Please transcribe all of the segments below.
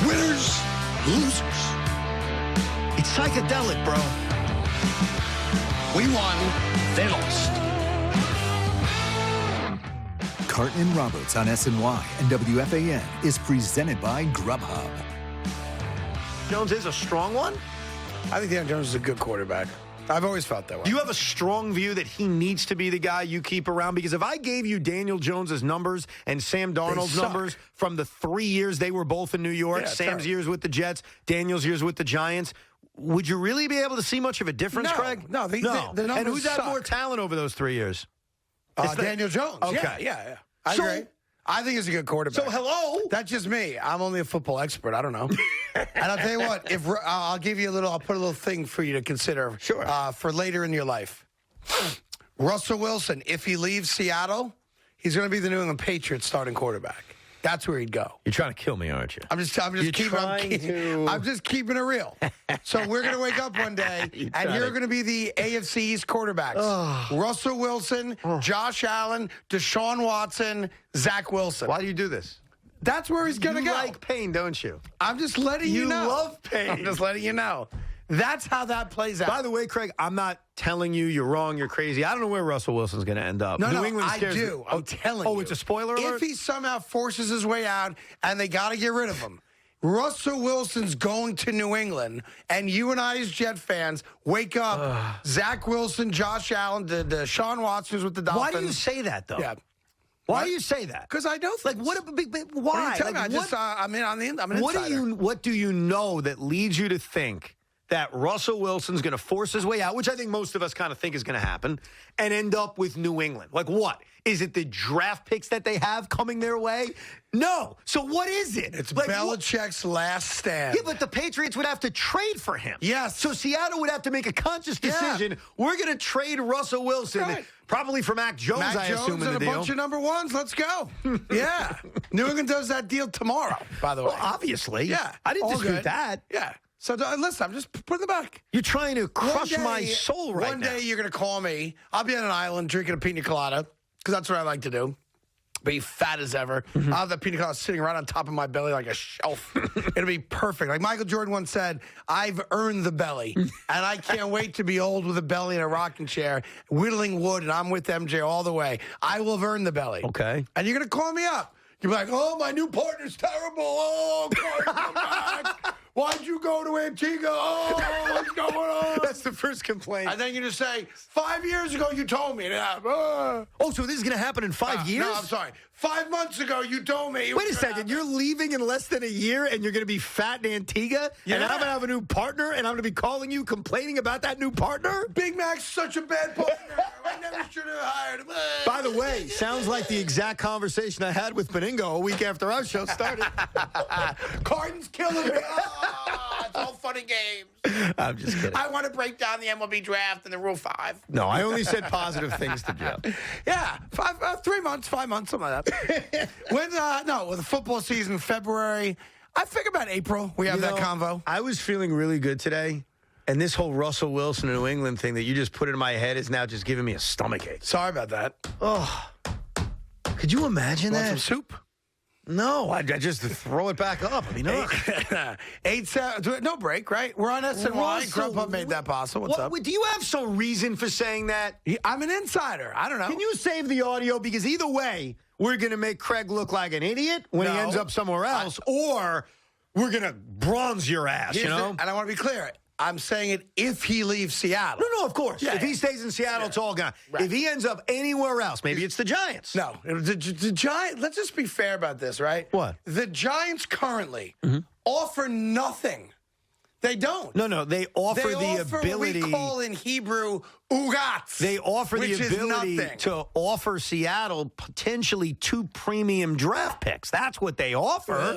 Winners, losers. It's psychedelic, bro. We won, they lost. Carton Roberts on SNY and WFAN is presented by Grubhub. Jones is a strong one? I think Daniel Jones is a good quarterback. I've always felt that way. Do you have a strong view that he needs to be the guy you keep around? Because if I gave you Daniel Jones's numbers and Sam Darnold's numbers from the 3 years they were both in New York, Sam's years with the Jets, Daniel's years with the Giants, would you really be able to see much of a difference, Craig? No. The numbers and who's had suck. more talent over those 3 years? Daniel Jones. Okay. Yeah. I agree. I think he's a good quarterback. So, hello? That's just me. I'm only a football expert. I don't know. And I'll tell you what. If I'll give you I'll put a little thing for you to consider. Sure. For later in your life. Russell Wilson, if he leaves Seattle, he's going to be the New England Patriots starting quarterback. That's where he'd go. You're trying to kill me, aren't you? I'm just keeping it real. So we're going to wake up one day, and you're going to be the AFC East quarterbacks. Russell Wilson, Josh Allen, Deshaun Watson, Zach Wilson. Why do you do this? That's where he's going to go. You like pain, don't you? I'm just letting you know. You love pain. I'm just letting you know. That's how that plays out. By the way, Craig, I'm not telling you you're wrong, you're crazy. I don't know where Russell Wilson's going to end up. No, New England I do. I'm telling you. Oh, it's a spoiler alert? If he somehow forces his way out and they got to get rid of him, Russell Wilson's going to New England, and you and I as Jet fans wake up, Zach Wilson, Josh Allen, Deshaun Watson's with the Dolphins. Why do you say that, though? Yeah. Why do you say that? Because I know things. Like, what? Why? What are you telling like, me? I'm an insider. What do you know that leads you to think that Russell Wilson's going to force his way out, which I think most of us kind of think is going to happen, and end up with New England? Like, what? Is it the draft picks that they have coming their way? No. So what is it? It's like, Belichick's last stand. Yeah, but the Patriots would have to trade for him. Yes. So Seattle would have to make a conscious decision. Yeah. We're going to trade Russell Wilson, probably for Mac Jones, I assume, in the and a deal. bunch of number ones. Let's go. Yeah. New England does that deal tomorrow, by the way. Well, obviously. Yeah. I didn't dispute that. Yeah. So listen, I'm just putting it back. You're trying to crush my soul right now. One day you're going to call me. I'll be on an island drinking a pina colada, because that's what I like to do. Be fat as ever. I'll have the pina colada sitting right on top of my belly like a shelf. It'll be perfect. Like Michael Jordan once said, I've earned the belly. And I can't wait to be old with a belly in a rocking chair, whittling wood, and I'm with MJ all the way. I will have earned the belly. Okay. And you're going to call me up. You'll be like, oh, my new partner's terrible. Oh, God, come back. Why'd you go to Antigua? Oh, what's going on? That's the first complaint. And then you just say, 5 years ago you told me. Oh, so this is going to happen in 5 years? No, I'm sorry. 5 months ago you told me. Wait a second. You're leaving in less than a year and you're going to be fat in Antigua? Yeah. And I'm going to have a new partner and I'm going to be calling you complaining about that new partner? Big Mac's such a bad partner. I never should have hired him. By the way, sounds like the exact conversation I had with Beningo a week after our show started. Carton's killing me. It's all fun and games. I'm just kidding. I want to break down the MLB draft and the Rule 5. No, I only said positive things to Joe. Yeah, 3 months, 5 months, something like that. With the football season, February, I figure about April we have that convo. I was feeling really good today, and this whole Russell Wilson and New England thing that you just put in my head is now just giving me a stomachache. Sorry about that. Oh, could you imagine that? Want some soup? No, I just throw it back up. I mean, look. 8-7, no break, right? We're on SNY. Grubhub made that possible. What's up? Do you have some reason for saying that? I'm an insider. I don't know. Can you save the audio? Because either way, we're going to make Craig look like an idiot when he ends up somewhere else, or we're going to bronze your ass, you know? And I want to be clear. I'm saying it if he leaves Seattle. No, of course. Yeah, if he stays in Seattle, it's all gone. Right. If he ends up anywhere else, maybe it's the Giants. No, the Giants, let's just be fair about this, right? What? The Giants currently offer nothing. They don't. No, they offer the ability. What we call in Hebrew, ugats. They offer the ability to offer Seattle potentially 2 premium draft picks. That's what they offer.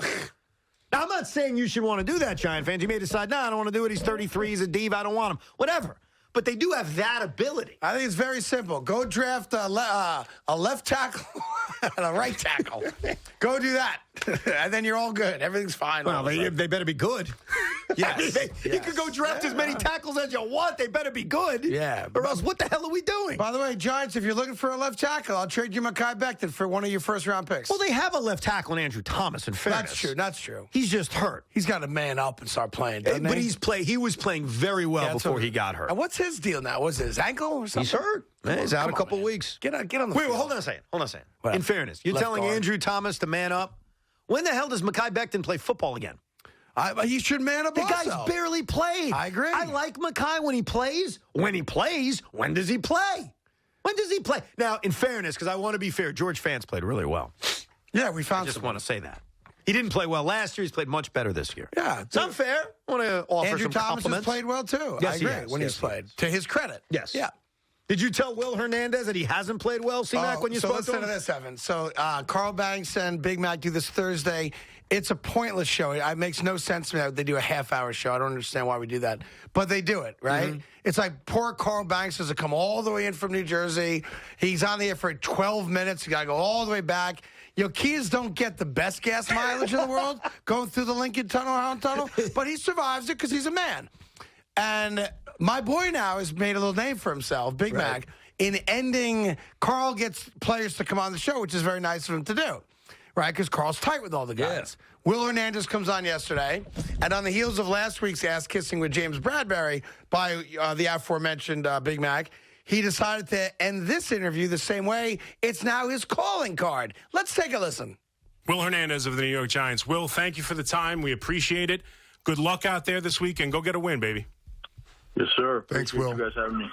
Now, I'm not saying you should want to do that, Giant fans. You may decide, I don't want to do it. He's 33. He's a diva. I don't want him. Whatever. But they do have that ability. I think it's very simple. Go draft a left tackle and a right tackle. Go do that. And then you're all good. Everything's fine. Well, they better be good. Yes. You could go draft as many tackles as you want. They better be good. Yeah. Or else what the hell are we doing? By the way, Giants, if you're looking for a left tackle, I'll trade you Mekhi Becton for one of your first-round picks. Well, they have a left tackle in Andrew Thomas, in fairness. That's true. He's just hurt. He's got to man up and start playing, doesn't But he? he was playing very well before he got hurt. And what's his deal now? Was it his ankle or something? He's hurt. He's out a couple of weeks. Get on the Wait, field. hold on a second. What? In fairness, you're Left telling guard. Andrew Thomas to man up? When the hell does Mekhi Becton play football again? He should man up The also. guy's barely played. I agree. I like Mekhi when he plays. When does he play? When does he play? Now, in fairness, because I want to be fair, George Fantz played really well. Yeah, we found I just some. want to say that. He didn't play well last year. He's played much better this year. Yeah. It's unfair. I want to offer Andrew some Thomas compliments. has played well, too. Yes, I he agree has. when Yes, he's he played. To his credit. Yes. Yeah. Did you tell Will Hernandez that he hasn't played well, C-Mac, when you spoke to listen him? to this, Evan. So Carl Banks and Big Mac do this Thursday. It's a pointless show. It makes no sense to me that they do a half-hour show. I don't understand why we do that. But they do it, right? It's like poor Carl Banks has to come all the way in from New Jersey. He's on the air for 12 minutes. You got to go all the way back. Kids don't get the best gas mileage in the world going through the Lincoln Tunnel, but he survives it because he's a man. And my boy now has made a little name for himself, Big Mac, in ending. Carl gets players to come on the show, which is very nice of him to do, right? Because Carl's tight with all the guys. Will Hernandez comes on yesterday, and on the heels of last week's ass-kissing with James Bradbury by the aforementioned Big Mac, he decided to end this interview the same way. It's now his calling card. Let's take a listen. Will Hernandez of the New York Giants. Will, thank you for the time. We appreciate it. Good luck out there this week, and go get a win, baby. Yes, sir. Thanks, Appreciate Will. you guys having me.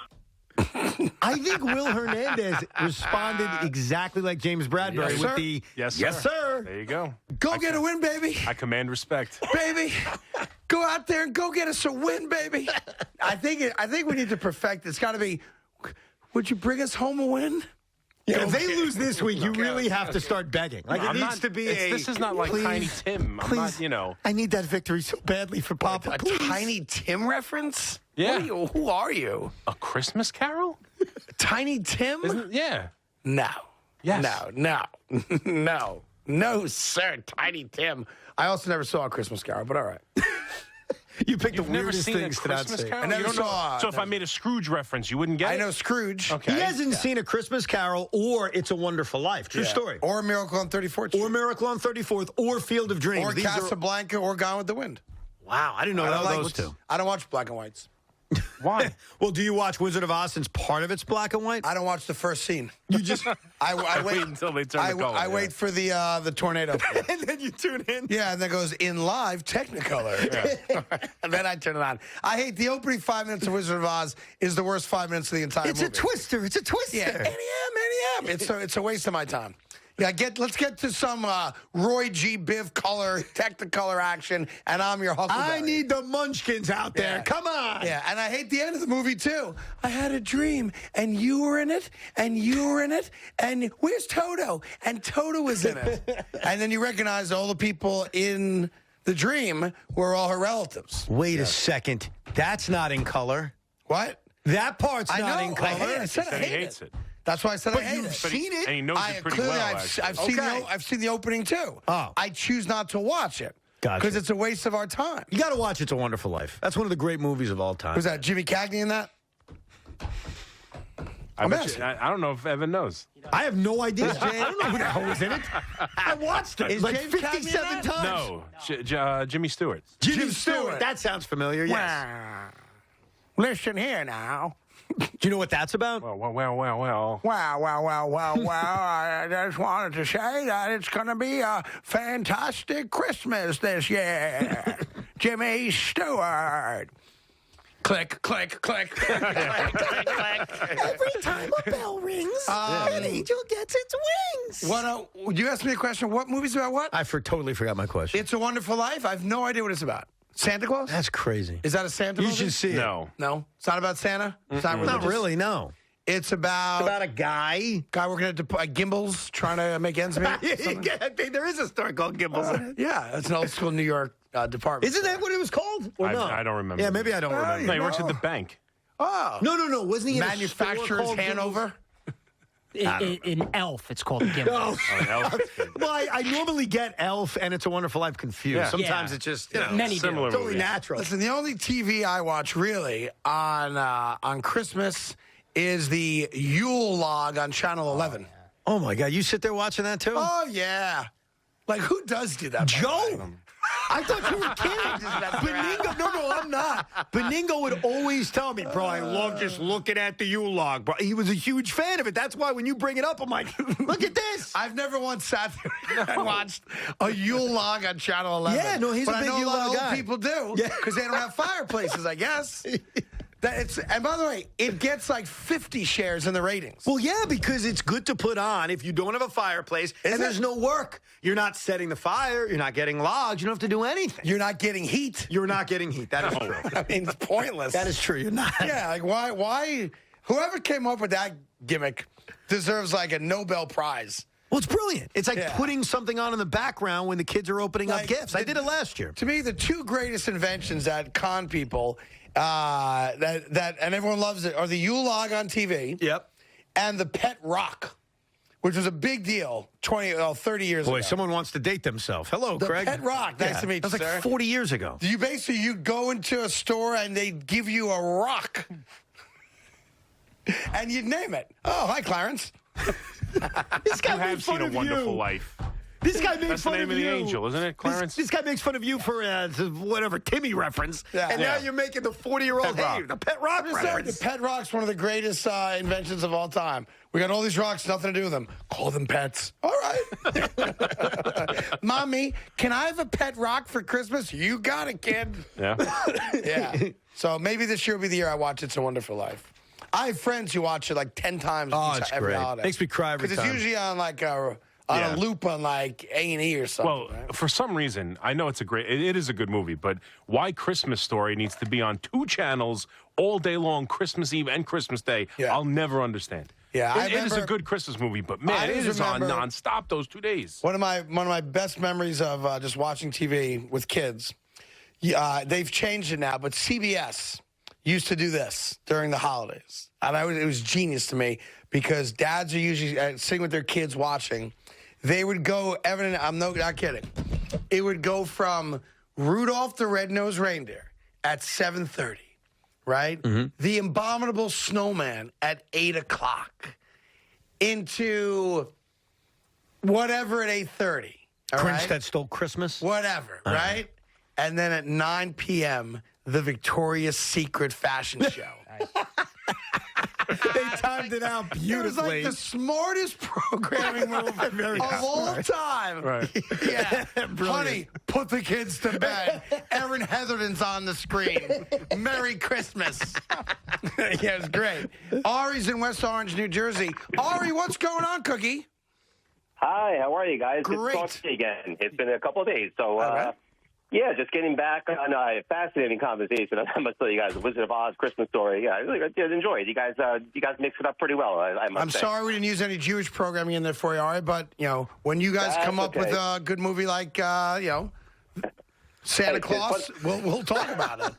I think Will Hernandez responded exactly like James Bradbury Yes, with sir. the Yes, sir. There you go. Go get a win, baby. I command respect. Baby, go out there and go get us a win, baby. I think we need to perfect. It's got to be. Would you bring us home a win? Yeah, if they lose this week, you really have to start begging. Like it needs to be This is not like please, Tiny Tim. I'm not, I need that victory so badly for Papa. A Please. Tiny Tim reference? Yeah. Who are you? A Christmas Carol? Tiny Tim? Yeah. No. Yes. No, sir. Tiny Tim. I also never saw A Christmas Carol, but all right. You picked You've the never weirdest seen a things to not Christmas say. Carol? I never You don't know- saw- So if I made a Scrooge reference, you wouldn't get it? I know Scrooge. Okay. He hasn't seen A Christmas Carol or It's a Wonderful Life. True story. Or Miracle on 34th Street. Or Miracle on 34th or Field of Dreams. Or These Casablanca or Gone with the Wind. Wow, I didn't know I don't those two. I don't watch black and whites. Why? Well, do you watch Wizard of Oz since part of it's black and white? I don't watch the first scene. You just I wait until they turn the color, I yeah. wait for the tornado. and then you tune in. Yeah, and then goes in live Technicolor. And then I turn it on. I hate the opening 5 minutes of Wizard of Oz is the worst 5 minutes of the entire It's movie. a twister. It's a twister. Yeah, NEM. It's a waste of my time. Yeah, let's get to some Roy G. Biv color, Technicolor action, and I'm your Huckleberry. I need the munchkins out there. Yeah. Come on. Yeah, and I hate the end of the movie, too. I had a dream, and you were in it, and you were in it, and where's Toto? And Toto was in it. And then you recognize all the people in the dream were all her relatives. Wait a second. That's not in color. What? That part's I not know. in color. I hate it. I said I Said he hate hates it. it. That's why I said I But hate you've it. seen it? And he knows it pretty well, actually. I've seen Okay. I've seen the opening, too. Oh. I choose not to watch it. Gotcha. Because it's a waste of our time. You got to watch It's a Wonderful Life. That's one of the great movies of all time. Was that Jimmy Cagney in that? I don't know if Evan knows. I have no idea. I don't know who the hell was in it. I watched it Is like James Cagney in 57 that? times. No. Jimmy Stewart. Jimmy Stewart. Stewart. That sounds familiar, yes. Wow. Listen here now. Do you know what that's about? Well. Wow. I just wanted to say that it's going to be a fantastic Christmas this year. Jimmy Stewart. Click, click, click. Every time a bell rings, an angel gets its wings. What? You asked me a question. What movie's about what? I totally forgot my question. It's a Wonderful Life. I have no idea what it's about. Santa Claus? That's crazy. Is that a Santa You movie? should see it. No. No? It's not about Santa? It's not religious? Not really, no. It's about About a guy. guy working at Gimbals trying to make ends meet. There is a store called Gimbals. Yeah, it's an old school New York department. Isn't that what it was called? Or no? I don't remember. Yeah, maybe I don't remember. No, he works at the bank. Oh. No. Wasn't he in a store Manufacturers called Hanover? In Elf, it's called a gimmick. Well, I normally get Elf and It's a Wonderful Life confused. Yeah. Sometimes it's just Many do. similar totally movies. natural. Listen, the only TV I watch really on Christmas is the Yule log on Channel 11. Oh my God, you sit there watching that too? Oh, yeah. Like, who does do that? Joe! I thought you were kidding. Beningo, no, I'm not. Beningo would always tell me, bro, I love just looking at the Yule log, bro. He was a huge fan of it. That's why when you bring it up, I'm like, look at this. I've never once sat there and watched a Yule log on Channel 11. Yeah, no, he's but a big I know Yule a lot log of guy. old people do because they don't have fireplaces, I guess. And by the way, it gets like 50 shares in the ratings. Well, yeah, because it's good to put on if you don't have a fireplace and there's no work. You're not setting the fire. You're not getting logs. You don't have to do anything. You're not getting heat. You're not getting heat. That is true. I mean, it's pointless. That is true. You're not. Yeah, like why? Whoever came up with that gimmick deserves like a Nobel Prize. Well, it's brilliant. It's like Yeah. putting something on in the background when the kids are opening up Like, gifts. I did it last year. To me, the two greatest inventions that con people that and everyone loves it are the Yule log on TV. Yep. And the pet rock, which was a big deal 30 years ago. Boy, someone wants to date themselves. Hello, The Craig. pet rock. Nice to meet you, That was like sir. 40 years ago. You go into a store and they give you a rock. And you'd name it. Oh, hi, Clarence. This guy You made have fun seen A of Wonderful you. Life. This guy made That's the fun name of of the you. angel, isn't it, Clarence? This guy makes fun of you for whatever Timmy reference, Yeah. and now Yeah. you're making the 40-year-old Pet rock. hey, the pet rock I'm just saying, reference. the pet rock's one of the greatest inventions of all time. We got all these rocks, nothing to do with them. Call them pets. All right. Mommy, can I have a pet rock for Christmas? You got it, kid. Yeah. Yeah. So maybe this year will be the year I watch It's a Wonderful Life. I have friends who watch it like 10 times every holiday. Makes me cry every Because time. it's usually on like a loop on like A&E or something. Well, right? for some reason, I know it is a good movie, but why Christmas Story needs to be on two channels all day long, Christmas Eve and Christmas Day, Yeah. I'll never understand. Yeah, I It is a remember- good Christmas movie, but I man, it just is on remember- nonstop those 2 days. One of my best memories of just watching TV with kids. They've changed it now, but CBS used to do this during the holidays, and it was genius to me because dads are usually sitting with their kids watching. They would go, Evan, I'm not kidding. It would go from Rudolph the Red-Nosed Reindeer at 7:30, right? Mm-hmm. The Abominable Snowman at 8 o'clock, into whatever at 8:30. all Grinch right? that stole Christmas. Whatever, right? And then at 9 p.m., the Victoria's Secret fashion show. They timed it out It was beautifully. like the smartest programming move of all time. Right. Yeah. Honey, put the kids to bed. Erin Heatherton's on the screen. Merry Christmas. Yeah, it was great. Ari's in West Orange, New Jersey. Ari, what's going on, Cookie? Hi, how are you guys? Great. Good to talk to you again. It's been a couple of days. So, Okay. yeah, just getting back on a fascinating conversation. I must tell you guys, Wizard of Oz Christmas story. Yeah, I really did enjoy it. You guys mix it up pretty well, I must I'm say. sorry we didn't use any Jewish programming in there for you, Ari, but, when you guys That's come up with okay. a good movie like, Santa Hey, Claus, we'll talk about it.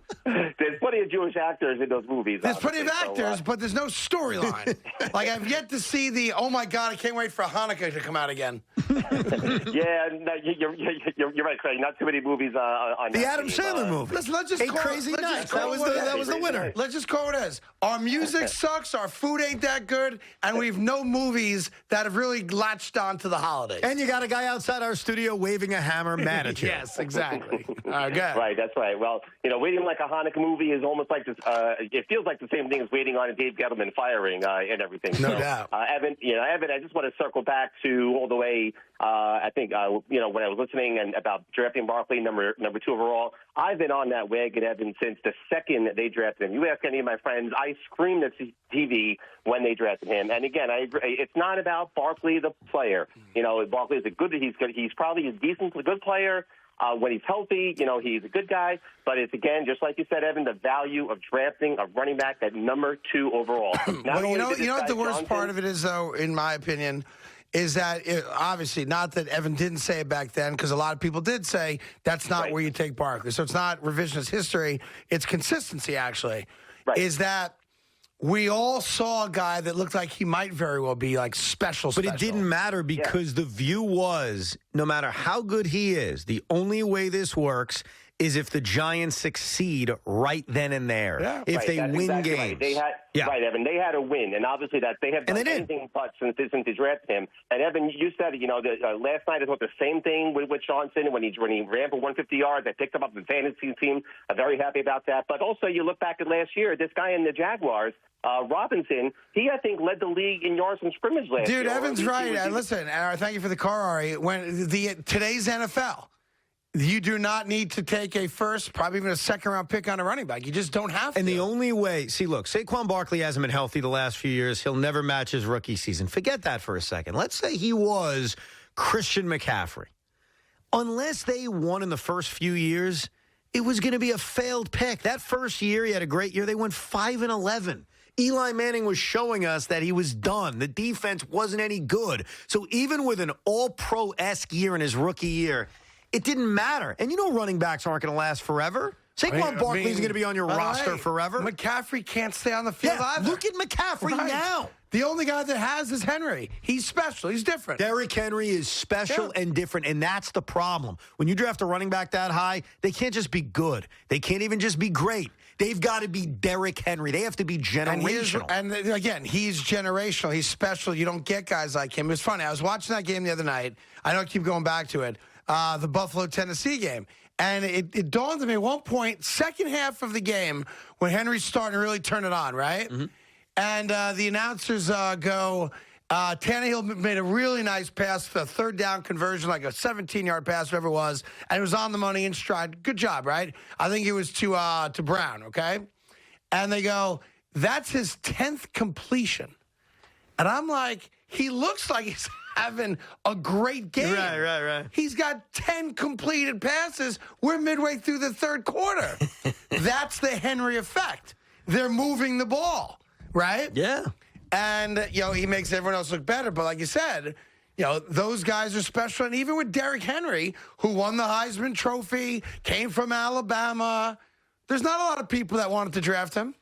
There's plenty of Jewish actors in those movies. There's plenty of obviously, actors, but there's no storyline. Like, I've yet to see oh my God, I can't wait for Hanukkah to come out again. Yeah, no, you're right, Craig. Not too many movies on the that Adam team. Sandler movie. Listen, let's just Eight call Crazy let's just Nights. call That was the Crazy winner. Nights. Let's just call it as. Our music sucks, our food ain't that good, and we've no movies that have really latched on to the holidays. And you got a guy outside our studio waving a hammer mad at you. Yes, exactly. All right, good. Right, that's right. Well, waiting like a Hanukkah movie is almost like this. It feels like the same thing as waiting on a Dave Gettleman firing and everything. No doubt. Evan, I just want to circle back to all the way. I think when I was listening and about drafting Barkley number 2 overall. I've been on that wagon, Evan, since the second that they drafted him. You ask any of my friends, I screamed at TV when they drafted him. And again, I agree. It's not about Barkley the player. Barkley is he's good. He's probably a decently good player. When he's healthy, he's a good guy. But it's, again, just like you said, Evan, the value of drafting a running back at number 2 overall. Well, you know what the worst part of it is, though, in my opinion, is that obviously not that Evan didn't say it back then, because a lot of people did say that's not where you take Barkley. So it's not revisionist history. It's consistency, actually. Right. Is that we all saw a guy that looked like he might very well be like special. But it didn't matter because the view was, no matter how good he is, the only way this works is if the Giants succeed right then and there. Yeah. If they win exactly games. right. They had, right, Evan. They had a win, and obviously that they have done anything but since they drafted him. And Evan, you said it. Last night I thought the same thing with Johnson when he ran for 150 yards. I picked him up in the fantasy team. I'm very happy about that. But also, you look back at last year. This guy in the Jaguars, Robinson, he I think led the league in yards from scrimmage last year. Dude, Evan's right. Listen, thank you for the car, Ari. When today's NFL. You do not need to take a first, probably even a second-round pick on a running back. You just don't have to. And the only way, look, Saquon Barkley hasn't been healthy the last few years. He'll never match his rookie season. Forget that for a second. Let's say he was Christian McCaffrey. Unless they won in the first few years, it was going to be a failed pick. That first year, he had a great year. They went 5-11. Eli Manning was showing us that he was done. The defense wasn't any good. So even with an all-pro-esque year in his rookie year, it didn't matter. And running backs aren't going to last forever. Saquon Barkley's going to be on your roster forever. McCaffrey can't stay on the field either. Look at McCaffrey now. The only guy that has is Henry. He's special. He's different. Derrick Henry is special and different, and that's the problem. When you draft a running back that high, they can't just be good. They can't even just be great. They've got to be Derrick Henry. They have to be generational. And again, he's generational. He's special. You don't get guys like him. It was funny. I was watching that game the other night. I don't keep going back to it. The Buffalo-Tennessee game. And it dawned on me at one point, second half of the game, when Henry's starting to really turn it on, right? Mm-hmm. And the announcers go, Tannehill made a really nice pass for a third down conversion, like a 17-yard pass, whatever it was, and it was on the money in stride. Good job, right? I think it was to Brown, okay? And they go, that's his 10th completion. And I'm like, he looks like he's having a great game. Right. He's got 10 completed passes. We're midway through the third quarter. That's the Henry effect. They're moving the ball, right? Yeah. And, he makes everyone else look better. But like you said, those guys are special. And even with Derrick Henry, who won the Heisman Trophy, came from Alabama, there's not a lot of people that wanted to draft him.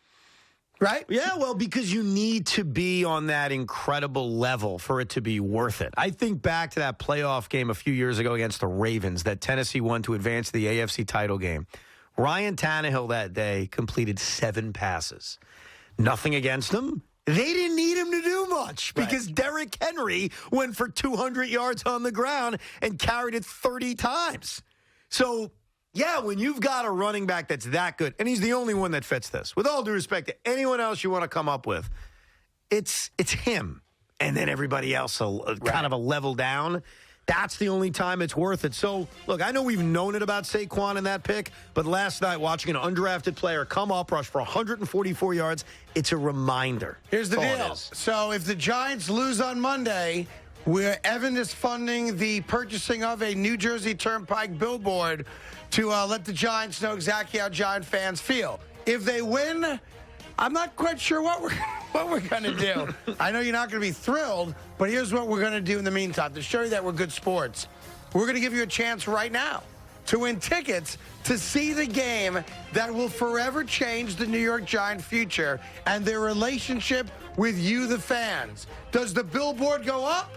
Right? Yeah, well, because you need to be on that incredible level for it to be worth it. I think back to that playoff game a few years ago against the Ravens that Tennessee won to advance to the AFC title game. Ryan Tannehill that day completed 7 passes. Nothing against him. They didn't need him to do much because Derrick Henry went for 200 yards on the ground and carried it 30 times. So, yeah, when you've got a running back that's that good, and he's the only one that fits this, with all due respect to anyone else you want to come up with, it's him. And then everybody else kind of a level down. That's the only time it's worth it. So, look, I know we've known it about Saquon in that pick, but last night watching an undrafted player come up, rush for 144 yards, it's a reminder. Here's the deal. So if the Giants lose on Monday, where Evan is funding the purchasing of a New Jersey Turnpike billboard to let the Giants know exactly how Giant fans feel. If they win, I'm not quite sure what we're going to do. I know you're not going to be thrilled, but here's what we're going to do in the meantime. To show you that we're good sports, we're going to give you a chance right now to win tickets to see the game that will forever change the New York Giant future and their relationship with you, the fans. Does the billboard go up?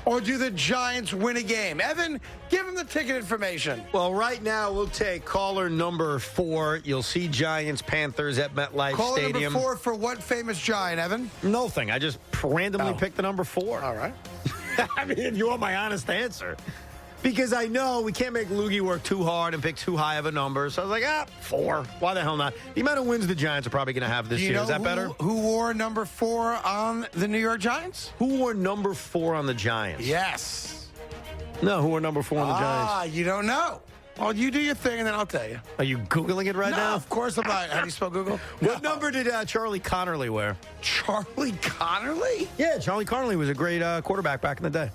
Or do the Giants win a game? Evan, give them the ticket information. Well, right now, we'll take caller number 4. You'll see Giants-Panthers at MetLife Stadium. Caller number 4 for what famous Giant, Evan? Nothing. I just randomly picked the number 4. All right. I mean, if you want my honest answer. Because I know we can't make Loogie work too hard and pick too high of a number. So I was like, 4. Why the hell not? The amount of wins the Giants are probably going to have this year. Is that better? Who wore number 4 on the New York Giants? Who wore number 4 on the Giants? Yes. No, who wore number 4 on the Giants? You don't know. Well, you do your thing, and then I'll tell you. Are you Googling it right now? Of course I'm not. How do you spell Google? What number did Charlie Connerly wear? Charlie Connerly? Yeah, Charlie Connerly was a great quarterback back in the day.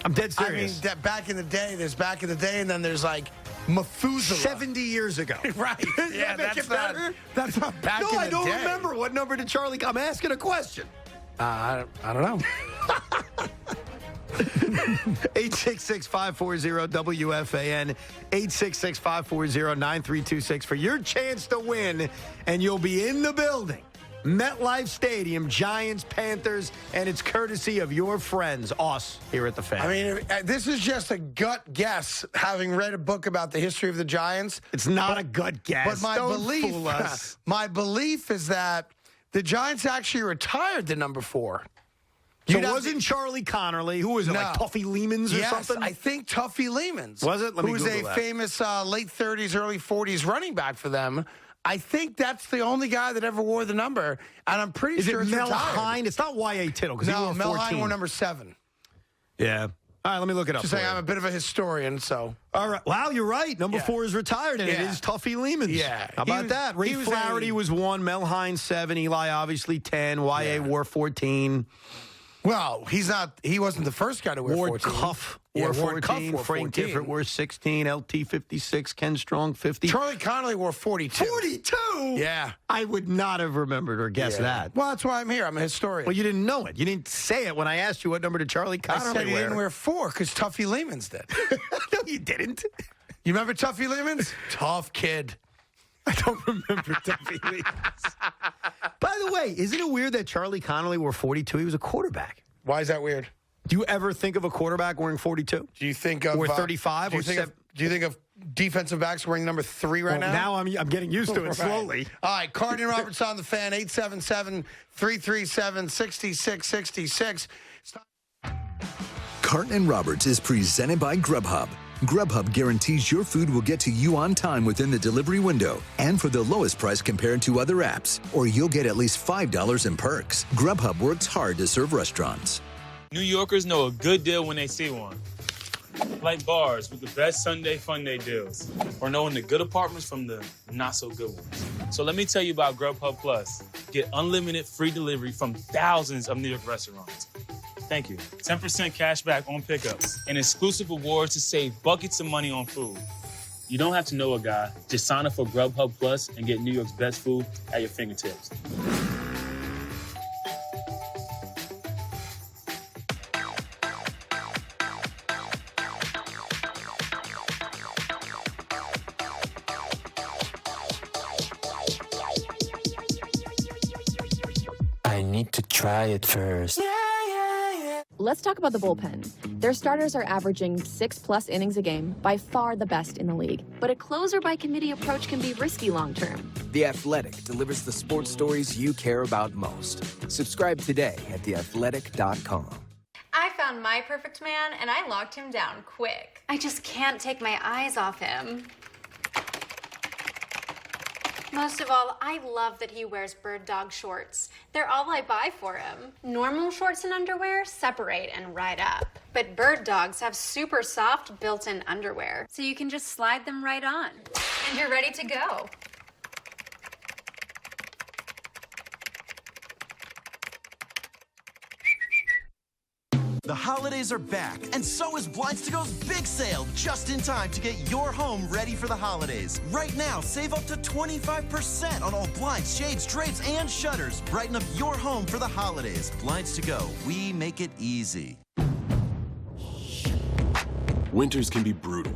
I'm dead serious. I mean, that back in the day, and then there's like Methuselah. 70 years ago. Right. Yeah, that's not back in the day. No, I don't remember. What number did Charlie... I'm asking a question. I don't know. 866-540-WFAN, 866-540-9326 for your chance to win, and you'll be in the building MetLife Stadium, Giants, Panthers, and it's courtesy of your friends, us, here at the Fan. I mean, this is just a gut guess, having read a book about the history of the Giants. It's not a gut guess. But my Don't belief, fool us. my belief is that the Giants actually retired the number 4. So it wasn't Charlie Connerly. Who was it, like Tuffy Lehmans or something? I think Tuffy Lehmans. Was it? Let me Who was Google a that. famous late 30s, early 40s running back for them. I think that's the only guy that ever wore the number, and I'm pretty sure it's Mel retired. Hine? It's not Y.A. Tittle, because he No, wore Mel 14. Hine wore number 7. Yeah. All right, let me look it up. Just saying, I'm a bit of a historian, so. All right. Wow, you're right. Number 4 is retired, and it is Tuffy Lehmans. Yeah. How about that? Ray Flaherty was 1, Mel Hine 7, Eli obviously 10, Y.A. wore 14. Well, he wasn't the first guy to wear Ward 14. Cuff Yeah, wore Ward 14. Cuff wore Frank 14. Gifford wore 16. LT 56. Ken Strong 50. Charlie Connolly wore 42. 42? Yeah. I would not have remembered or guessed that. Well, that's why I'm here. I'm a historian. Well, you didn't know it. You didn't say it when I asked you what number did Charlie Connolly I said he wear. didn't wear 4 because Tuffy Lehmans did. No, you didn't. You remember Tuffy Lehmans? Tough kid. I don't remember Tuffy Lehmans. By the way, isn't it weird that Charlie Connolly wore 42? He was a quarterback. Why is that weird? Do you ever think of a quarterback wearing 42? Do you think of Or 35 Do you or think of, do you think of defensive backs wearing number 3 right Well, now? I'm getting used to it Right. slowly. All right, Carton Roberts on the Fan, 877-337-6666. Carton Roberts is presented by Grubhub. Grubhub guarantees your food will get to you on time within the delivery window and for the lowest price compared to other apps, or you'll get at least $5 in perks. Grubhub works hard to serve restaurants. New Yorkers know a good deal when they see one. Like bars with the best Sunday fun day deals, or knowing the good apartments from the not so good ones. So let me tell you about Grubhub Plus. Get unlimited free delivery from thousands of New York restaurants. Thank you. 10% cash back on pickups and exclusive awards to save buckets of money on food. You don't have to know a guy. Just sign up for Grubhub Plus and get New York's best food at your fingertips. I need to try it first. Let's talk about the bullpen. Their starters are averaging 6+ innings a game, by far the best in the league. But a closer by committee approach can be risky long term. The Athletic delivers the sports stories you care about most. Subscribe today at theathletic.com. I found my perfect man, and I locked him down quick. I just can't take my eyes off him. Most of all, I love that he wears bird dog shorts. They're all I buy for him. Normal shorts and underwear separate and ride up. But bird dogs have super soft built-in underwear, so you can just slide them right on. And you're ready to go. The holidays are back, and so is Blinds to Go's big sale, just in time to get your home ready for the holidays. Right now, save up to 25% on all blinds, shades, drapes, and shutters. Brighten up your home for the holidays. Blinds to Go, we make it easy. Winters can be brutal.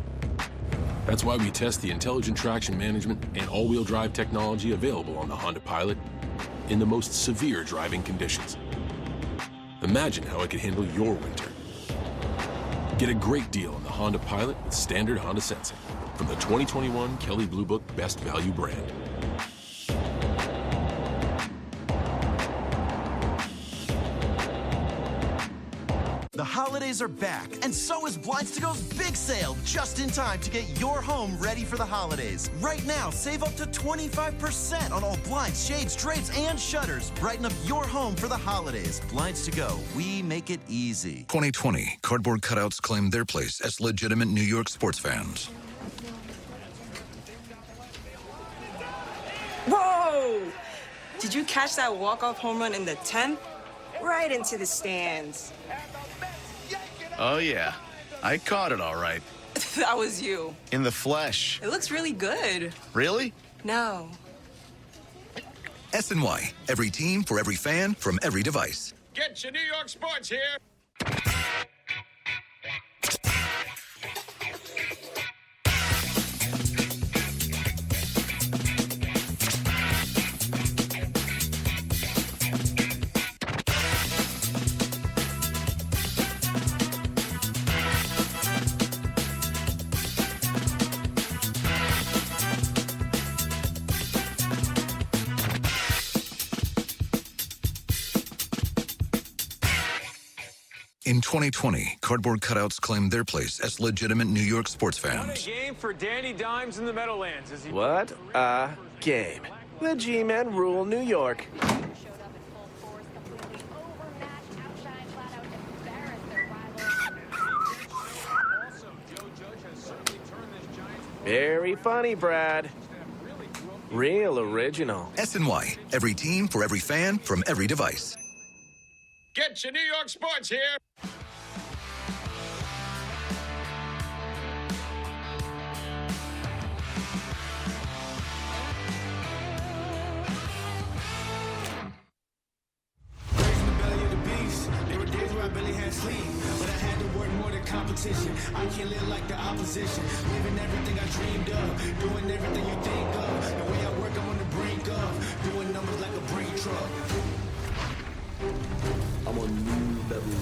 That's why we test the intelligent traction management and all-wheel drive technology available on the Honda Pilot in the most severe driving conditions. Imagine how it could handle your winter. Get a great deal on the Honda Pilot with standard Honda sensing from the 2021 Kelley Blue Book Best Value brand. The holidays are back, and so is Blinds to Go's big sale, just in time to get your home ready for the holidays. Right now, save up to 25% on all blinds, shades, drapes, and shutters. Brighten up your home for the holidays. Blinds to Go, we make it easy. 2020, cardboard cutouts claim their place as legitimate New York sports fans. Whoa! Did you catch that walk-off home run in the 10th? Right into the stands. Oh, yeah. I caught it all right. That was you. In the flesh. It looks really good. Really? No. SNY, every team for every fan from every device. Get your New York sports here. In 2020, cardboard cutouts claimed their place as legitimate New York sports What a fans. game for Danny Dimes in the Meadowlands. As he What a game. The G-Men rule New York. Very funny, Brad. Real original. SNY, every team for every fan from every device. Get your New York sports here. Competition. I can't live like the opposition. Living everything I dreamed of. Doing everything you think of. The way I work, I'm on the brink of. Doing numbers like a brain truck. I'm on new level.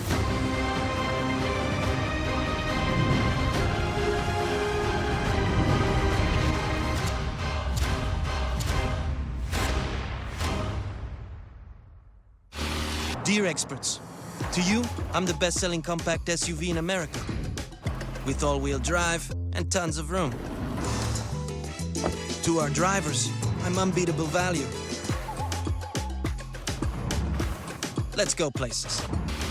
Dear experts, to you, I'm the best-selling compact SUV in America, with all-wheel drive and tons of room. To our drivers, I'm unbeatable value. Let's go places.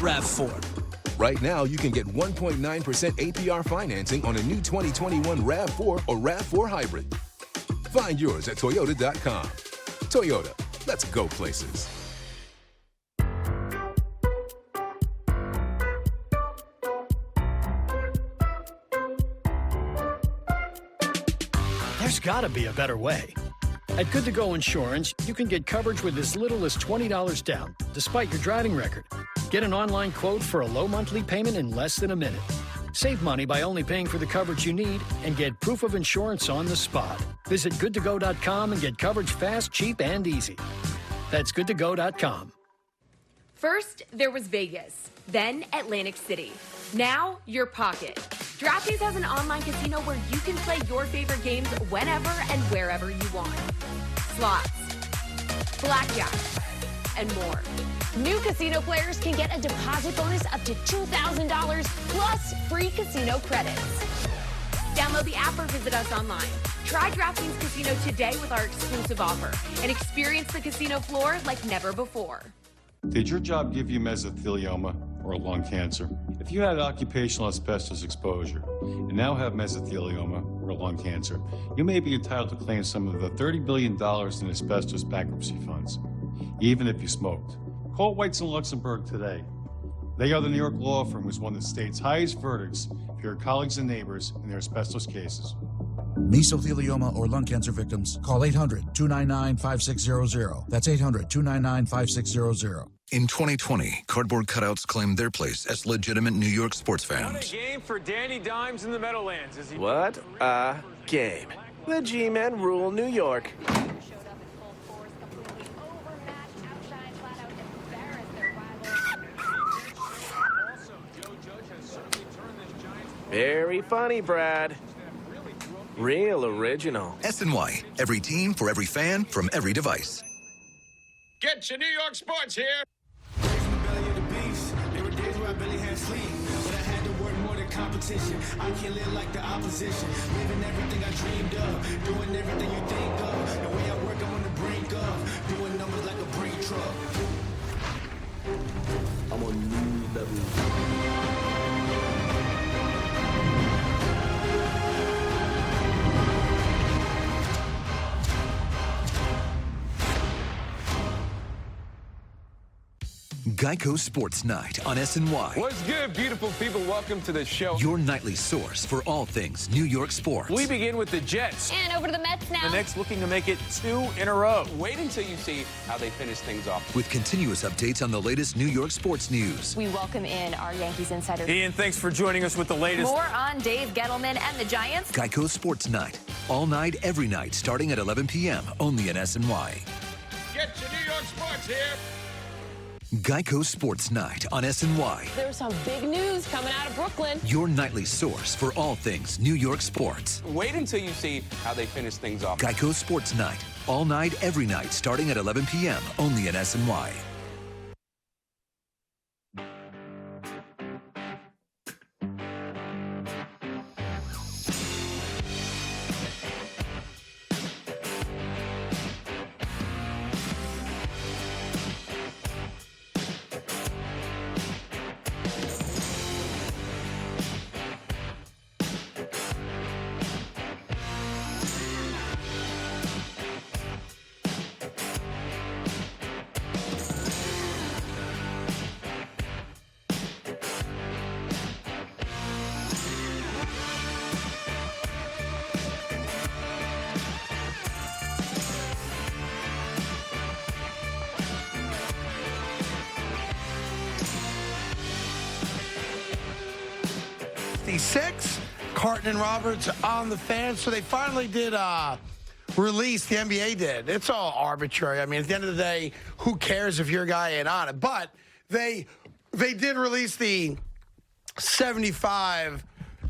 RAV4. Right now, you can get 1.9% APR financing on a new 2021 RAV4 or RAV4 Hybrid. Find yours at Toyota.com. Toyota, let's go places. There's got to be a better way. At Good To Go Insurance, you can get coverage with as little as $20 down, despite your driving record. Get an online quote for a low monthly payment in less than a minute. Save money by only paying for the coverage you need and get proof of insurance on the spot. Visit goodtogo.com and get coverage fast, cheap, and easy. That's goodtogo.com. First, there was Vegas, then Atlantic City. Now, your pocket. DraftKings has an online casino where you can play your favorite games whenever and wherever you want. Slots, blackjack, and more. New casino players can get a deposit bonus up to $2,000 plus free casino credits. Download the app or visit us online. Try DraftKings Casino today with our exclusive offer and experience the casino floor like never before. Did your job give you mesothelioma or lung cancer? If you had occupational asbestos exposure and now have mesothelioma or lung cancer, you may be entitled to claim some of the $30 billion in asbestos bankruptcy funds, even if you smoked. Call Whites & Luxembourg today. They are the New York law firm who's won the state's highest verdicts for your colleagues and neighbors in their asbestos cases. Mesothelioma or lung cancer victims, call 800-299-5600. That's 800-299-5600. In 2020, cardboard cutouts claimed their place as legitimate New York sports What a fans. game for Danny Dimes in the Meadowlands. As he What a game. The G-Men rule New York. Very funny, Brad. Real original. SNY, every team for every fan from every device. Get your New York sports here. There were days where I barely had sleep, but I had to work more than competition. I can't live like the opposition. Living everything I dreamed of. Doing everything you think of. The way I work, I'm on the brink of. Doing numbers like a brain truck. I'm on new level. Geico Sports Night on SNY. What's good, beautiful people? Welcome to the show. Your nightly source for all things New York sports. We begin with the Jets. And over to the Mets now. The Knicks looking to make it 2 in a row. Wait until you see how they finish things off. With continuous updates on the latest New York sports news. We welcome in our Yankees insider. Ian, thanks for joining us with the latest. More on Dave Gettleman and the Giants. Geico Sports Night. All night, every night, starting at 11 p.m. only in SNY. Get your New York sports here. Geico Sports Night on SNY. There's some big news coming out of Brooklyn. Your nightly source for all things New York sports. Wait until you see how they finish things off. Geico Sports Night. All night, every night, starting at 11 p.m. only in SNY. 56. Carton Roberts on the Fan. So they finally did release, the NBA did. It's all arbitrary. I mean, at the end of the day, who cares if your guy ain't on it? But they did release the 75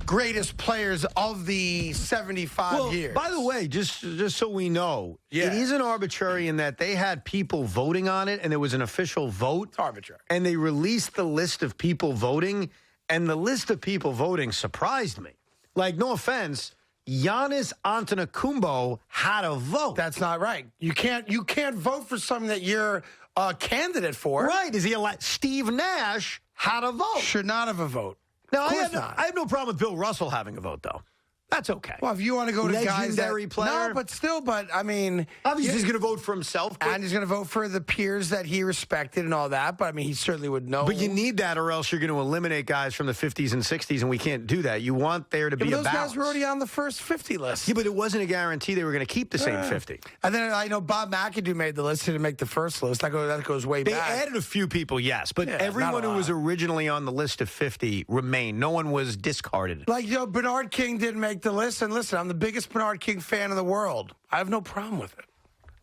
greatest players of the 75 years. By the way, just so we know, it isn't arbitrary in that they had people voting on it, and there was an official vote. It's arbitrary. And they released the list of people voting, and the list of people voting surprised me. Like, no offense, Giannis Antetokounmpo had a vote. That's not right. You can't vote for something that you're a candidate for. Right. Is he elected? Steve Nash had a vote. Should not have a vote. Now, I have no problem with Bill Russell having a vote, though. That's okay. Well, if you want to go to guys that... player. No, but still, I mean... Obviously, he's going to vote for himself. And he's going to vote for the peers that he respected and all that, but, I mean, he certainly would know. But you need that, or else you're going to eliminate guys from the 50s and 60s, and we can't do that. You want there to be a balance. Those guys were already on the first 50 list. Yeah, but it wasn't a guarantee they were going to keep the same 50. And then I know Bob McAdoo made the list. He didn't make the first list. That goes way back. They added a few people, yes, but everyone who was originally on the list of 50 remained. No one was discarded. Like, Bernard King didn't make the list, and listen, I'm the biggest Bernard King fan in the world. I have no problem with it.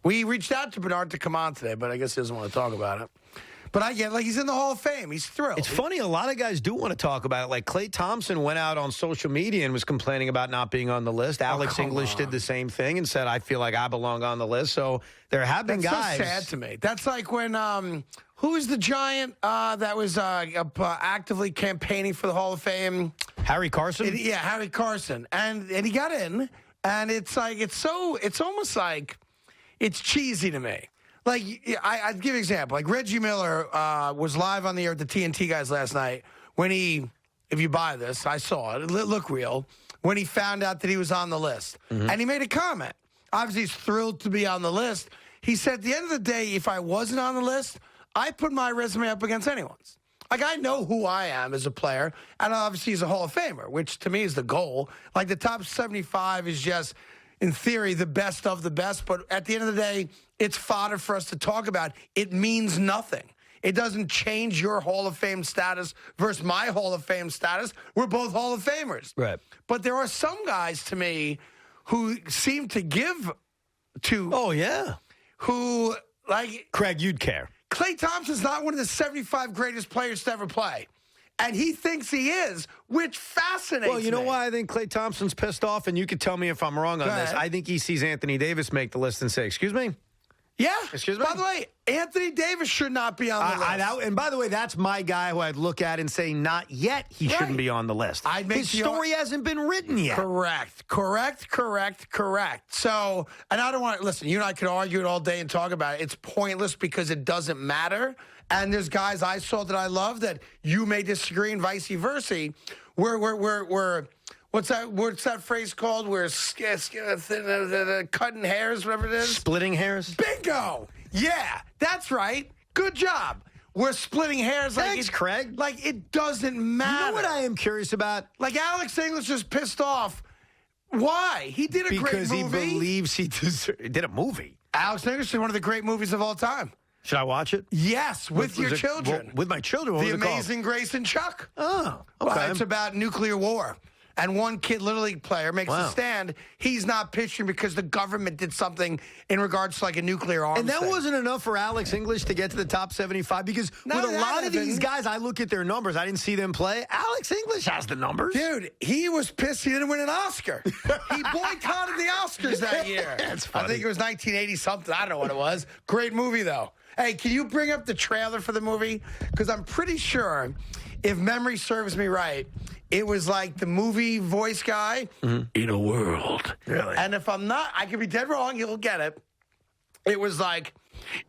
We reached out to Bernard to come on today, but I guess he doesn't want to talk about it. But I get, he's in the Hall of Fame. He's thrilled. It's funny, a lot of guys do want to talk about it. Like, Klay Thompson went out on social media and was complaining about not being on the list. Alex English did the same thing and said, I feel like I belong on the list. So there have been guys. That's so sad to me. That's like when, who was the Giant that was actively campaigning for the Hall of Fame? Harry Carson? Harry Carson. And he got in, and it's almost like, it's cheesy to me. Like, I'd give you an example. Like, Reggie Miller was live on the air with the TNT guys last night when if you buy this, I saw it looked real, when he found out that he was on the list. Mm-hmm. And he made a comment. Obviously, he's thrilled to be on the list. He said, at the end of the day, if I wasn't on the list, I put my resume up against anyone's. Like, I know who I am as a player, and obviously he's a Hall of Famer, which to me is the goal. Like, the top 75 is just, in theory, the best of the best, but at the end of the day, it's fodder for us to talk about. It means nothing. It doesn't change your Hall of Fame status versus my Hall of Fame status. We're both Hall of Famers. Right. But there are some guys, to me, who seem to give to... Oh, yeah. Who, like... Craig, you'd care. Klay Thompson's not one of the 75 greatest players to ever play. And he thinks he is, which fascinates me. Well, you know why I think Klay Thompson's pissed off? And you could tell me if I'm wrong on this. I think he sees Anthony Davis make the list and say, excuse me? Yeah. Excuse me? By the way, Anthony Davis should not be on the list. And by the way, that's my guy who I'd look at and say, not yet, he shouldn't be on the list. His story hasn't been written yet. Correct. So, and I don't want to, listen, you and I could argue it all day and talk about it. It's pointless because it doesn't matter. And there's guys I saw that I love that you may disagree and vice versa. We're what's that phrase called? We're cutting hairs, whatever it is. Splitting hairs? Bingo! Yeah, that's right. Good job. We're splitting hairs. Thanks, Craig. Like, it doesn't matter. You know what I am curious about? Like, Alex English is pissed off. Why? He did a great movie. Because he believes he did a movie. Alex English is one of the great movies of all time. Should I watch it? Yes, with your children. Well, with my children. What The was it Amazing Grace and Chuck. Oh, okay. Well, it's about nuclear war. And one kid, Little League player, makes a stand. He's not pitching because the government did something in regards to like a nuclear arms And that thing. wasn't enough for Alex English to get to the top 75 because with a lot of these guys, I look at their numbers. I didn't see them play. Alex English has the numbers. Dude, he was pissed he didn't win an Oscar. He boycotted the Oscars that year. That's funny. I think it was 1980-something. I don't know what it was. Great movie, though. Hey, can you bring up the trailer for the movie? Because I'm pretty sure, if memory serves me right, it was like the movie voice guy in a world. Really? And if I'm not, I could be dead wrong. You'll get it. It was like,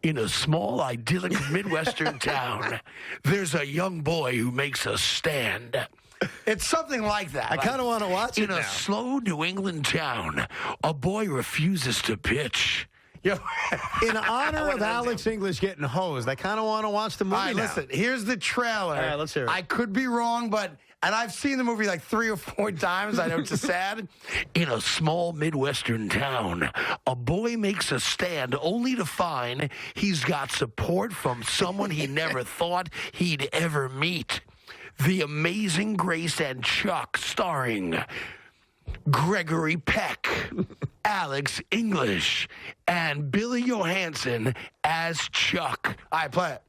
in a small, idyllic Midwestern town, there's a young boy who makes a stand. It's something like that. I kind of want to watch it now. In a slow New England town, a boy refuses to pitch. In honor of Alex English getting hosed, I kind of want to watch the movie now. All right, listen, here's the trailer. All right, let's hear it. I could be wrong, and I've seen the movie like 3 or 4 times. I know it's sad. In a small Midwestern town, a boy makes a stand only to find he's got support from someone he never thought he'd ever meet. The Amazing Grace and Chuck, starring Gregory Peck, Alex English, and Billy Johansson as Chuck. All right, play it.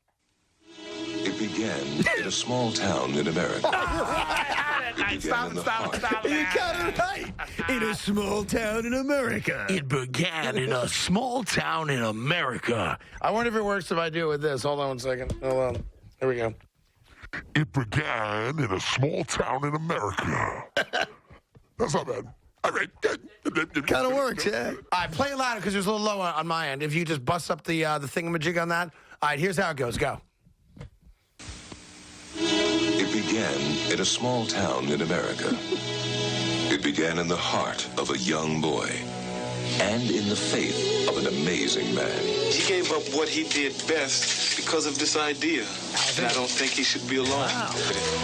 It began in a small town in America. Stop. You got it right. In a small town in America. It began in a small town in America. I wonder if it works if I do it with this. Hold on one second. Hold on. Here we go. It began in a small town in America. That's not bad. All right. Kind of works, yeah. All right, play it louder because it was a little low on my end. If you just bust up the thingamajig on that. All right, here's how it goes. Go. It began in a small town in America. It began in the heart of a young boy and in the faith of an amazing man. He gave up what he did best because of this idea. And I don't think he should be alone.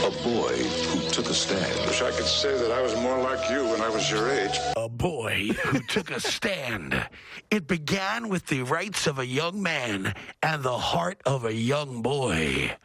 A boy who took a stand. Wish I could say that I was more like you when I was your age. A boy who took a stand. It began with the rights of a young man and the heart of a young boy.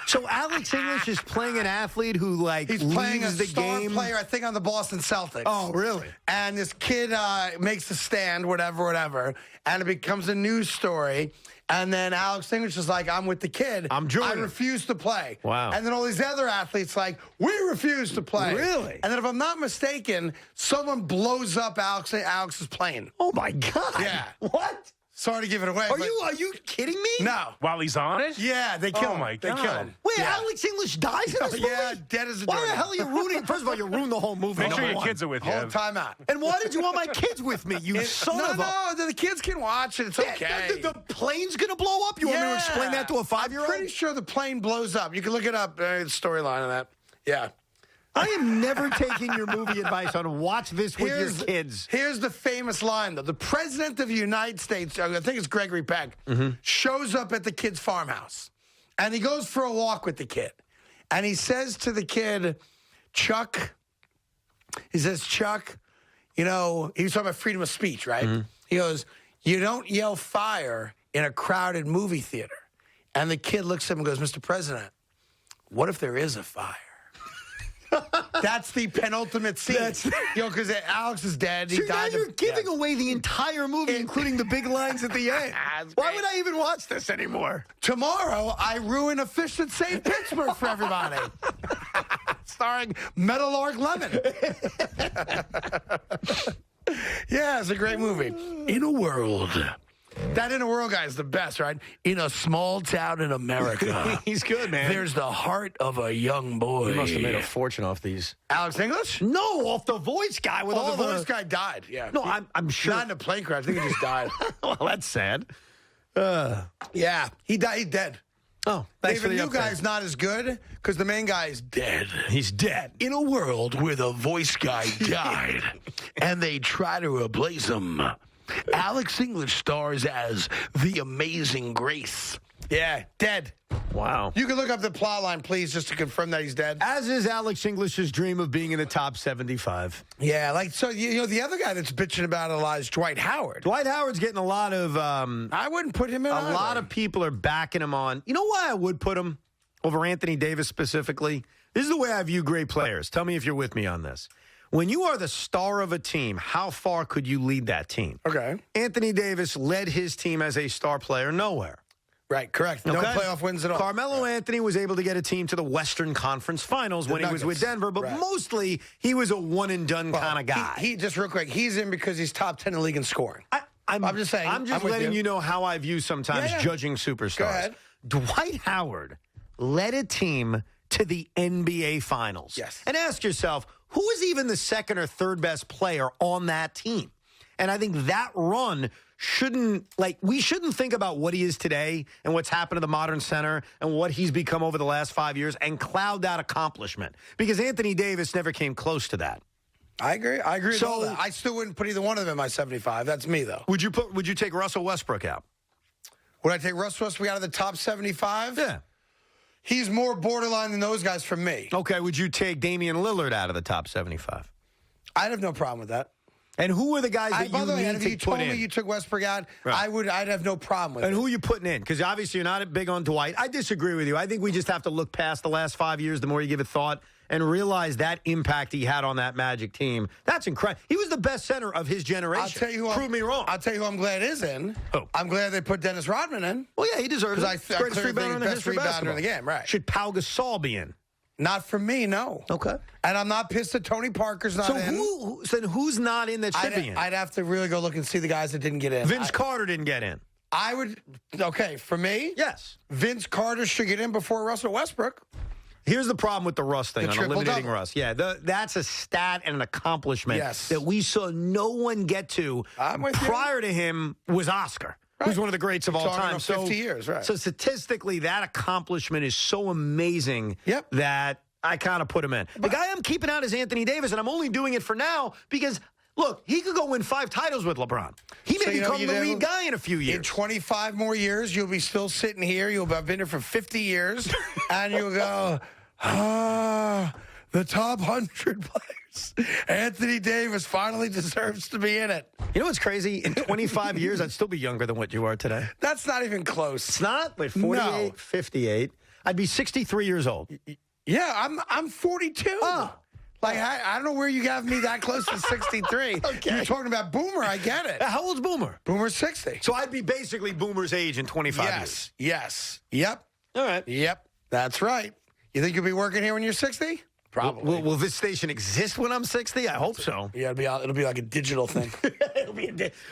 So Alex English is playing an athlete who, like, he's playing a the star game. player, I think, on the Boston Celtics. Oh, really? And this kid makes a stand, whatever, and it becomes a news story. And then Alex English is like, I'm with the kid. I'm joining. I refuse to play. Wow. And then all these other athletes like, we refuse to play. Really? And then if I'm not mistaken, someone blows up Alex's plane. Oh, my God. Yeah. What? Sorry to give it away. Are you kidding me? No. While he's on it? Yeah, they kill him. Oh, my They God. kill him. Wait, Yeah. Alex English dies in this movie? Yeah, dead as a Why the doornail. hell are you ruining? First of all, you ruined the whole movie. Make sure number your one. kids are with you. Hold time out. And why did you want my kids with me, you son of a... No, the kids can watch it. It's okay. The plane's going to blow up? You want me to explain that to a 5-year-old? I'm pretty sure the plane blows up. You can look it up. The storyline on that. Yeah. I am never taking your movie advice on watch this with your kids. Here's the famous line, though. The president of the United States, I think it's Gregory Peck, shows up at the kid's farmhouse. And he goes for a walk with the kid. And he says to the kid, Chuck, you know, he was talking about freedom of speech, right? He goes, you don't yell fire in a crowded movie theater. And the kid looks at him and goes, Mr. President, what if there is a fire? That's the penultimate scene. Because Alex is dead. So now you're giving away the entire movie, including the big lines at the end. Why would I even watch this anymore? Tomorrow, I ruin a Fish That Saved Pittsburgh for everybody. Starring Meadowlark Lemon. Yeah, it's a great movie. In a world. That In a World guy is the best, right? In a small town in America. He's good, man. There's the heart of a young boy. You must have made a fortune off these. Alex English? No, off the voice guy with all the voice guy died. Yeah. No, I'm sure. Not in a plane crash. I think he just died. Well, that's sad. Yeah, he died. He's dead. Oh, thanks for the the new update. guy's not as good because the main guy is dead. He's dead. In a world where the voice guy died and they try to replace him, Alex English stars as the Amazing Grace. Yeah, dead. Wow. You can look up the plot line, please, just to confirm that he's dead. As is Alex English's dream of being in the top 75. Yeah, you know, the other guy that's bitching about it a lot is Dwight Howard. Dwight Howard's getting a lot of... I wouldn't put him in A either. lot of people are backing him on. You know why I would put him over Anthony Davis specifically? This is the way I view great players. Tell me if you're with me on this. When you are the star of a team, how far could you lead that team? Okay. Anthony Davis led his team as a star player nowhere. Right, correct. No playoff wins at all. Carmelo Anthony was able to get a team to the Western Conference Finals when he was with Denver, but mostly he was a one-and-done kind of guy. He just real quick, he's in because he's top 10 in the league in scoring. I'm just saying. I'm just letting you know how I view sometimes judging superstars. Go ahead. Dwight Howard led a team to the NBA Finals. Yes. And ask yourself, who is even the second or third best player on that team? And I think that run we shouldn't think about what he is today and what's happened to the modern center and what he's become over the last 5 years and cloud that accomplishment. Because Anthony Davis never came close to that. I agree with all that. I still wouldn't put either one of them in my 75. That's me, though. Would you take Russell Westbrook out? Would I take Russell Westbrook out of the top 75? Yeah. He's more borderline than those guys for me. Okay, would you take Damian Lillard out of the top 75? I'd have no problem with that. And who are the guys that by the way, you and need if to you put told in? me you took Westbrook out, Right. I'd have no problem with it. And who are you putting in? Because obviously you're not big on Dwight. I disagree with you. I think we just have to look past the last 5 years, the more you give it thought, and realize that impact he had on that Magic team. That's incredible. He was the best center of his generation. I'll tell you who Prove me wrong. I'll tell you who I'm glad is in. Who? I'm glad they put Dennis Rodman in. Well, yeah, he deserves it. Because Greatest clearly rebounder in the best history of rebounder basketball. in the game, right? Should Pau Gasol be in? Not for me, no. Okay. And I'm not pissed that Tony Parker's not So in. then who's not in that should be in? I'd have to really go look and see the guys that didn't get in. Vince Carter didn't get in. I would, okay, for me, Yes. Vince Carter should get in before Russell Westbrook. Here's the problem with the Russ thing, The on triple-double. eliminating Russ. Yeah, that's a stat and an accomplishment Yes. that we saw no one get to I'm with you. prior to him was Oscar, who's one of the greats of all Talking time. about 50 years, right. So statistically, that accomplishment is so amazing Yep. that I kind of put him in. The guy I'm keeping out is Anthony Davis, and I'm only doing it for now because, look, he could go win 5 titles with LeBron. He may So, you know, become you the know, lead guy in a few In years. 25 more years, you'll be still sitting here. You'll have been here for 50 years, and you'll go, the top 100 players. Anthony Davis finally deserves to be in it. You know what's crazy? In 25 years, I'd still be younger than what you are today. That's not even close. It's not? Wait, 48, No. 58. I'd be 63 years old. Yeah, I'm 42. Like, I don't know where you got me that close to 63. Okay. You're talking about Boomer. I get it. How old's Boomer? Boomer's 60. So I'd be basically Boomer's age in 25 years. Yes. Yep. All right. Yep. That's right. You think you'll be working here when you're 60? Probably. Will this station exist when I'm 60? I hope so. Yeah, it'll be like a digital thing.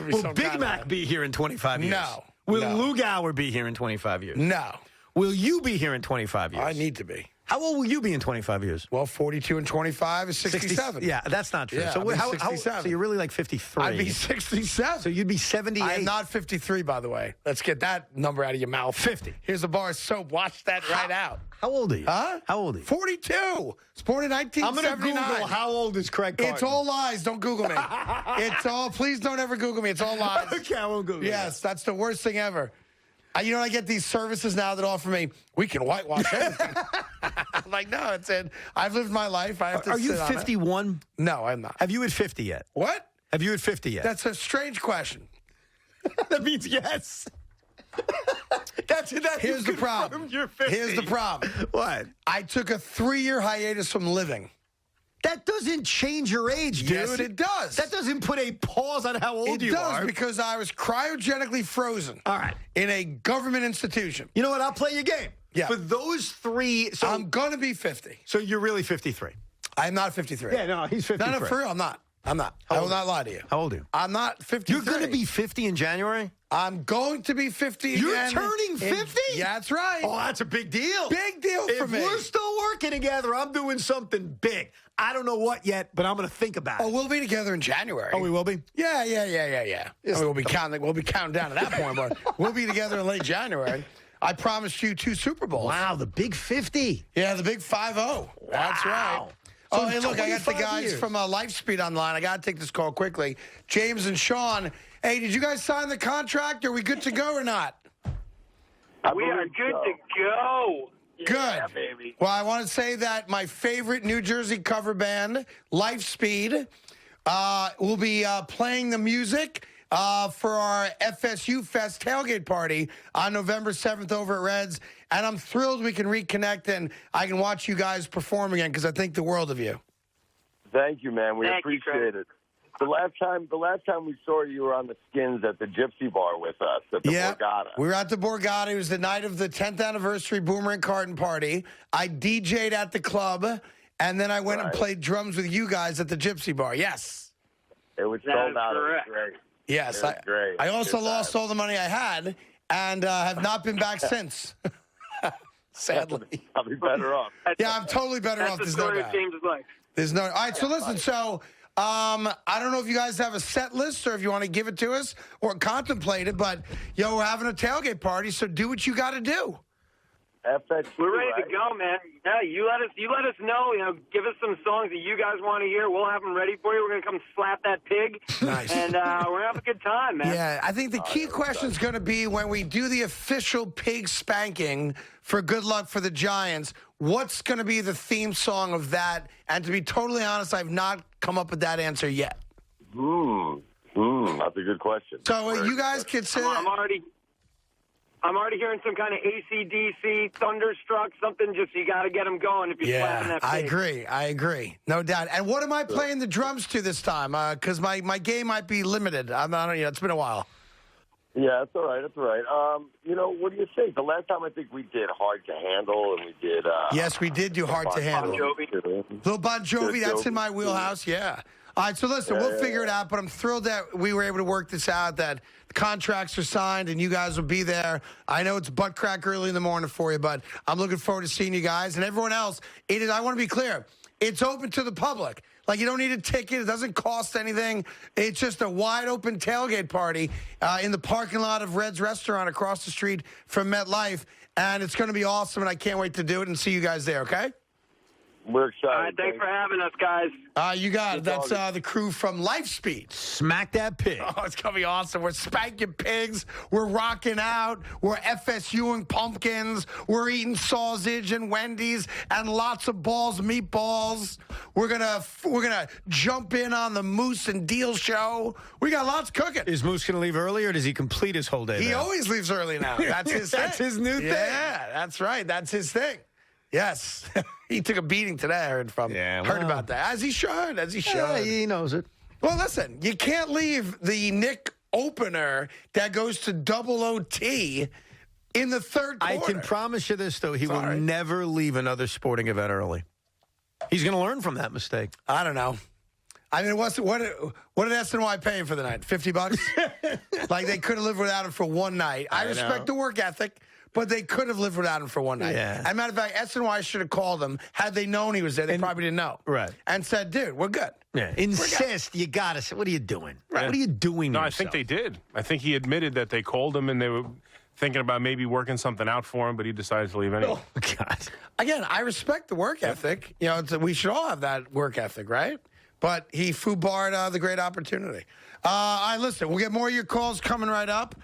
Will some Big kind Mac of- be here in 25 years? No. Will No. Lou Gower be here in 25 years? No. Will you be here in 25 years? I need to be. How old will you be in 25 years? Well, 42 and 25 is 67. Yeah, that's not true. Yeah, so I'll be how, 67. so you're really like 53. I'd be 67. So you'd be 78. I'm not 53, by the way. Let's get that number out of your mouth. 50. Here's the bar of soap. Watch that right out. How old are you? Huh? How old are you? 42. It's born in I'm going to 1979. Google how old is Craig Carton. It's all lies. Don't Google me. It's all. Please don't ever Google me. It's all lies. Okay, I won't Google Yes, that's the worst thing ever. You know, I get these services now that offer me, we can whitewash everything. I'm like, no, it's in. I've lived my life. I have to Are you sit on it. 51? No, I'm not. Have you hit 50 yet? What? Have you hit 50 yet? That's a strange question. That means yes. Here's the problem. You're 50. Here's the problem. What? I took a 3-year hiatus from living. That doesn't change your age, dude. Yes, it does. That doesn't put a pause on how old It you does are. because I was cryogenically frozen. All right. In a government institution. You know what? I'll play your game. Yeah. For those 3. So I'm going to be 50. So you're really 53. I'm not 53. Yeah, no, he's 53. No, for real, I'm not. I'm not. How I will old? not lie to you. How old are you? I'm not 53. You're going to be 50 in January? I'm going to be 50 You're again. turning 50? Yeah, that's right. Oh, that's a big deal. Big deal for me. If we're still working together, I'm doing something big. I don't know what yet, but I'm going to think about it. Oh, we'll be together in January. Oh, we will be? Yeah. I mean, we'll be counting down to that point, but we'll be together in late January. I promised you 2 Super Bowls. Wow, the big 50. Yeah, the big 5-0. That's right. So Oh, hey, look, I got the 25 guys years. from LifeSpeed online. I got to take this call quickly. James and Sean. Hey, did you guys sign the contract? Are we good to go or not? We are good to go. Good. Yeah, baby. Well, I want to say that my favorite New Jersey cover band, LifeSpeed, will be playing the music for our FSU Fest tailgate party on November 7th over at Reds. And I'm thrilled we can reconnect and I can watch you guys perform again because I think the world of you. Thank you, man. We Thank you, appreciate it. The last time we saw you were on the Skins at the Gypsy Bar with us at the Borgata. We were at the Borgata. It was the night of the 10th anniversary Boomer and Carton party. I DJ'd at the club, and then I went and played drums with you guys at the Gypsy Bar. Yes. It was That sold is out. correct. It was great. Yes. It was great. I also Good lost time. all the money I had and have not been back since. Sadly. I'll be better off. Yeah, I'm totally better off. There's no doubt. life. There's no. All right, so listen. So I don't know if you guys have a set list or if you want to give it to us or contemplate it, but we're having a tailgate party, so do what you got to do. FX. We're ready to go, man. Yeah, you let us know. Give us some songs that you guys want to hear. We'll have them ready for you. We're gonna come slap that pig. Nice. And we're gonna have a good time, man. Yeah, I think the key question is going to be when we do the official pig spanking for Good Luck for the Giants, what's going to be the theme song of that? And to be totally honest, I've not come up with that answer yet. That's a good question. So you guys consider... I'm already hearing some kind of AC/DC, Thunderstruck, something. Just you got to get them going if you're slapping that pig. I agree. No doubt. And what am I playing the drums to this time? Because my game might be limited. It's been a while. Yeah, that's all right. What do you think? The last time I think we did Hard to Handle, and we did... yes, we did do Hard to Handle. Little Bon Jovi, that's in my wheelhouse, yeah. All right, so listen, we'll figure it out, but I'm thrilled that we were able to work this out, that the contracts are signed and you guys will be there. I know it's butt crack early in the morning for you, but I'm looking forward to seeing you guys. And everyone else, I want to be clear, it's open to the public. Like, you don't need a ticket. It doesn't cost anything. It's just a wide-open tailgate party in the parking lot of Red's Restaurant across the street from MetLife. And it's going to be awesome, and I can't wait to do it and see you guys there, okay? We're excited. All right, thanks for having us, guys. You got it. That's the crew from LifeSpeed. Smack that pig. Oh, it's going to be awesome. We're spanking pigs. We're rocking out. We're FSUing pumpkins. We're eating sausage and Wendy's and lots of meatballs. We're gonna jump in on the Moose and Deal show. We got lots cooking. Is Moose going to leave early, or does he complete his whole day? He always leaves early now. That's his thing. That's his new thing. Yeah, that's right. That's his thing. Yes. He took a beating today, I heard from. Yeah, heard about that. As he should. Yeah, he knows it. Well, listen, you can't leave the Nick opener that goes to double OT in the third quarter. I can promise you this, though. He will never leave another sporting event early. He's going to learn from that mistake. I don't know. I mean, what did SNY pay him for the night? $50? Like, they could have lived without him for one night. I respect the work ethic. But they could have lived without him for one night. Yeah. As a matter of fact, SNY should have called him. Had they known he was there, they probably didn't know. Right. And said, dude, we're good. Yeah. Insist. You got to say, what are you doing? Right. What are you doing? No, to I think they did. I think he admitted that they called him and they were thinking about maybe working something out for him, but he decided to leave anyway. Oh, God. Again, I respect the work ethic. You know, we should all have that work ethic, right? But he foobarred the great opportunity. Listen, we'll get more of your calls coming right up.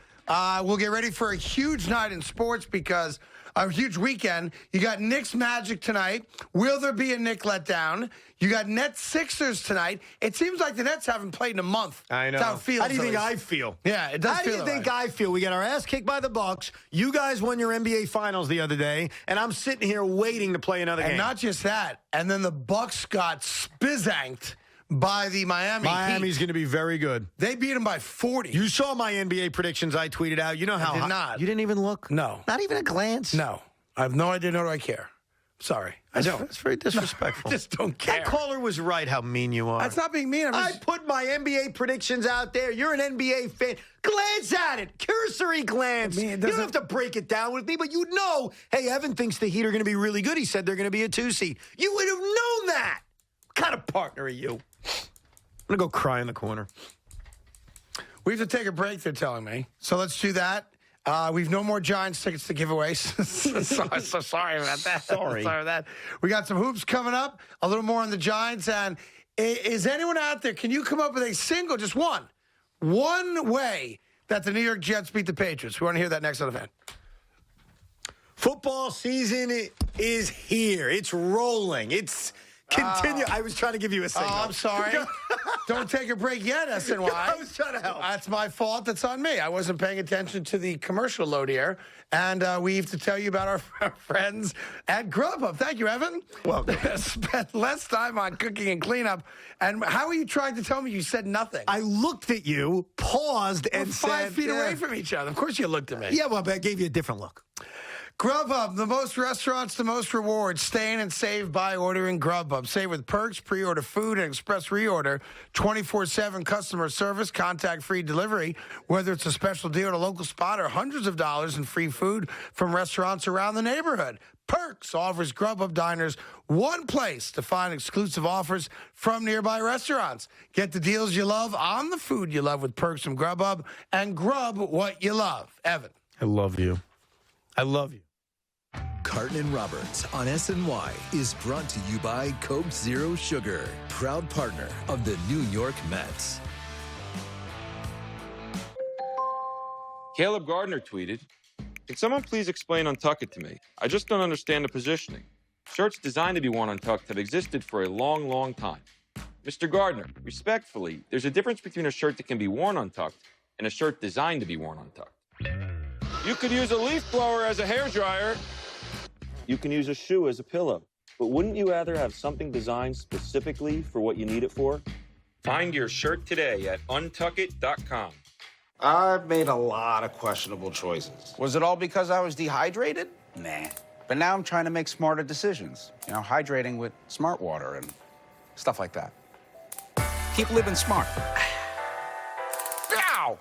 We'll get ready for a huge night in sports because a huge weekend. You got Knicks Magic tonight. Will there be a Knick letdown? You got Nets Sixers tonight. It seems like the Nets haven't played in a month. I know. That's how it feels. How do you think I feel? Yeah, it does How feel do you think I feel? We got our ass kicked by the Bucks. You guys won your NBA Finals the other day, and I'm sitting here waiting to play another game. And not just that. And then the Bucks got spizzanked by the Miami Miami's Heat. going to be very good. They beat them by 40. You saw my NBA predictions I tweeted out. You know how I did not. You didn't even look? No. Not even a glance? No. I have no idea, nor do I care. Sorry. I don't. It's very disrespectful. I just don't care. That caller was right how mean you are. That's not being mean. I put my NBA predictions out there. You're an NBA fan. Glance at it. Cursory glance. You don't have to break it down with me, but you know, hey, Evan thinks the Heat are going to be really good. He said they're going to be a 2 seed. You would have known that. What kind of partner are you? I'm going to go cry in the corner. We have to take a break, they're telling me. So let's do that. We've no more Giants tickets to give away. so sorry about that. Sorry about that. We got some hoops coming up, a little more on the Giants. And is anyone out there, can you come up with a single, just one way that the New York Jets beat the Patriots? We want to hear that next on the Fan. Football season is here. It's rolling. It's... Continue. I was trying to give you a signal. Oh, I'm sorry. Don't take a break yet, SNY. I was trying to help. That's my fault. That's on me. I wasn't paying attention to the commercial load here. And we have to tell you about our friends at Grubhub. Thank you, Evan. Welcome. Spent less time on cooking and cleanup. And how are you trying to tell me you said nothing? I looked at you, paused, and said... 5 feet away from each other. Of course you looked at me. Yeah, well, but I gave you a different look. Grubhub, the most restaurants, the most rewards. Stay in and save by ordering Grubhub. Save with perks, pre-order food, and express reorder. 24/7 customer service, contact-free delivery. Whether it's a special deal at a local spot or hundreds of dollars in free food from restaurants around the neighborhood. Perks offers Grubhub diners one place to find exclusive offers from nearby restaurants. Get the deals you love on the food you love with perks from Grubhub and grub what you love. Evan. I love you. I love you. Carton Roberts on SNY is brought to you by Coke Zero Sugar, proud partner of the New York Mets. Caleb Gardner tweeted, "Can someone please explain Untuck It to me? I just don't understand the positioning. Shirts designed to be worn untucked have existed for a long, long time. Mr. Gardner, respectfully, there's a difference between a shirt that can be worn untucked and a shirt designed to be worn untucked. You could use a leaf blower as a hairdryer. You can use a shoe as a pillow. But wouldn't you rather have something designed specifically for what you need it for? Find your shirt today at untuckit.com. I've made a lot of questionable choices. Was it all because I was dehydrated? Nah. But now I'm trying to make smarter decisions. You know, hydrating with smart water and stuff like that. Keep living smart. Ow!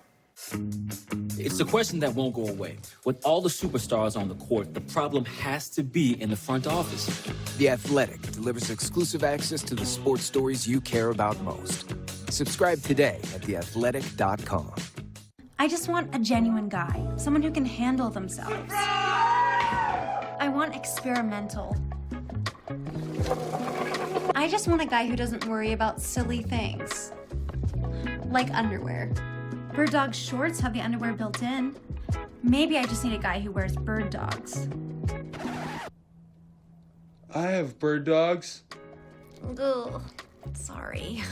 It's a question that won't go away. With all the superstars on the court, the problem has to be in the front office. The Athletic delivers exclusive access to the sports stories you care about most. Subscribe today at theathletic.com. I just want a genuine guy, someone who can handle themselves. I want experimental. I just want a guy who doesn't worry about silly things, like underwear. Bird Dog shorts have the underwear built in. Maybe I just need a guy who wears bird dogs. I have bird dogs. Ugh, sorry.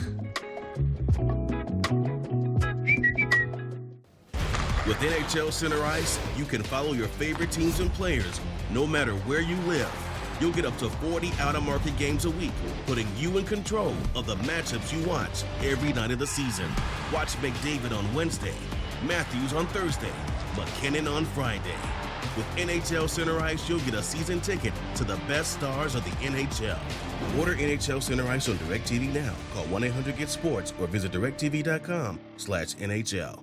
With NHL Center Ice, you can follow your favorite teams and players no matter where you live. You'll get up to 40 out-of-market games a week, putting you in control of the matchups you watch every night of the season. Watch McDavid on Wednesday, Matthews on Thursday, McKinnon on Friday. With NHL Center Ice, you'll get a season ticket to the best stars of the NHL. Order NHL Center Ice on DirecTV now. Call 1-800-GET-SPORTS or visit directtv.com/NHL.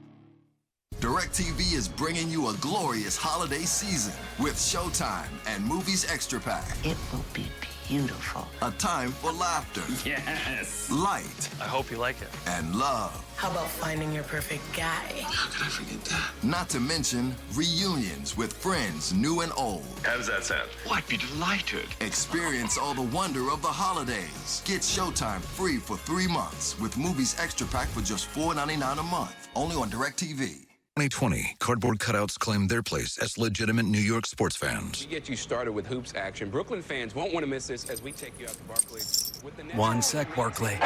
DirecTV is bringing you a glorious holiday season with Showtime and Movies Extra Pack. It will be beautiful. A time for laughter. Yes. Light. I hope you like it. And love. How about finding your perfect guy? How could I forget that? Not to mention reunions with friends new and old. How does that sound? Oh, I'd be delighted. Experience all the wonder of the holidays. Get Showtime free for 3 months with Movies Extra Pack for just $4.99 a month. Only on DirecTV. 2020, cardboard cutouts claimed their place as legitimate New York sports fans. To get you started with hoops action, Brooklyn fans won't want to miss this as we take you out to Barclays. With the One sec, Barclay.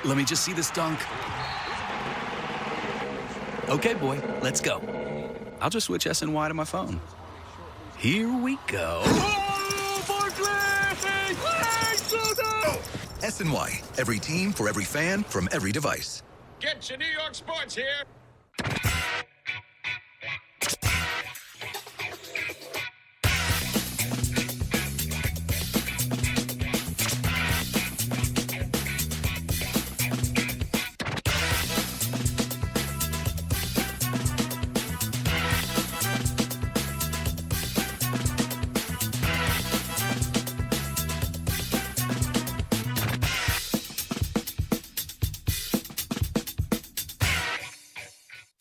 Let me just see this dunk. Okay, boy, let's go. I'll just switch SNY to my phone. Here we go. SNY, every team for every fan from every device. Get your New York sports here.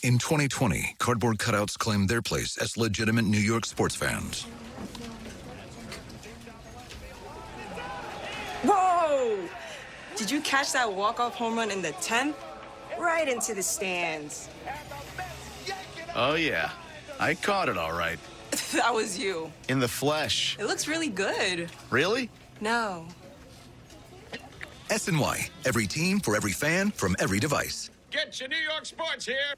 In 2020, cardboard cutouts claimed their place as legitimate New York sports fans. Whoa! Did you catch that walk-off home run in the 10th? Right into the stands. Oh, yeah. I caught it all right. That was you. In the flesh. It looks really good. Really? No. SNY, every team for every fan from every device. Get your New York sports here.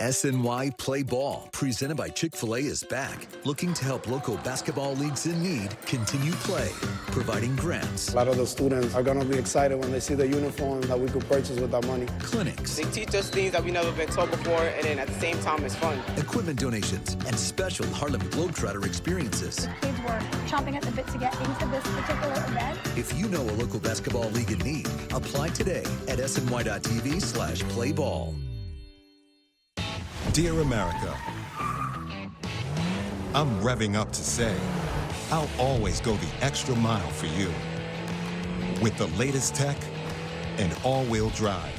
SNY Play Ball, presented by Chick-fil-A, is back, looking to help local basketball leagues in need continue play, providing grants. A lot of the students are going to be excited when they see the uniform that we could purchase with our money. Clinics. They teach us things that we've never been taught before, and then at the same time, it's fun. Equipment donations and special Harlem Globetrotter experiences. Kids were chomping at the bit to get into this particular event. If you know a local basketball league in need, apply today at sny.tv/playball. Dear America, I'm revving up to say, I'll always go the extra mile for you. With the latest tech and all-wheel drive.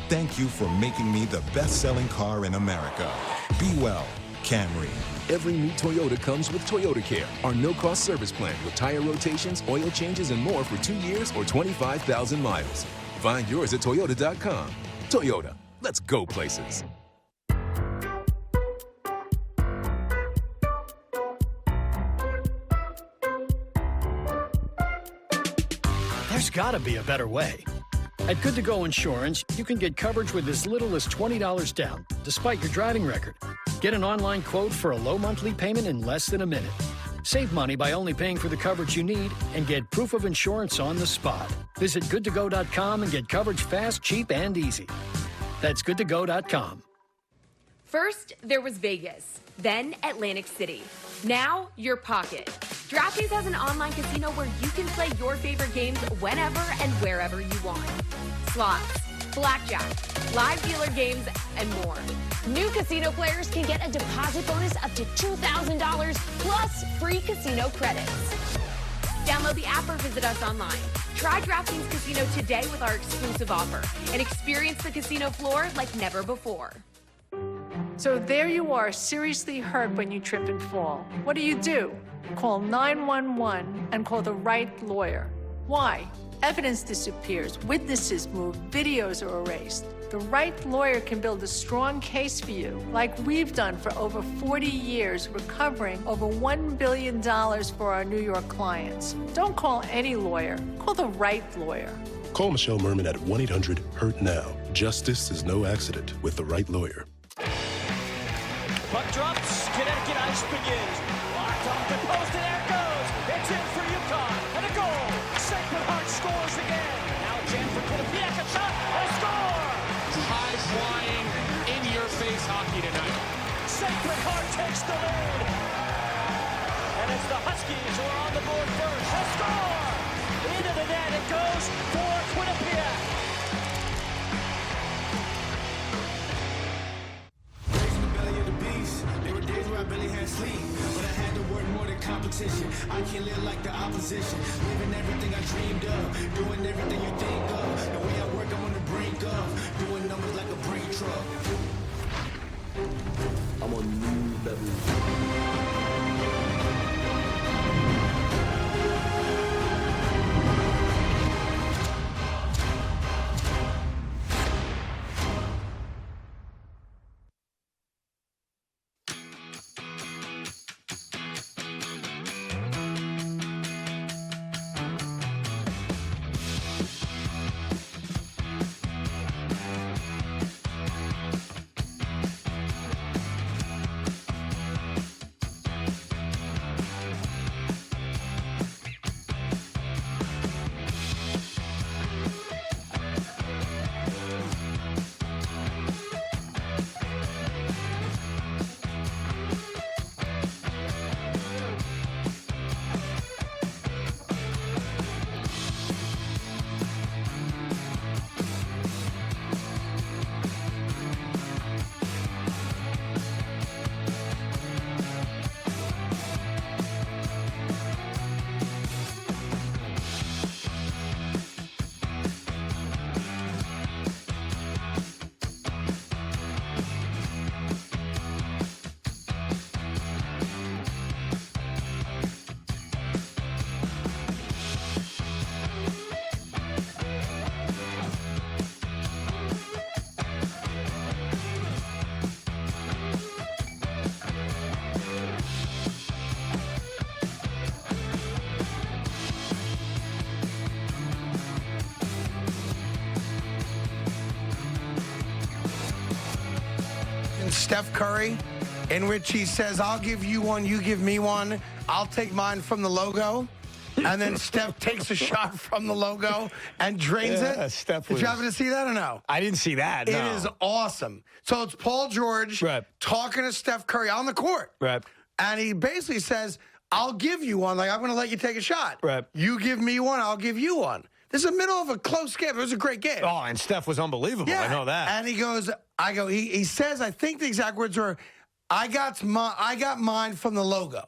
Thank you for making me the best-selling car in America. Be well, Camry. Every new Toyota comes with Toyota Care, our no-cost service plan with tire rotations, oil changes, and more for 2 years or 25,000 miles. Find yours at Toyota.com. Toyota, Let's go places. There's got to be a better way. At Good To Go Insurance, you can get coverage with as little as $20 down, despite your driving record. Get an online quote for a low monthly payment in less than a minute. Save money by only paying for the coverage you need and get proof of insurance on the spot. Visit goodtogo.com and get coverage fast, cheap, and easy. That's goodtogo.com. First, there was Vegas, then Atlantic City. Now, your pocket. DraftKings has an online casino where you can play your favorite games whenever and wherever you want. Slots, blackjack, live dealer games, and more. New casino players can get a deposit bonus up to $2,000 plus free casino credits. Download the app or visit us online. Try DraftKings Casino today with our exclusive offer and experience the casino floor like never before. So there you are, seriously hurt when you trip and fall. What do? Call 911 and call the right lawyer. Why? Evidence disappears, witnesses move, videos are erased. The right lawyer can build a strong case for you, like we've done for over 40 years, recovering over $1 billion for our New York clients. Don't call any lawyer, call the right lawyer. Call Michelle Merman at 1-800-HURT-NOW. Justice is no accident with the right lawyer. Puck drops, Connecticut ice begins. Locked off the post, and there it goes. It's in for UConn, and a goal. Sacred Heart scores again. Now jam for Quinnipiac, a shot, and a score. High-flying, in-your-face hockey tonight. Sacred Heart takes the lead. And it's the Huskies who are on the board first. A score! Into the net it goes for Quinnipiac. I barely had sleep, but I had to work more than competition. I can't live like the opposition, living everything I dreamed of, doing everything you think of. The way I work, I'm on the brink of doing numbers like a brake truck. I'm on new level. Steph Curry, in which he says, I'll give you one, you give me one, I'll take mine from the logo. And then Steph takes a shot from the logo and drains it. Steph Did you happen to see that or no? I didn't see that, no. It is awesome. So it's Paul George talking to Steph Curry on the court. Right. And he basically says, I'll give you one. Like, I'm going to let you take a shot. Right. You give me one, I'll give you one. This is the middle of a close game. It was a great game. Oh, and Steph was unbelievable. Yeah. I know that. And he goes, he says, I think the exact words were, I got mine from the logo.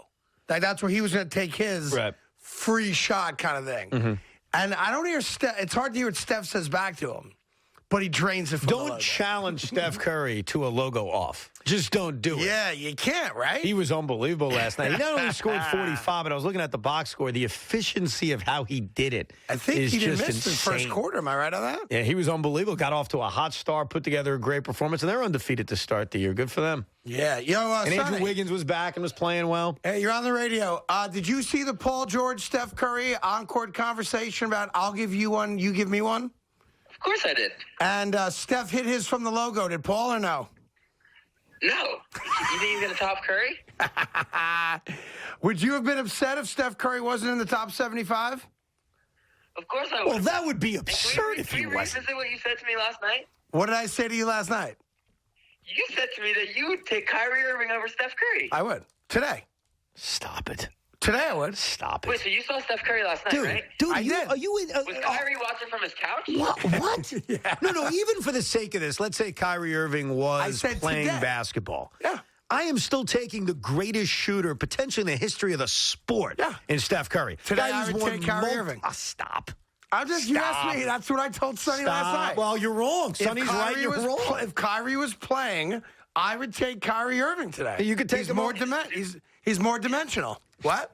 Like, that's where he was going to take his free shot kind of thing. Mm-hmm. And I don't hear Steph. It's hard to hear what Steph says back to him. but he drains it from the logo. Don't challenge Steph Curry to a logo off. Just don't do it. Yeah, you can't, right? He was unbelievable last night. He not only scored 45, but I was looking at the box score. The efficiency of how he did it I think is he didn't just miss his insane. first quarter. Am I right on that? Yeah, he was unbelievable. Got off to a hot start, put together a great performance, and they're undefeated to start the year. Good for them. Yeah. And Andrew Wiggins was back and was playing well. Hey, you're on the radio. Did you see the Paul George, Steph Curry on-court conversation about I'll give you one, you give me one? Of course I did. And Steph hit his from the logo. Did Paul or no? No. You think he's going to top Curry? Would you have been upset if Steph Curry wasn't in the top 75? Of course I would. Well, that would be absurd if he wasn't. Can you revisit what you said to me last night? What did I say to you last night? You said to me that you would take Kyrie Irving over Steph Curry. I would. Today. Stop it. Today I would. Stop it. Wait, so you saw Steph Curry last night, right? Dude, I did. Are you in? Was Kyrie watching from his couch? What? Yeah. No, even for the sake of this, let's say Kyrie Irving was playing today. basketball. Yeah. I am still taking the greatest shooter potentially in the history of the sport in Steph Curry. Today Guy I who's would won take Kyrie Irving. Stop. You asked me. That's what I told Sonny last night. Well, you're wrong. Sonny's right, you're wrong. If Kyrie was playing, I would take Kyrie Irving today. You could take he's him more he's more dimensional. What?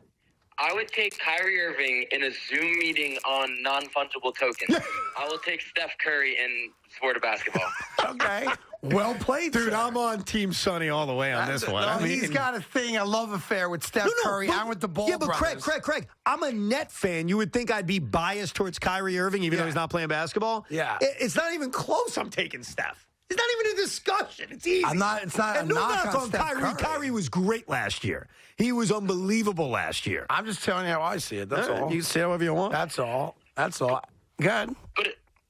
I would take Kyrie Irving in a Zoom meeting on non-fungible tokens. I will take Steph Curry in sport of basketball. Okay. Well played, Dude, sir. I'm on Team Sonny all the way on this one. No, I mean, he's got a love affair with Steph Curry and with the Ball but brothers. Craig, I'm a net fan. You would think I'd be biased towards Kyrie Irving, even though he's not playing basketball. Yeah. It's not even close. I'm taking Steph. It's not even a discussion. It's easy. It's not and a no knock knock on on Steph Kyrie. Curry. Kyrie was great last year. He was unbelievable last year. I'm just telling you how I see it. That's all. You can say it however you want. That's all. Good.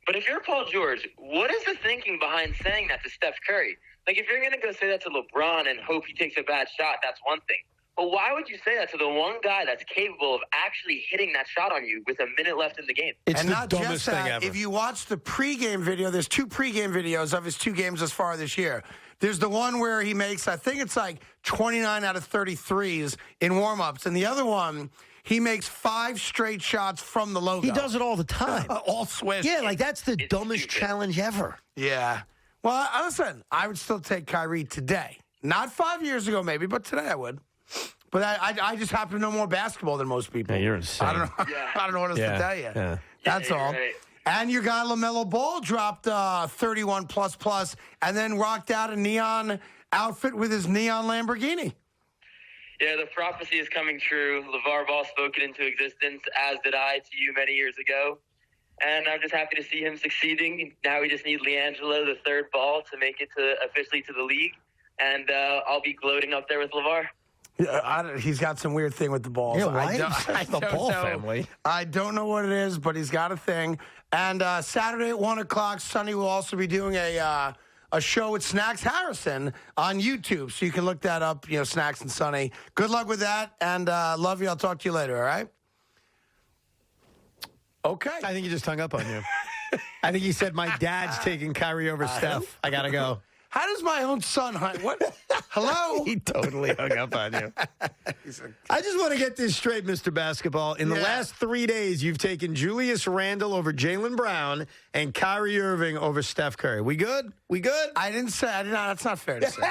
But if you're Paul George, what is the thinking behind saying that to Steph Curry? Like, if you're going to go say that to LeBron and hope he takes a bad shot, that's one thing. But why would you say that to the one guy that's capable of actually hitting that shot on you with a minute left in the game? It's and the not dumbest just thing that, ever. if you watch the pregame video, there's 2 pregame videos of his 2 games thus far this year. There's the one where he makes, I think it's like 29 out of 33s in warm-ups. And the other one, he makes 5 straight shots from the logo. He does it all the time. All swish. Yeah, like that's the dumbest challenge ever. Yeah. Well, listen, I would still take Kyrie today. Not 5 years ago, maybe, but today I would. But I just happen to know more basketball than most people. Yeah, you're insane. I don't know what else to tell you. Yeah. That's all. Right. And your guy LaMelo Ball dropped 31 plus, and then rocked out a neon outfit with his neon Lamborghini. Yeah, the prophecy is coming true. LeVar Ball spoke it into existence, as did I to you many years ago. And I'm just happy to see him succeeding. Now we just need LiAngelo, the third ball, to make it officially to the league. And I'll be gloating up there with LeVar. He's got some weird thing with the balls. Yeah, why? I The don't Ball know. family. I don't know what it is, but he's got a thing. And Saturday at 1 o'clock, Sonny will also be doing a show with Snacks Harrison on YouTube. So you can look that up, Snacks and Sonny. Good luck with that, and love you. I'll talk to you later, all right? Okay. I think he just hung up on you. I think he said, my dad's taking Kyrie over Steph. I got to go. How does my own son hunt? What? Hello? He totally hung up on you. I just want to get this straight, Mr. Basketball. In the last 3 days, you've taken Julius Randle over Jaylen Brown and Kyrie Irving over Steph Curry. We good? We good? I didn't say. I did not. That's not fair to say.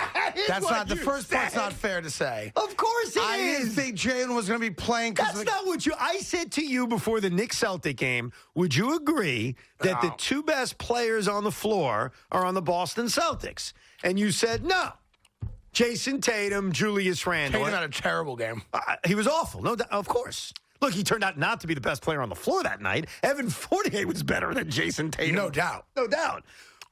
That's not the first part's not fair to say. Of course it is. I didn't think Jaylen was going to be playing. That's not what I said to you before the Knicks-Celtic game. Would you agree that the 2 best players on the floor are on the Boston Celtics? And you said no. Jason Tatum, Julius Randle. Tatum had a terrible game. He was awful. No, of course. Look, he turned out not to be the best player on the floor that night. Evan Fournier was better than Jason Tatum. No doubt. No doubt.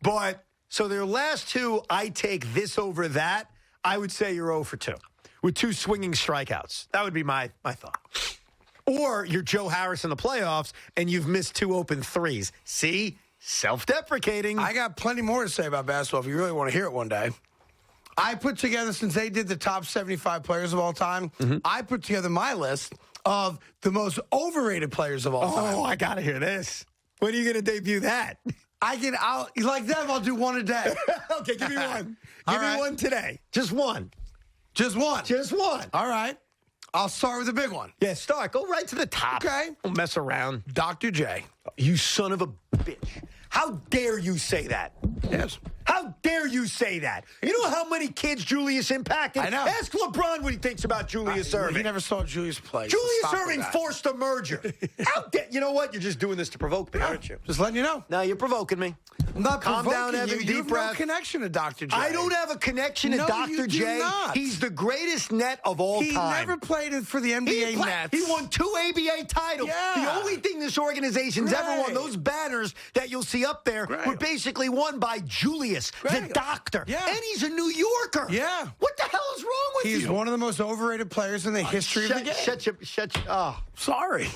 But, so their last 2, I take this over that. I would say you're 0 for 2 with 2 swinging strikeouts. That would be my thought. Or you're Joe Harris in the playoffs and you've missed 2 open threes. See? Self-deprecating. I got plenty more to say about basketball if you really want to hear it one day. I put together, since they did the top 75 players of all time, I put together my list of the most overrated players of all time. Oh, I got to hear this. When are you going to debut that? Like them, I'll do one a day. Okay, give me one. Give me one today. Just one. Just one? Just one. All right. I'll start with the big one. Yeah, start. Go right to the top. Okay. Don't mess around. Dr. J. You son of a bitch. How dare you say that? Yes. How dare you say that? You know how many kids Julius impacted? I know. Ask LeBron what he thinks about Julius Erving. He never saw Julius play. Julius Erving forced a merger. How dare you know what? You're just doing this to provoke me, aren't you? Just letting you know. No, you're provoking me. I'm not Calm down, provoking Evan. you. Deep You have breath. no connection to Dr. J. I don't have a connection to No, Dr. you do J. not. He's the greatest net of all He time. never played it for the NBA Nets. He won 2 ABA titles. Yeah. The only thing this organization's ever won, Right. those banners that you'll see up there, were basically won by Julius, the doctor. Yeah. And he's a New Yorker. Yeah. What the hell is wrong with you? He's one of the most overrated players in the history of the game. Shut your. Oh. Sorry.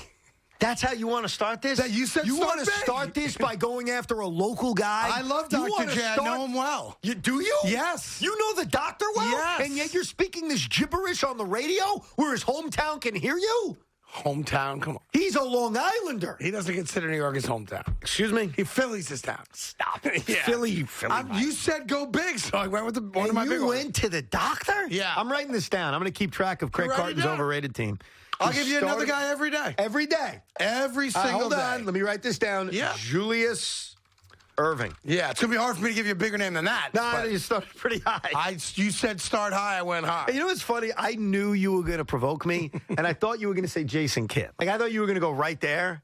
That's how you want to start this? That you said you start want to big. start this by going after a local guy? I love You Dr. wanna J. I know him well. Do you? Yes. You know the doctor well? Yes. And yet you're speaking this gibberish on the radio where his hometown can hear you? Hometown? Come on. He's a Long Islander. He doesn't consider New York his hometown. Excuse me? Philly's his town. Stop it. Yeah. Philly. You said go big, so I went with one of my big you ones. went to the doctor? Yeah. I'm writing this down. I'm going to keep track of Craig Write it Carton's down. overrated team. I'll He give you another started- guy every day. Every day. Every single Hold day. on. Let me write this down. Yeah. Julius Erving. Yeah, it's going to be hard for me to give you a bigger name than that. No, but you started pretty high. you said start high, I went high. You know what's funny? I knew you were going to provoke me, and I thought you were going to say Jason Kidd. Like, I thought you were going to go right there,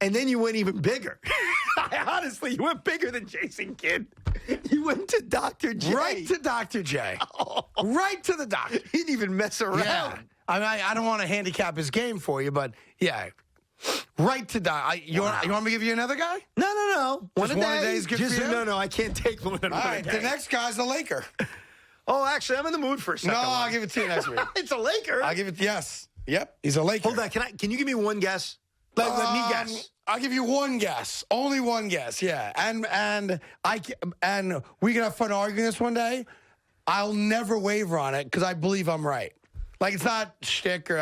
and then you went even bigger. Honestly, you went bigger than Jason Kidd. You went to Dr. J. Right to Dr. J. Right to the doctor. He didn't even mess around. Yeah. I mean, I don't want to handicap his game for you, but yeah. Right to die. You want me to give you another guy? No. Just one a day is good for you? No, I can't take more than All one right, a day. the next guy's a Laker. Oh, actually, I'm in the mood for a second. No, I'll give it to you next week. It's a Laker. I'll give it, yes. Yep, he's a Laker. Hold on, can you give me one guess? Let me guess. I'll give you one guess. Only one guess, yeah. And we can have fun arguing this one day. I'll never waver on it because I believe I'm right. Like, it's not shtick or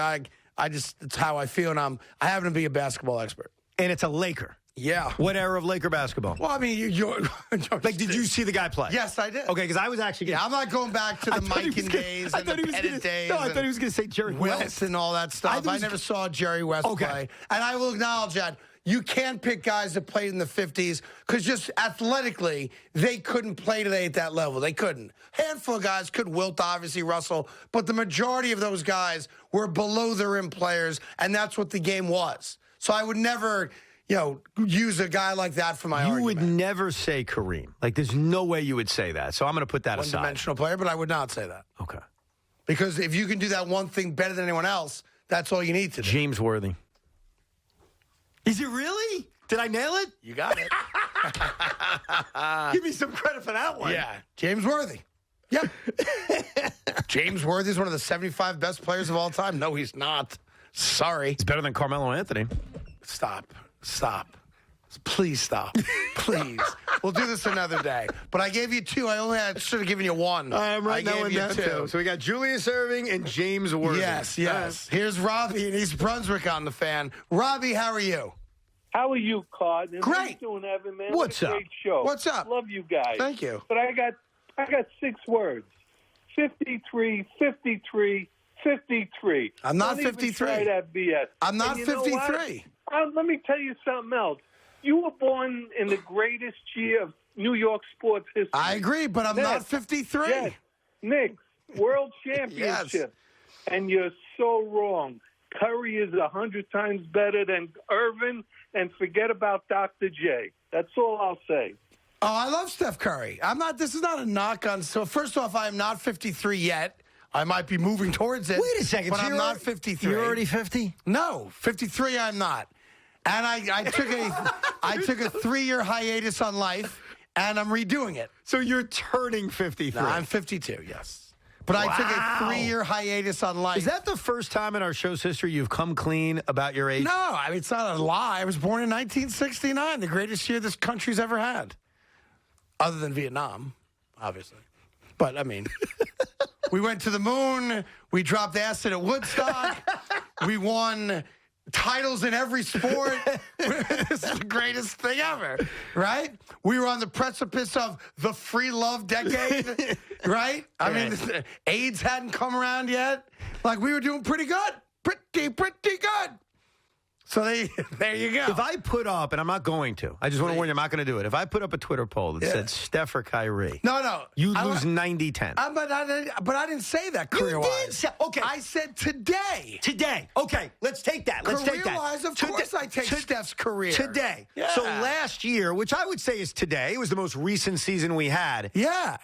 it's how I feel, and I happen to be a basketball expert. And it's a Laker. Yeah. What era of Laker basketball? Well, I mean, you're like, did you see the guy play? Yes, I did. Okay, because I was actually. I'm not going back to the Mikan days and the Pettit days. No, I thought he was going to say Jerry Wilt West and all that stuff. I never saw Jerry West play, and I will acknowledge that. You can't pick guys that played in the 50s because just athletically, they couldn't play today at that level. They couldn't. Handful of guys could, Wilt, obviously, Russell, but the majority of those guys were below their rim players, and that's what the game was. So I would never, use a guy like that for my argument. You would never say Kareem. Like, there's no way you would say that. So I'm going to put that aside. One-dimensional player, but I would not say that. Okay. Because if you can do that one thing better than anyone else, that's all you need to do. James Worthy. Is it really? Did I nail it? You got it. Give me some credit for that one. Yeah. James Worthy. Yeah. James Worthy is one of the 75 best players of all time. No, he's not. Sorry. He's better than Carmelo Anthony. Stop. Please stop. Please. We'll do this another day. But I gave you two. I should have given you one. I'm right now in that two. too. So we got Julius Erving and James Worthy. Yes. Here's Robbie in East Brunswick on the fan. Robbie, how are you? How are you, Carton? Great. How you doing, Evan, man? What's what a up? Great show. What's up? Love you guys. Thank you. But I got 6 words. 53, 53, 53. I'm not Don't even 53. try that BS. I'm not And you know 53. what? Let me tell you something else. You were born in the greatest year of New York sports history. I agree, but I'm not 53. Yes. Knicks, world championship. And you're so wrong. Curry is 100 times better than Irvin, and forget about Dr. J. That's all I'll say. Oh, I love Steph Curry. This is not a knock on. So first off, I am not 53 yet. I might be moving towards it. Wait a second. But So I'm not 53. You're already 50? No, 53 I'm not. And I took a 3-year hiatus on life, and I'm redoing it. So you're turning 53. No, I'm 52, yes. But I took a 3-year hiatus on life. Is that the first time in our show's history you've come clean about your age? No, I mean, it's not a lie. I was born in 1969, the greatest year this country's ever had. Other than Vietnam, obviously. But, I mean, we went to the moon. We dropped acid at Woodstock. We won titles in every sport. This is the greatest thing ever, right? We were on the precipice of the free love decade, right? I mean, AIDS hadn't come around yet. Like, we were doing pretty good. Pretty good. So there you go. If I put up, and I'm not going to, I just want to warn you, I'm not going to do it. If I put up a Twitter poll that said Steph or Kyrie, no, you lose 90-10. But I didn't say that career-wise. You did say, okay. I said today. Today. Okay, let's take that. Career-wise, of course I take Steph's career. Today. Yeah. So last year, which I would say is today, it was the most recent season we had. Yeah.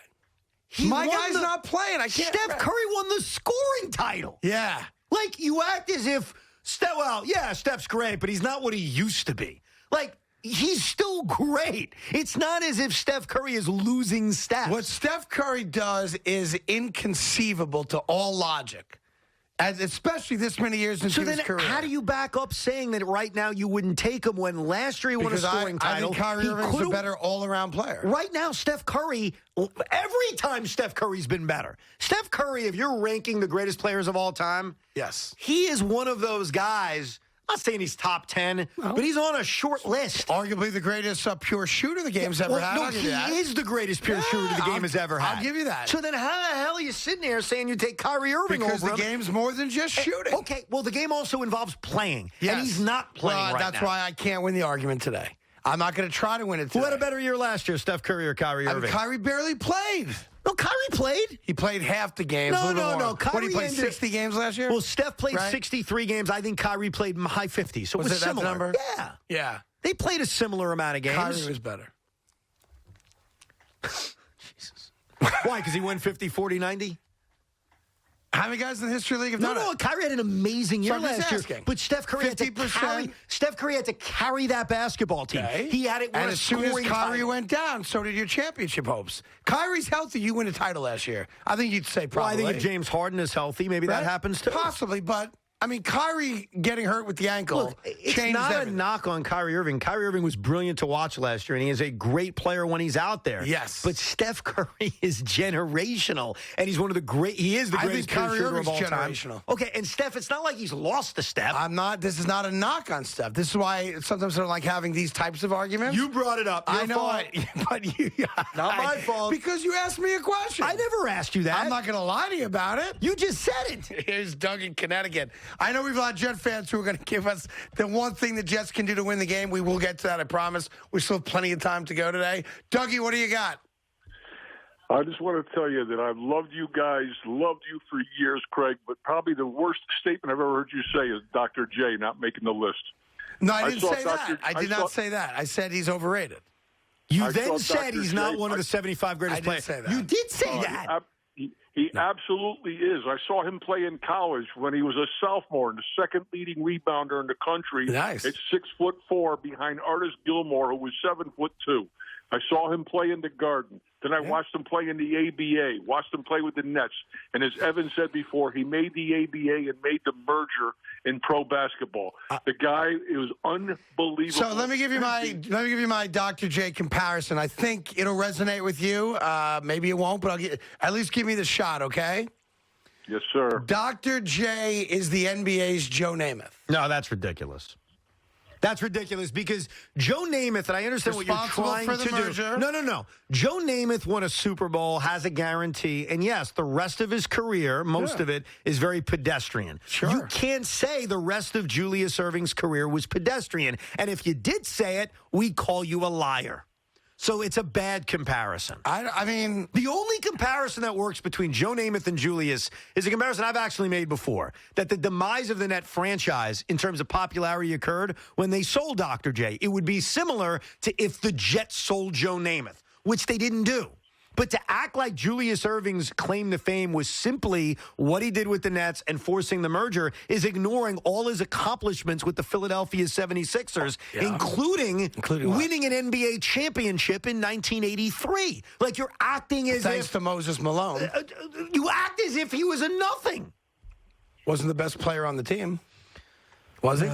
My guy's not playing. I can't. Steph Curry won the scoring title. Yeah. Like, you act as if, Steph's great, but he's not what he used to be. Like, he's still great. It's not as if Steph Curry is losing stats. What Steph Curry does is inconceivable to all logic, especially this many years into his career. How do you back up saying that right now you wouldn't take him when last year he won a scoring title? I think Kyrie Irving's a better all-around player. Right now, Steph Curry, every time Steph Curry's been better. Steph Curry, if you're ranking the greatest players of all time, yes, he is one of those guys. I'm not saying he's top 10, but he's on a short list. Arguably the greatest pure shooter the game's ever had. No, he is the greatest pure shooter the game has ever had. I'll give you that. So then how the hell are you sitting there saying you take Kyrie Irving over him? Because the game's more than just shooting. Okay, well, the game also involves playing, and he's not playing right now. That's why I can't win the argument today. I'm not going to try to win it today. Who had a better year last year, Steph Curry or Kyrie Irving? Kyrie barely played. No, Kyrie played. He played half the games. No. Kyrie, what, he played 60 games last year? Well, Steph played 63 games. I think Kyrie played high 50s. So it was similar. That number? Yeah. Yeah. They played a similar amount of games. Kyrie was better. Jesus. Why? Because he won 50, 40, 90? How many guys in the history of the league have done it? No, Kyrie had an amazing year last year. But Steph Curry 50%. Steph Curry had to carry that basketball team. Okay. He had it win and as soon as Kyrie went down, so did your championship hopes. Kyrie's healthy, you win a title last year. I think you'd say probably. Well, I think if James Harden is healthy, maybe that happens too. Possibly, but I mean, Kyrie getting hurt with the ankle. Look, it's not everything. A knock on Kyrie Irving. Kyrie Irving was brilliant to watch last year, and he is a great player when he's out there. Yes. But Steph Curry is generational, and he's one of the great. He is the greatest Kyrie shooter Irving's of all generational. Time. Okay, and Steph, it's not like he's lost to Steph. I'm not. This is not a knock on Steph. This is why sometimes I don't like having these types of arguments. You brought it up. I know, but you. Not my fault. Because you asked me a question. I never asked you that. I'm not going to lie to you about it. You just said it. Here's Doug in Connecticut. I know we've got Jet fans who are going to give us the one thing the Jets can do to win the game. We will get to that, I promise. We still have plenty of time to go today. Dougie, what do you got? I just want to tell you that I've loved you guys, loved you for years, Craig, but probably the worst statement I've ever heard you say is Dr. J not making the list. No, I didn't say that. I did not say that. I said he's overrated. You then said he's not one of the 75 greatest players. Say that. You did say that. He absolutely is. I saw him play in college when he was a sophomore and the second leading rebounder in the country. Nice. At 6'4" behind Artis Gilmore, who was 7'2". I saw him play in the Garden. Then I watched him play in the ABA, watched him play with the Nets. And as Evan said before, he made the ABA and made the merger in pro basketball. The guy, it was unbelievable. So let me give you my Dr. J comparison. I think it'll resonate with you. Maybe it won't, but at least give me the shot, okay? Yes, sir. Dr. J is the NBA's Joe Namath. No, that's ridiculous. That's ridiculous because Joe Namath, and I understand what you're trying to do. No. Joe Namath won a Super Bowl, has a guarantee, and yes, the rest of his career, most of it, is very pedestrian. Sure. You can't say the rest of Julius Erving's career was pedestrian, and if you did say it, we call you a liar. So it's a bad comparison. I mean, the only comparison that works between Joe Namath and Julius is a comparison I've actually made before, that the demise of the Net franchise in terms of popularity occurred when they sold Dr. J. It would be similar to if the Jets sold Joe Namath, which they didn't do. But to act like Julius Erving's claim to fame was simply what he did with the Nets and forcing the merger is ignoring all his accomplishments with the Philadelphia 76ers, including winning an NBA championship in 1983. Like you're acting as Thanks to Moses Malone. You act as if he was a nothing. Wasn't the best player on the team. Was he?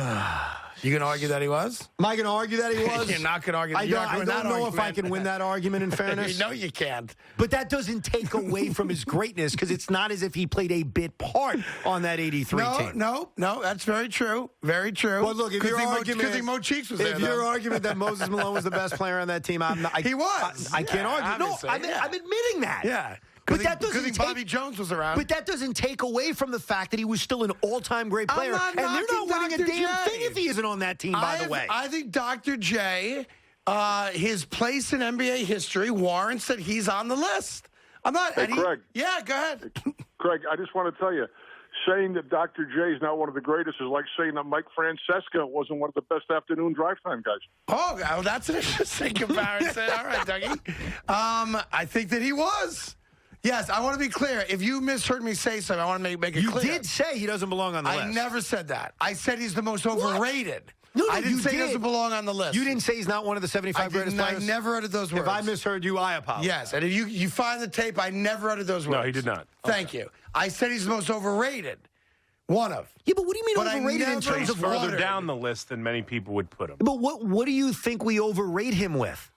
You can argue that he was? Am I going to argue that he was? You're not going to argue that. I don't know if I can win that argument, in fairness. No, you can't. But that doesn't take away from his greatness because it's not as if he played a bit part on that 83 team. No, that's very true. Very true. Well, look, if your argument, Mo Cheeks was there, your argument that Moses Malone was the best player on that team, he was. I can't argue. No, I'm admitting that. Yeah. But that Good thing Bobby Jones was around. But that doesn't take away from the fact that he was still an all-time great player. And they're not winning a damn thing if he isn't on that team, by the way. I think Dr. J, his place in NBA history warrants that he's on the list. I'm not. Hey, Craig. Yeah, go ahead. Craig, I just want to tell you, saying that Dr. J is not one of the greatest is like saying that Mike Francesca wasn't one of the best afternoon drive time guys. Oh, well, that's an interesting comparison. All right, Dougie. I think that he was. Yes, I want to be clear. If you misheard me say something, I want to make it clear. You did say he doesn't belong on the list. I never said that. I said he's the most overrated. No, I didn't say he doesn't belong on the list. You didn't say he's not one of the 75 greatest players? I never uttered those words. If I misheard you, I apologize. Yes, and if you find the tape, I never uttered those words. No, he did not. Thank you. I said he's the most overrated. One of. Yeah, but what do you mean overrated in terms He's of further down the list than many people would put him. But what do you think we overrate him with?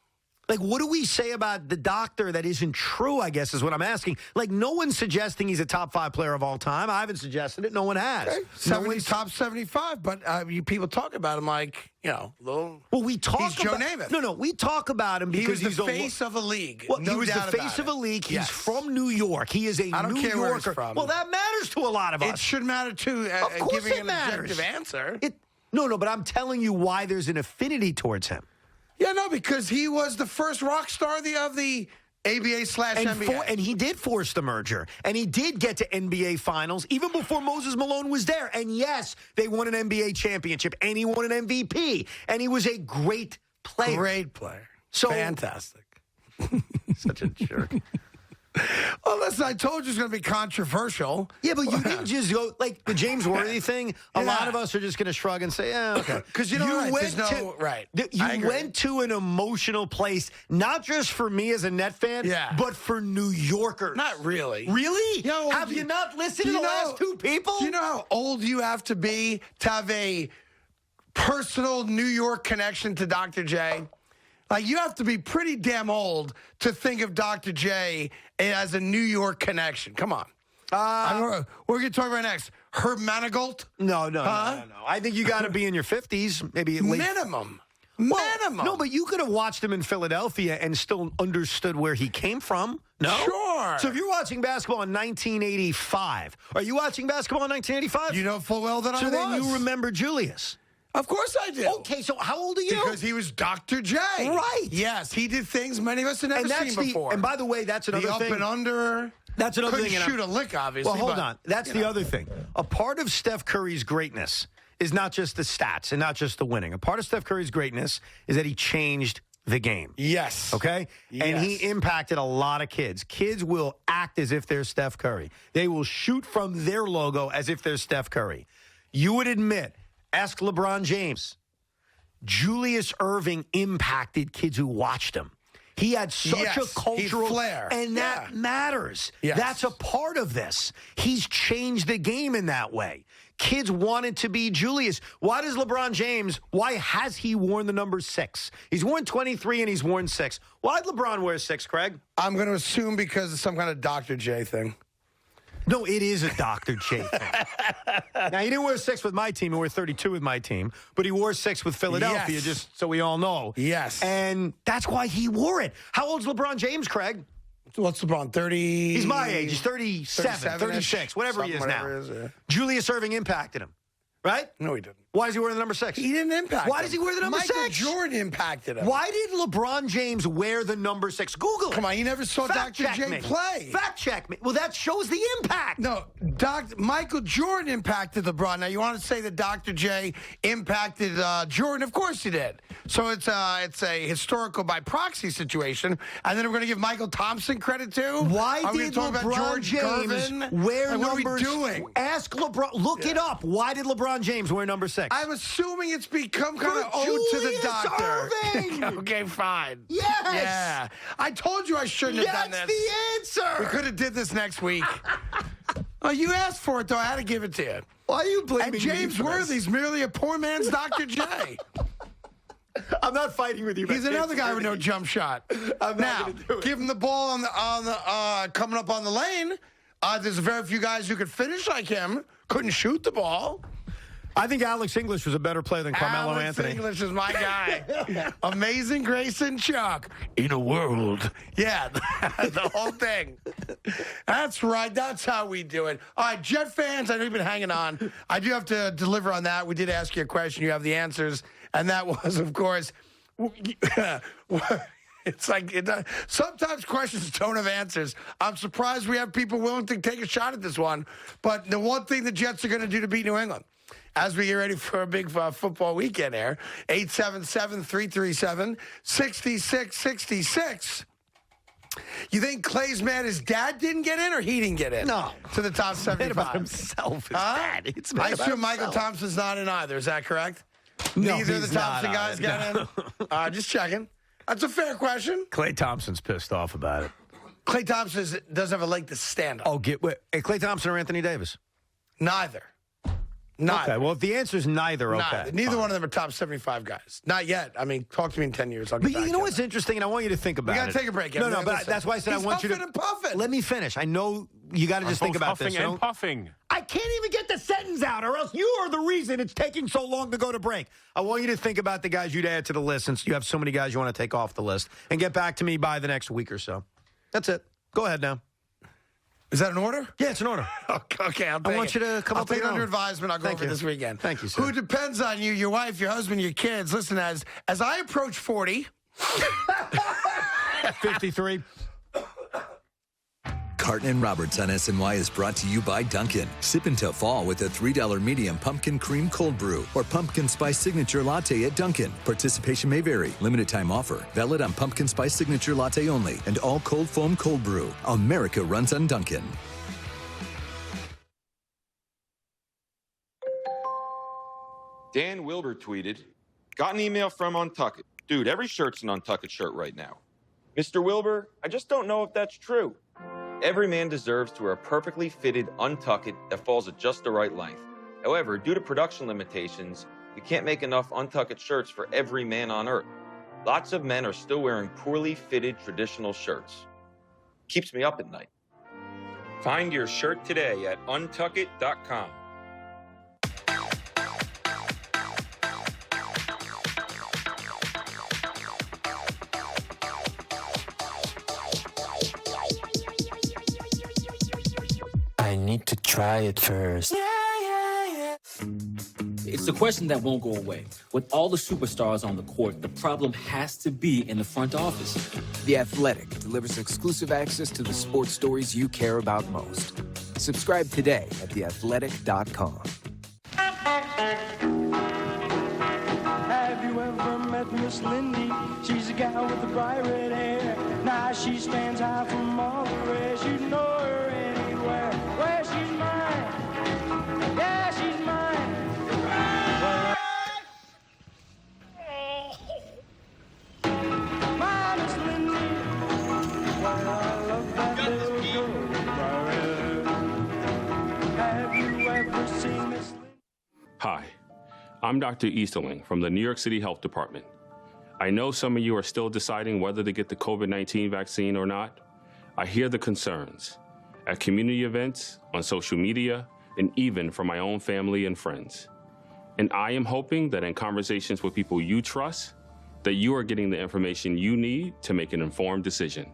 Like, what do we say about the doctor that isn't true, I guess, is what I'm asking. Like, no one's suggesting he's a top 5 player of all time. I haven't suggested it. No one has. Okay. Top 75, but you people talk about him like, little. Well, we talk he's about Joe Namath. No, we talk about him because he was he's the face of a league. Well, no he was doubt the face about of a it. league. He's Yes. from New York. He is a I don't New care Yorker. where he's from. Well, that matters to a lot of us. It should matter too. Of course giving it an matters. objective answer. No, but I'm telling you why there's an affinity towards him. Yeah, no, because he was the first rock star of the ABA/NBA. And he did force the merger. And he did get to NBA Finals even before Moses Malone was there. And yes, they won an NBA championship. And he won an MVP. And he was a great player. Great player. So, fantastic. Such a jerk. Well, listen, I told you it's going to be controversial. Yeah, but you didn't just go, like the James Worthy thing, a lot of us are just going to shrug and say, yeah, okay. Because you went to an emotional place, not just for me as a Net fan, but for New Yorkers. Not really. Really? Have you not listened to the last two people? Do you know how old you have to be to have a personal New York connection to Dr. J? Like, you have to be pretty damn old to think of Dr. J as a New York connection. Come on. We're going to talk about next. Herb Manigault? No. I think you got to be in your 50s, maybe at least. Minimum. No, but you could have watched him in Philadelphia and still understood where he came from. No? Sure. So if you're watching basketball in 1985, are you watching basketball in 1985? You know full well that I was. So then you remember Julius. Of course I do. Okay, so how old are you? Because he was Dr. J. Right. Yes, he did things many of us have never seen before. And by the way, that's another thing. The up and under. That's another Couldn't thing. Shoot a lick, obviously. Well, hold on. That's the other thing. A part of Steph Curry's greatness is not just the stats and not just the winning. A part of Steph Curry's greatness is that he changed the game. Yes. Okay? Yes. And he impacted a lot of kids. Kids will act as if they're Steph Curry. They will shoot from their logo as if they're Steph Curry. You would admit, ask LeBron James, Julius Erving impacted kids who watched him. He had such a cultural flair. And that matters. Yes. That's a part of this. He's changed the game in that way. Kids wanted to be Julius. Why has he worn the number 6? He's worn 23 and he's worn 6. Why did LeBron wear 6, Craig? I'm going to assume because of some kind of Dr. J thing. No, it is a Dr. J thing. Now, he didn't wear 6 with my team. He wore 32 with my team. But he wore 6 with Philadelphia, just so we all know. Yes. And that's why he wore it. How old's LeBron James, Craig? What's LeBron, 30? He's my age. He's 37, 36, whatever he is now. Julius Erving impacted him, right? No, he didn't. Why does he wear the number 6? He didn't impact Why him. does he wear the number 6? Michael Jordan impacted him. Why did LeBron James wear the number 6? Google it. Come on, he never saw Dr. J play. Fact check me. Well, that shows the impact. No, Michael Jordan impacted LeBron. Now, you want to say that Dr. J impacted Jordan? Of course he did. So it's a historical by proxy situation. And then we're going to give Michael Thompson credit too? Why Are we did talk about LeBron George James Gervin? wear What number? are we doing? Ask LeBron. Look it up. Why did LeBron James wear number 6? I'm assuming it's become kind of owed to the doctor. Okay, fine. Yes. Yeah. I told you I shouldn't have done That's this. the answer. We could have did this next week. Oh, you asked for it, though. I had to give it to you. Why are you blaming me? And James Worthy's merely a poor man's Dr. J. I'm not fighting with you. He's another guy with no jump shot. I'm now, not do it. give him the ball on the coming up on the lane. There's very few guys who could finish like him. Couldn't shoot the ball. I think Alex English was a better player than Carmelo Anthony. Alex English is my guy. Amazing Grace and Chuck. In a world. Yeah, the whole thing. That's right. That's how we do it. All right, Jet fans, I know you've been hanging on. I do have to deliver on that. We did ask you a question. You have the answers. And that was, of course, it's like sometimes questions don't have answers. I'm surprised we have people willing to take a shot at this one. But the one thing the Jets are going to do to beat New England, as we get ready for a big football weekend here, 877-337-6666. You think Clay's mad his dad didn't get in or he didn't get in? No. To the top 75. About himself, his dad. It's mad I about assume Michael himself. Thompson's not in either. Is that correct? No, Neither of he's the Thompson not guys on got it. in? Just checking. That's a fair question. Klay Thompson's pissed off about it. Klay Thompson doesn't have a leg to stand on. Oh, Klay Thompson or Anthony Davis? Neither. Okay, well, if the answer is neither, okay. Neither one of them are top 75 guys. Not yet. I mean, talk to me in 10 years. I'll get But back you know to what's interesting, and I want you to think about it. We got to take a break. No, Everybody but listen. that's why I said He's I want you to. huffing and puffing. Let me finish. I know you got to just think about this. Huffing and puffing. I can't even get the sentence out, or else you are the reason it's taking so long to go to break. I want you to think about the guys you'd add to the list, since you have so many guys you want to take off the list, and get back to me by the next week or so. That's it. Go ahead now. Is that an order? Yeah, it's an order. Okay, I want you to come I'll up with take it your under own. advisement. I'll go Thank over you. this weekend. Thank you, sir. Who depends on you, your wife, your husband, your kids. Listen, as I approach 40. 53. Carton Roberts on SNY is brought to you by Dunkin'. Sip until fall with a $3 medium pumpkin cream cold brew or pumpkin spice signature latte at Dunkin'. Participation may vary. Limited time offer. Valid on pumpkin spice signature latte only and all cold foam cold brew. America runs on Dunkin'. Dan Wilbur tweeted, got an email from Untuckit. Dude, every shirt's an Untuckit shirt right now. Mr. Wilbur, I just don't know if that's true. Every man deserves to wear a perfectly fitted Untuckit that falls at just the right length. However, due to production limitations, we can't make enough Untuckit shirts for every man on Earth. Lots of men are still wearing poorly fitted traditional shirts. Keeps me up at night. Find your shirt today at untuckit.com. I need to try it first. It's the question that won't go away. With all the superstars on the court, the problem has to be in the front office. The Athletic delivers exclusive access to the sports stories you care about most. Subscribe today at theathletic.com. Have you ever met Miss Lindy? She's a gal with the bright red hair. Now she stands high from all the rest. You know her anywhere. Where she's mine. Yeah, she's mine. My Miss Lindy. Well, I love that little girl with the bright red hair. Have you ever seen Miss Lindy? Hi, I'm Dr. Easterling from the New York City Health Department. I know some of you are still deciding whether to get the COVID-19 vaccine or not. I hear the concerns at community events, on social media, and even from my own family and friends. And I am hoping that in conversations with people you trust, that you are getting the information you need to make an informed decision.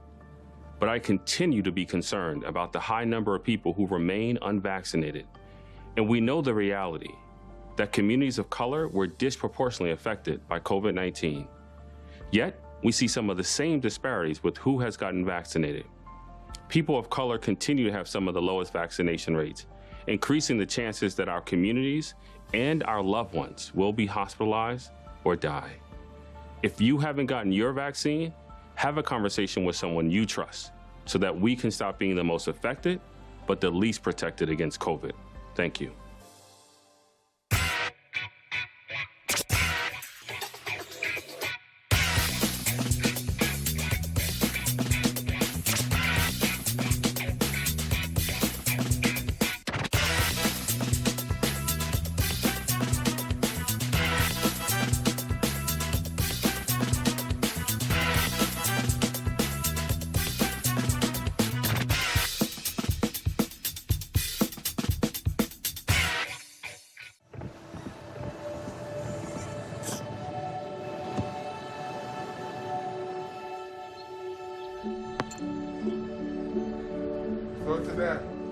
But I continue to be concerned about the high number of people who remain unvaccinated. And we know the reality that communities of color were disproportionately affected by COVID-19. Yet, we see some of the same disparities with who has gotten vaccinated. People of color continue to have some of the lowest vaccination rates, increasing the chances that our communities and our loved ones will be hospitalized or die. If you haven't gotten your vaccine, have a conversation with someone you trust so that we can stop being the most affected, but the least protected against COVID. Thank you.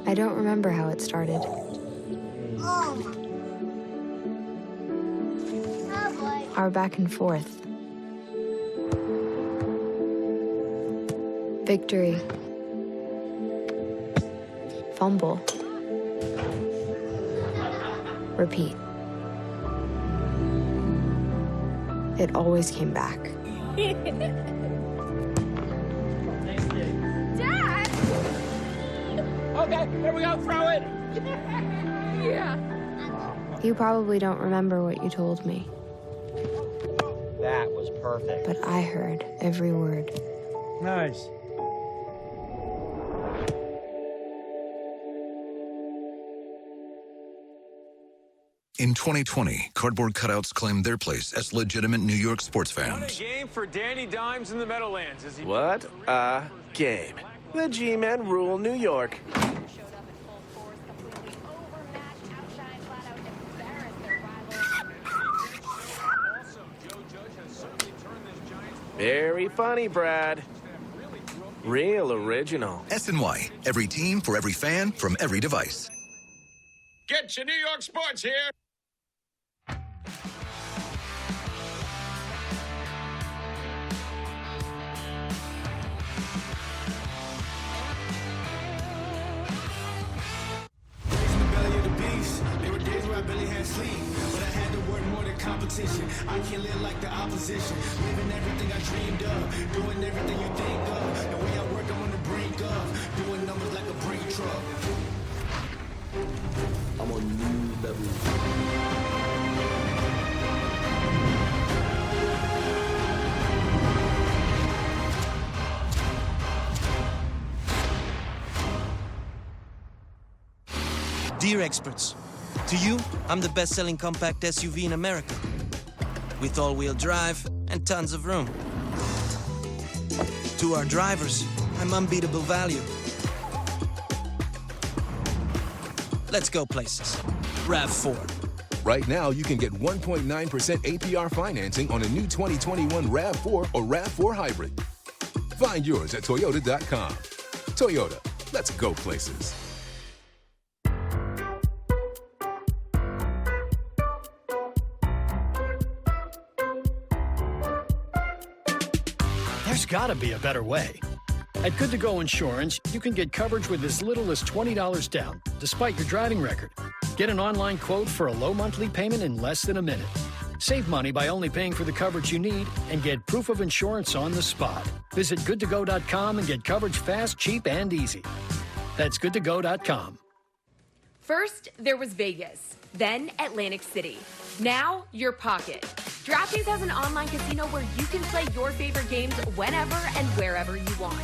I don't remember how it started. Our back and forth. Victory. Fumble. Repeat. It always came back. Dad! Okay, here we go, throw it! Yeah. You probably don't remember what you told me, That was perfect. but I heard every word. Nice. In 2020, cardboard cutouts claimed their place as legitimate New York sports What a fans. game for Danny Dimes in the Meadowlands. As he What a game. The G-Men rule New York. Very funny, Brad. Real original. SNY, every team for every fan from every device. Get your New York sports here. There were days where I barely had sleep, but I had to work more than competition. I can't live like the opposition, living everything I dreamed of, doing everything you think of. The way I work, I'm on the brink of doing numbers like a brake truck. I'm on new level. Dear experts, to you, I'm the best-selling compact SUV in America, with all-wheel drive and tons of room. To our drivers, I'm unbeatable value. Let's go places. RAV4. Right now, you can get 1.9% APR financing on a new 2021 RAV4 or RAV4 Hybrid. Find yours at Toyota.com. Toyota, let's go places. There's got to be a better way. At Good To Go Insurance, you can get coverage with as little as $20 down, despite your driving record. Get an online quote for a low monthly payment in less than a minute. Save money by only paying for the coverage you need and get proof of insurance on the spot. Visit goodtogo.com and get coverage fast, cheap, and easy. That's goodtogo.com. First, there was Vegas, then Atlantic City. Now, your pocket. DraftKings has an online casino where you can play your favorite games whenever and wherever you want.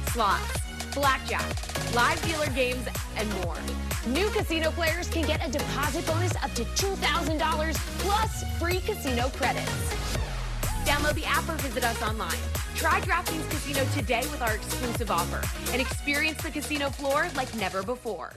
Slots, blackjack, live dealer games, and more. New casino players can get a deposit bonus up to $2,000 plus free casino credits. Download the app or visit us online. Try DraftKings Casino today with our exclusive offer and experience the casino floor like never before.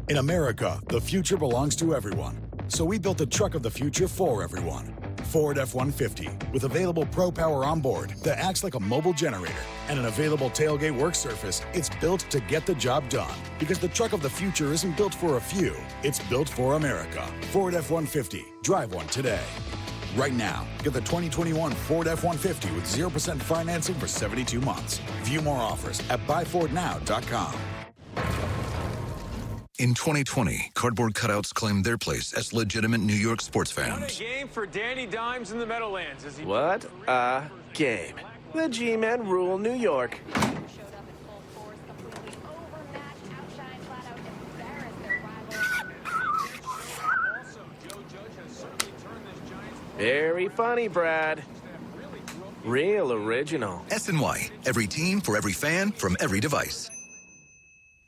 In America, the future belongs to everyone. So we built the truck of the future for everyone. Ford F-150, with available Pro Power onboard that acts like a mobile generator and an available tailgate work surface, it's built to get the job done. Because the truck of the future isn't built for a few, it's built for America. Ford F-150, drive one today. Right now, get the 2021 Ford F-150 with 0% financing for 72 months. View more offers at buyfordnow.com. In 2020, cardboard cutouts claimed their place as legitimate New York sports What a fans. game for Danny Dimes in the Meadowlands. As he What a game. The G-Men rule New York. Very funny, Brad. Real original. SNY, every team for every fan from every device.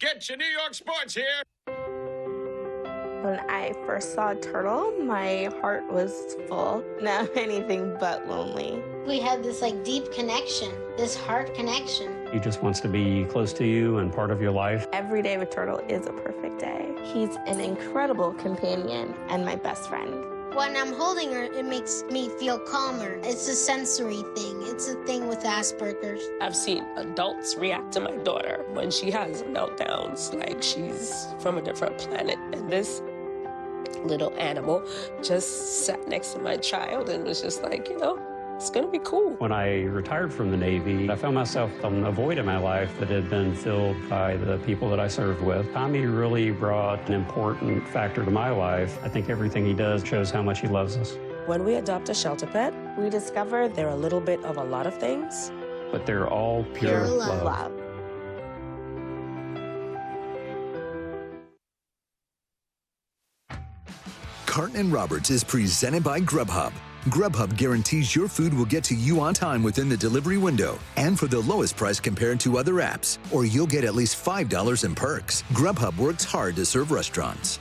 Get your New York sports here. When I first saw Turtle, my heart was full. Now anything but lonely. We have this deep connection, this heart connection. He just wants to be close to you and part of your life. Every day with Turtle is a perfect day. He's an incredible companion and my best friend. When I'm holding her, it makes me feel calmer. It's a sensory thing. It's a thing with Asperger's. I've seen adults react to my daughter when she has meltdowns, like she's from a different planet. And this little animal just sat next to my child and was just like, it's going to be cool. When I retired from the Navy, I found myself on a void in my life that had been filled by the people that I served with. Tommy really brought an important factor to my life. I think everything he does shows how much he loves us. When we adopt a shelter pet, we discover they're a little bit of a lot of things. But they're all pure love. Carton Roberts is presented by Grubhub. Grubhub guarantees your food will get to you on time within the delivery window and for the lowest price compared to other apps, or you'll get at least $5 in perks. Grubhub works hard to serve restaurants.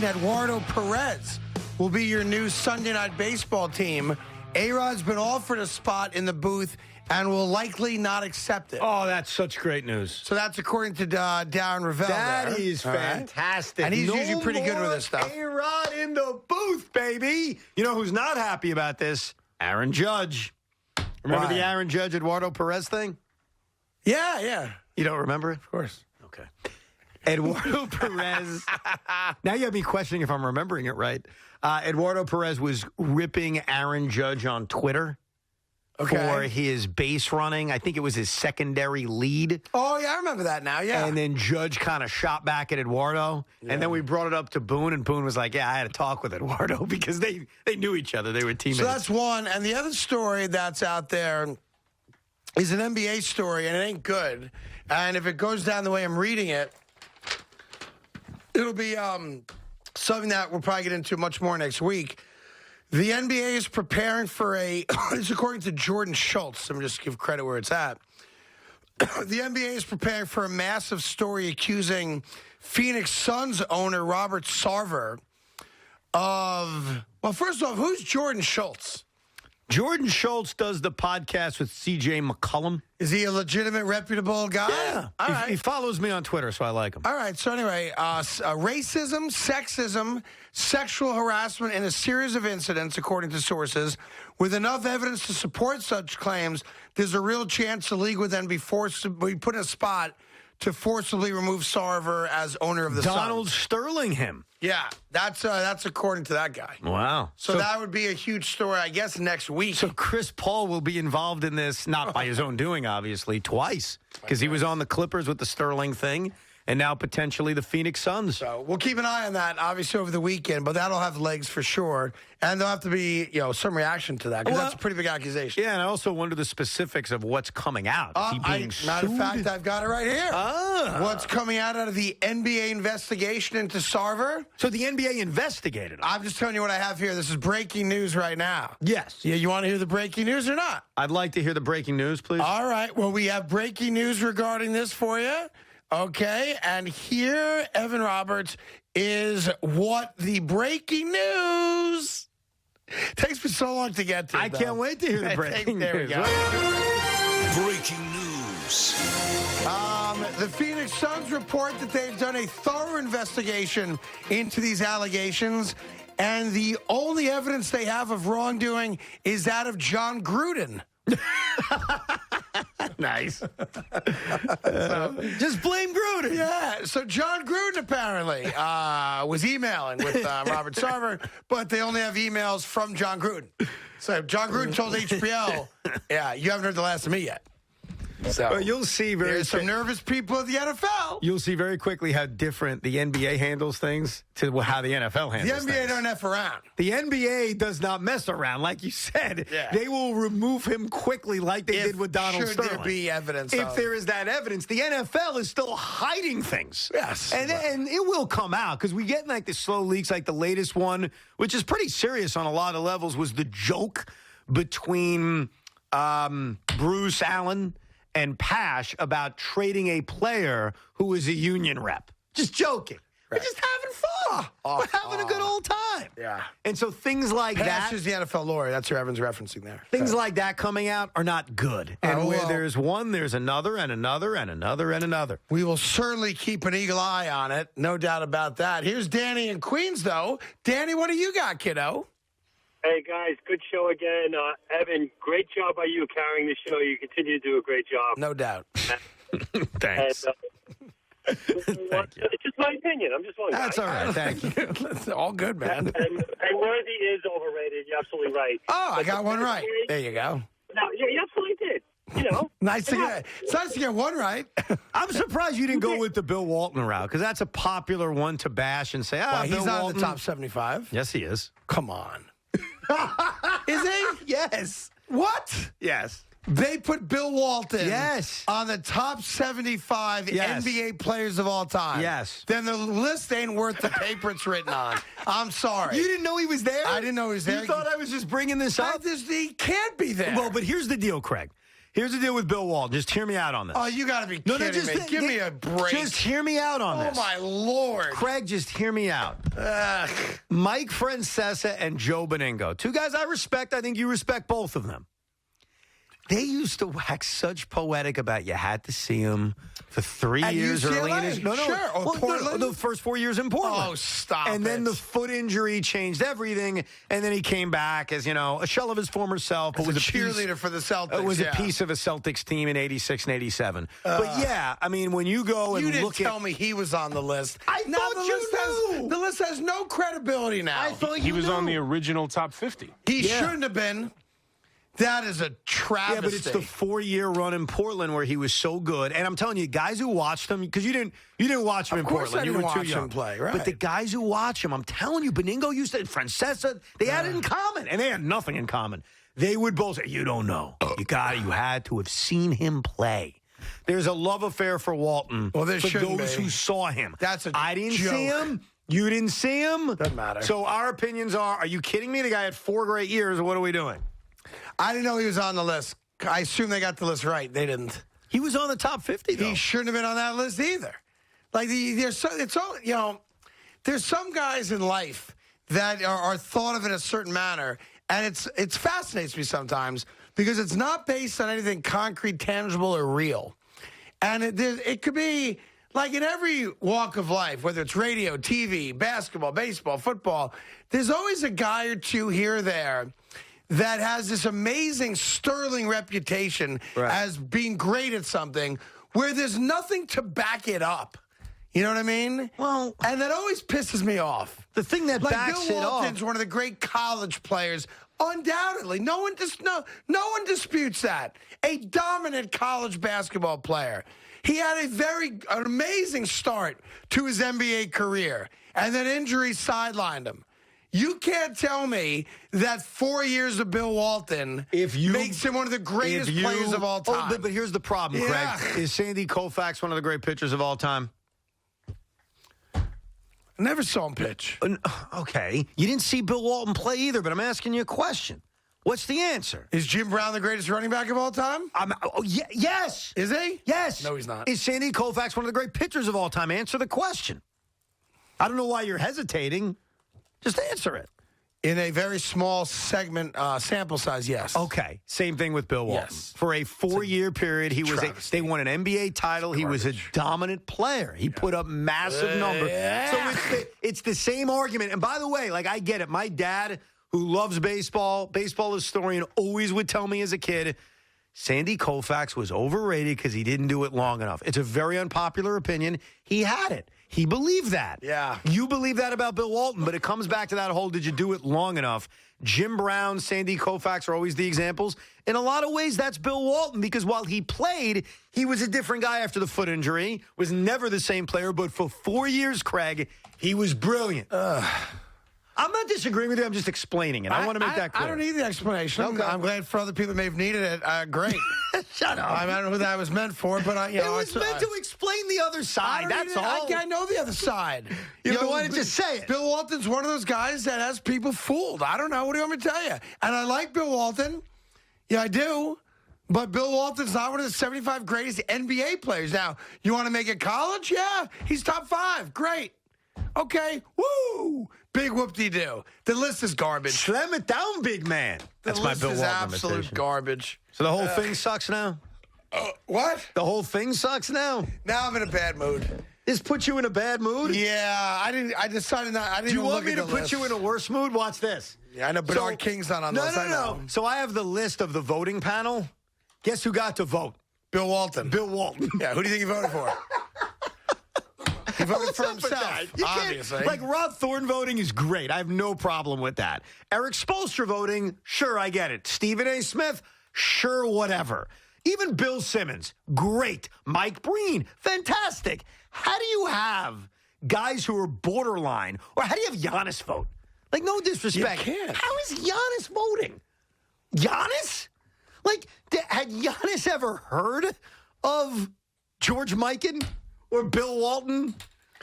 Eduardo Perez will be your new Sunday Night Baseball team. A-Rod's been offered a spot in the booth and will likely not accept it. Oh, that's such great news. So that's according to Darren Ravel. That there. is fantastic. And he's usually pretty good with this stuff. A-Rod in the booth, baby. You know who's not happy about this? Aaron Judge. Remember the Aaron Judge, Eduardo Perez thing? Yeah. You don't remember it? Of course. Okay. Eduardo Perez. Now you have me questioning if I'm remembering it right. Eduardo Perez was ripping Aaron Judge on Twitter for his base running. I think it was his secondary lead. Oh, yeah, I remember that now, yeah. And then Judge kind of shot back at Eduardo. Yeah. And then we brought it up to Boone, and Boone was like, yeah, I had a talk with Eduardo because they knew each other. They were teammates. So that's one. And the other story that's out there is an NBA story, and it ain't good. And if it goes down the way I'm reading it, it'll be something that we'll probably get into much more next week. The NBA is preparing for it's according to Jordan Schultz. Let me just give credit where it's at. The NBA is preparing for a massive story accusing Phoenix Suns owner Robert Sarver of, well, first off, who's Jordan Schultz? Jordan Schultz does the podcast with C.J. McCollum. Is he a legitimate, reputable guy? Yeah. All right. He follows me on Twitter, so I like him. All right. So anyway, racism, sexism, sexual harassment, and a series of incidents, according to sources, with enough evidence to support such claims, there's a real chance the league would then be forced to be put in a spot to forcibly remove Sarver as owner of the Suns. Donald Sterling him. Yeah, that's according to that guy. Wow. So that would be a huge story, I guess, next week. So Chris Paul will be involved in this, not by his own doing, obviously, twice, because he was on the Clippers with the Sterling thing, and now potentially the Phoenix Suns. So we'll keep an eye on that, obviously, over the weekend, but that'll have legs for sure. And there'll have to be, some reaction to that, because that's a pretty big accusation. Yeah, and I also wonder the specifics of what's coming out. Is he being sued? Matter of fact, I've got it right here. What's coming out of the NBA investigation into Sarver? So the NBA investigated him. I'm just telling you what I have here. This is breaking news right now. Yes. Yeah, you want to hear the breaking news or not? I'd like to hear the breaking news, please. All right. Well, we have breaking news regarding this for you. Okay, and here, Evan Roberts, is what the breaking news. Takes me so long to get to. I can't wait to hear the breaking news. There we go. Breaking news. The Phoenix Suns report that they've done a thorough investigation into these allegations, and the only evidence they have of wrongdoing is that of John Gruden. Nice. Just blame Gruden. Yeah. So John Gruden apparently was emailing with Robert Sarver, but they only have emails from John Gruden. So John Gruden told HBO, yeah, you haven't heard the last of me yet. So you'll see there's some nervous people at the NFL. You'll see very quickly how different the NBA handles things to how the NFL handles The NBA things. don't F around. The NBA does not mess around. Like you said, they will remove him quickly like they did with Donald Sterling. Should there be evidence If there is that evidence, the NFL is still hiding things. Yes. And it will come out because we get like the slow leaks, like the latest one, which is pretty serious on a lot of levels, was the joke between Bruce Allen and Pash about trading a player who is a union rep. Just joking. We're just having fun. We're having a good old time. Yeah. And so things like Pash that. is the NFL lawyer. That's who Evan's referencing there. Things like that coming out are not good. And where there's one, there's another, and another, and another, and another. We will certainly keep an eagle eye on it. No doubt about that. Here's Danny in Queens, though. Danny, what do you got, kiddo? Hey, guys, good show again. Evan, great job by you carrying the show. You continue to do a great job. No doubt. Thanks. It's just my opinion. I'm just one guy. That's all right. Thank you. That's all good, man. And Worthy is overrated. You're absolutely right. Oh, I got one right. There you go. No, you absolutely did. You know, It's nice to get one right. I'm surprised you didn't go with the Bill Walton route because that's a popular one to bash and say, well, Bill he's not Walton. in the top 75. Yes, he is. Come on. Is he? Yes. What? Yes. They put Bill Walton yes. on the top 75 NBA players of all time. Yes. Then the list ain't worth the paper it's written on. I'm sorry. You didn't know he was there? I didn't know he was there. You thought I was just bringing this up? He can't be there. Well, but here's the deal, Craig. Here's the deal with Bill Walton. Just hear me out on this. Oh, you got to be kidding me. Give me a break. Just hear me out on this. Oh, my Lord. Craig, just hear me out. Mike Francesa and Joe Beningo. Two guys I respect. I think you respect both of them. They used to wax such poetic about you had to see him for 3 years early in his... No, the first 4 years in Portland. Oh, stop And then the foot injury changed everything, and then he came back as, a shell of his former self. As a cheerleader for the Celtics. It was a piece of a Celtics team in 86 and 87. But, when you go and you didn't look at... tell me he was on the list. I thought you knew! The list has no credibility now. I thought he was on the original top 50. He shouldn't have been. That is a travesty. Yeah, but it's the 4-year run in Portland where he was so good. And I'm telling you, guys who watched him, because you didn't watch him in Portland. You were watch too young. him play, right? But the guys who watch him, I'm telling you, Beningo used to, Francesa, they had it in common. And they had nothing in common. They would both say, you don't know. You had to have seen him play. There's a love affair for Walton for those who saw him. I didn't see him. You didn't see him. Doesn't matter. So our opinions are you kidding me? The guy had 4 great years. Or what are we doing? I didn't know he was on the list. I assume they got the list right. They didn't. He was on the top 50, though. He shouldn't have been on that list either. Like, there's some guys in life that are thought of in a certain manner, and it fascinates me sometimes because it's not based on anything concrete, tangible, or real. And it could be, like in every walk of life, whether it's radio, TV, basketball, baseball, football, there's always a guy or two here or there that has this amazing, sterling reputation as being great at something where there's nothing to back it up. You know what I mean? Well, and that always pisses me off. The thing that backs Bill it up. Walton's one of the great college players, undoubtedly. No one disputes that. A dominant college basketball player. He had an amazing start to his NBA career, and then injuries sidelined him. You can't tell me that 4 years of Bill Walton makes him one of the greatest players of all time. But here's the problem, Craig. Is Sandy Koufax one of the great pitchers of all time? I never saw him pitch. Okay. You didn't see Bill Walton play either, but I'm asking you a question. What's the answer? Is Jim Brown the greatest running back of all time? Yes. Is he? Yes. No, he's not. Is Sandy Koufax one of the great pitchers of all time? Answer the question. I don't know why you're hesitating. Just answer it. In a very small segment, sample size, yes. Okay. Same thing with Bill Walton. Yes. For a 4-year period, they won an NBA title. He was a dominant player. He put up massive numbers. So it's the same argument. And by the way, I get it. My dad, who loves baseball historian, always would tell me as a kid, Sandy Koufax was overrated because he didn't do it long enough. It's a very unpopular opinion. He had it. He believed that. Yeah. You believe that about Bill Walton, but it comes back to that whole, did you do it long enough? Jim Brown, Sandy Koufax are always the examples. In a lot of ways, that's Bill Walton, because while he played, he was a different guy after the foot injury, was never the same player, but for 4 years, Craig, he was brilliant. I'm not disagreeing with you. I'm just explaining it. I want to make that clear. I don't need the explanation. Okay. I'm glad for other people that may have needed it. Great. Shut up. I don't know who that was meant for, but it was meant to explain the other side. That's all. I know the other side. You know, why didn't you say it? Bill Walton's one of those guys that has people fooled. I don't know. What do you want me to tell you? And I like Bill Walton. Yeah, I do. But Bill Walton's not one of the 75 greatest NBA players. Now, you want to make it college? Yeah. He's top 5. Great. Okay. Woo! Big whoop-de-doo. The list is garbage. Slam it down, big man. That's my Bill Walton absolute imitation. Garbage. So the whole thing sucks now? What? The whole thing sucks now? Now I'm in a bad mood. This put you in a bad mood? Yeah, I decided not. I didn't. Do you even want look me at to the put list. you in a worse mood? Watch this. Yeah, I know, but our King's not on the list. No. So I have the list of the voting panel. Guess who got to vote? Bill Walton. Bill Walton. Yeah, who do you think he voted for? He voted for himself, obviously. Like, Rod Thorne voting is great. I have no problem with that. Eric Spoelstra voting, sure, I get it. Stephen A. Smith, sure, whatever. Even Bill Simmons, great. Mike Breen, fantastic. How do you have guys who are borderline, or how do you have Giannis vote? Like, no disrespect. You can't. How is Giannis voting? Giannis? Like, had Giannis ever heard of George Mikan or Bill Walton?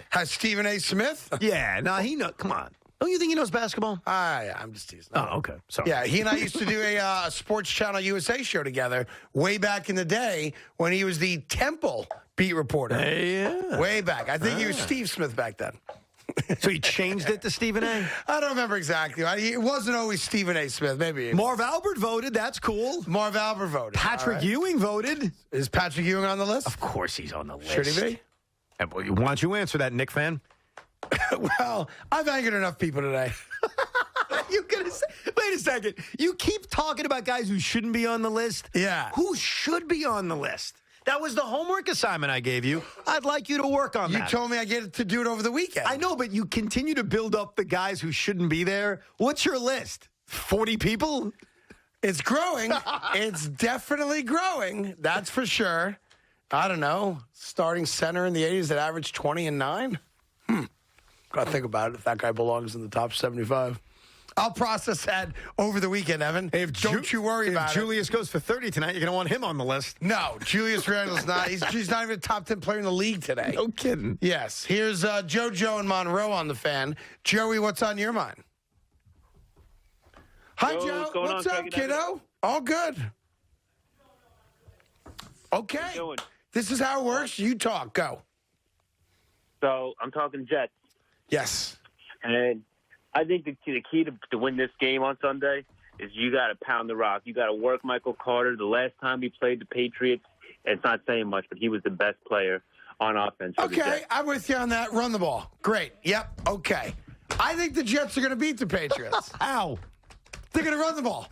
Has Stephen A. Smith? Yeah, no, he knows. Come on. Don't you think he knows basketball? Yeah, I'm just teasing. Oh, okay. Sorry. Yeah, he and I used to do a Sports Channel USA show together way back in the day when he was the Temple beat reporter. Yeah. Way back. I think he was Steve Smith back then. So he changed it to Stephen A.? I don't remember exactly. It wasn't always Stephen A. Smith. Maybe. Marv Albert voted. That's cool. Marv Albert voted. Patrick Ewing voted. Is Patrick Ewing on the list? Of course he's on the list. Should he be? Why don't you answer that, Knick fan? Well, I've angered enough people today. Wait a second. You keep talking about guys who shouldn't be on the list. Yeah. Who should be on the list? That was the homework assignment I gave you. I'd like you to work on that. You told me I get to do it over the weekend. I know, but you continue to build up the guys who shouldn't be there. What's your list? 40 people? It's growing. It's definitely growing. That's for sure. I don't know. Starting center in the 80s that averaged 20 and 9? Got to think about it if that guy belongs in the top 75. I'll process that over the weekend, Evan. Don't you worry about it. If Julius goes for 30 tonight, you're going to want him on the list. No, Julius Randle's not. He's not even a top 10 player in the league today. No kidding. Yes. Here's JoJo and Monroe on the Fan. Joey, what's on your mind? Hi, Joe. What's up, kiddo? All good. Okay. This is how it works. You talk. Go. So I'm talking Jets. Yes. And I think the key to win this game on Sunday is you got to pound the rock. You got to work Michael Carter. The last time he played the Patriots, it's not saying much, but he was the best player on offense. Okay, I'm with you on that. Run the ball. Great. Yep. Okay. I think the Jets are going to beat the Patriots. How? They're going to run the ball.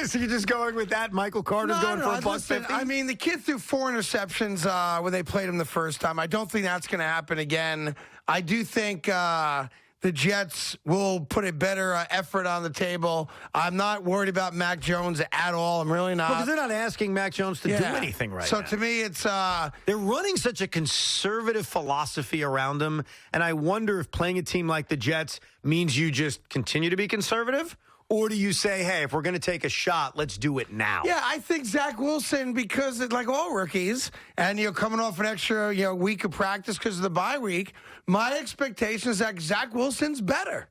So you're just going with that? Michael Carter's going for a $150? I mean, the kid threw 4 interceptions when they played him the first time. I don't think that's going to happen again. I do think the Jets will put a better effort on the table. I'm not worried about Mac Jones at all. I'm really not. Because they're not asking Mac Jones to do anything right now. So to me, it's... they're running such a conservative philosophy around them, and I wonder if playing a team like the Jets means you just continue to be conservative, or do you say, hey, if we're going to take a shot, let's do it now? Yeah, I think Zach Wilson, because like all rookies, and coming off an extra week of practice because of the bye week, my expectation is that Zach Wilson's better.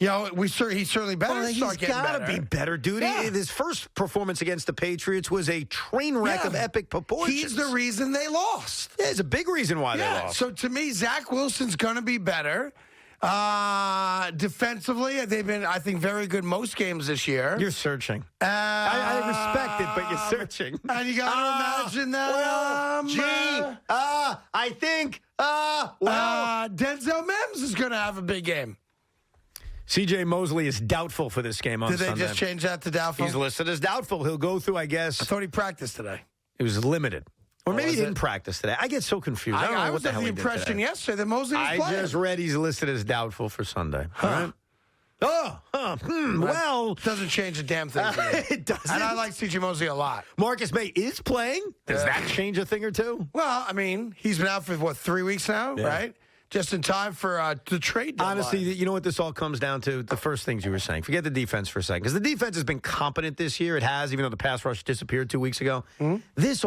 He's certainly better. Well, he's got to be better, dude. Yeah. His first performance against the Patriots was a train wreck of epic proportions. He's the reason they lost. Yeah, it's a big reason why they lost. So to me, Zach Wilson's going to be better. Defensively, they've been, I think, very good most games this year. You're searching. I respect it, but you're searching. And you got to imagine that. I think. Denzel Mims is going to have a big game. C.J. Mosley is doubtful for this game on Sunday. Did they just change that to doubtful? He's listed as doubtful. He'll go through, I guess. I thought he practiced today. It was limited. Or maybe he didn't practice today. I get so confused. I don't know what the hell he did today. I was under the impression yesterday that Mosley was playing. I just read he's listed as doubtful for Sunday. Huh. All right? Well. Doesn't change a damn thing for me. It doesn't. And I like C.J. Mosley a lot. Marcus May is playing. Does that change a thing or two? Well, I mean, he's been out for, 3 weeks now, right? Just in time for the trade deadline. Honestly, you know what this all comes down to? The first things you were saying. Forget the defense for a second. Because the defense has been competent this year. It has, even though the pass rush disappeared 2 weeks ago. Mm-hmm. This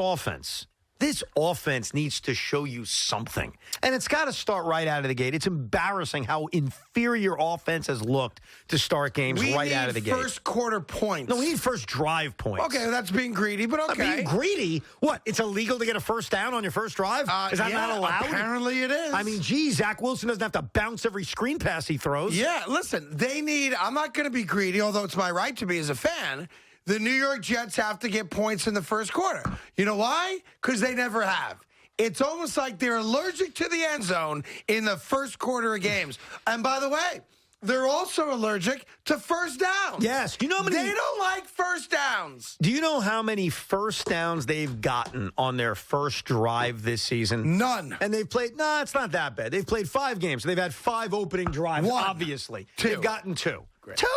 offense needs to show you something. And it's got to start right out of the gate. It's embarrassing how inferior offense has looked to start games right out of the gate. We need first quarter points. No, we need first drive points. Okay, that's being greedy, but okay. Being greedy? What? It's illegal to get a first down on your first drive? Is that not allowed? Apparently it is. I mean, geez, Zach Wilson doesn't have to bounce every screen pass he throws. Yeah, listen, I'm not going to be greedy, although it's my right to be as a fan. The New York Jets have to get points in the first quarter. You know why? Because they never have. It's almost like they're allergic to the end zone in the first quarter of games. And by the way, they're also allergic to first downs. Yes. You know how many... They don't like first downs. Do you know how many first downs they've gotten on their first drive this season? None. And they've played... No, it's not that bad. They've played 5 games. They've had 5 opening drives, obviously. 2. They've gotten 2. Great. 2!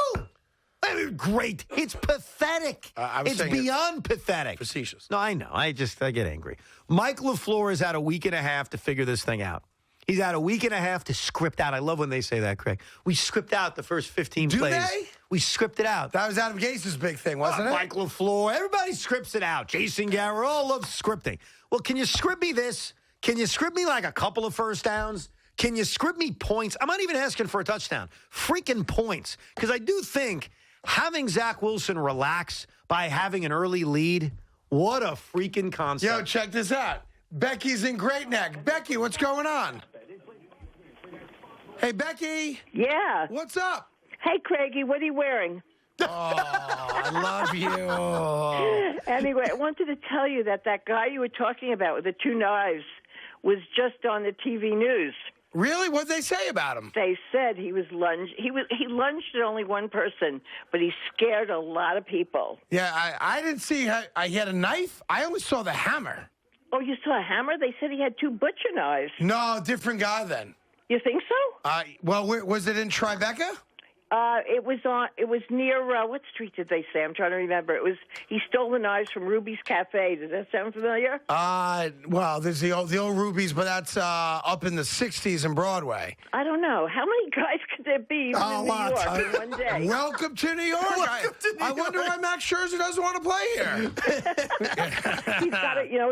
I mean, great. It's pathetic. It's beyond pathetic. Facetious. No, I know. I get angry. Mike LaFleur has had a week and a half to figure this thing out. He's had a week and a half to script out. I love when they say that, Craig. We script out the first 15 plays. Do they? We script it out. That was Adam Gase's big thing, wasn't it? Mike LaFleur. Everybody scripts it out. Jason Garrett all loves scripting. Well, can you script me this? Can you script me like a couple of first downs? Can you script me points? I'm not even asking for a touchdown. Freaking points. Because I do think having Zach Wilson relax by having an early lead, what a freaking concept. Yo, check this out. Becky's in Great Neck. Becky, what's going on? Hey, Becky. Yeah. What's up? Hey, Craigie, what are you wearing? Oh, I love you. Anyway, I wanted to tell you that guy you were talking about with the 2 knives was just on the TV news. Really? What'd they say about him? They said he lunged at only one person, but he scared a lot of people. Yeah, I didn't see he had a knife. I only saw the hammer. Oh, you saw a hammer? They said he had 2 butcher knives. No, different guy then. You think so? Well, was it in Tribeca? It was near what street did they say? I'm trying to remember. He stole the knives from Ruby's Cafe. Does that sound familiar? Well, there's the old Ruby's, but that's up in the '60s in Broadway. I don't know. How many guys could there be in New York in one day? Welcome to New York. I wonder why Max Scherzer doesn't want to play here.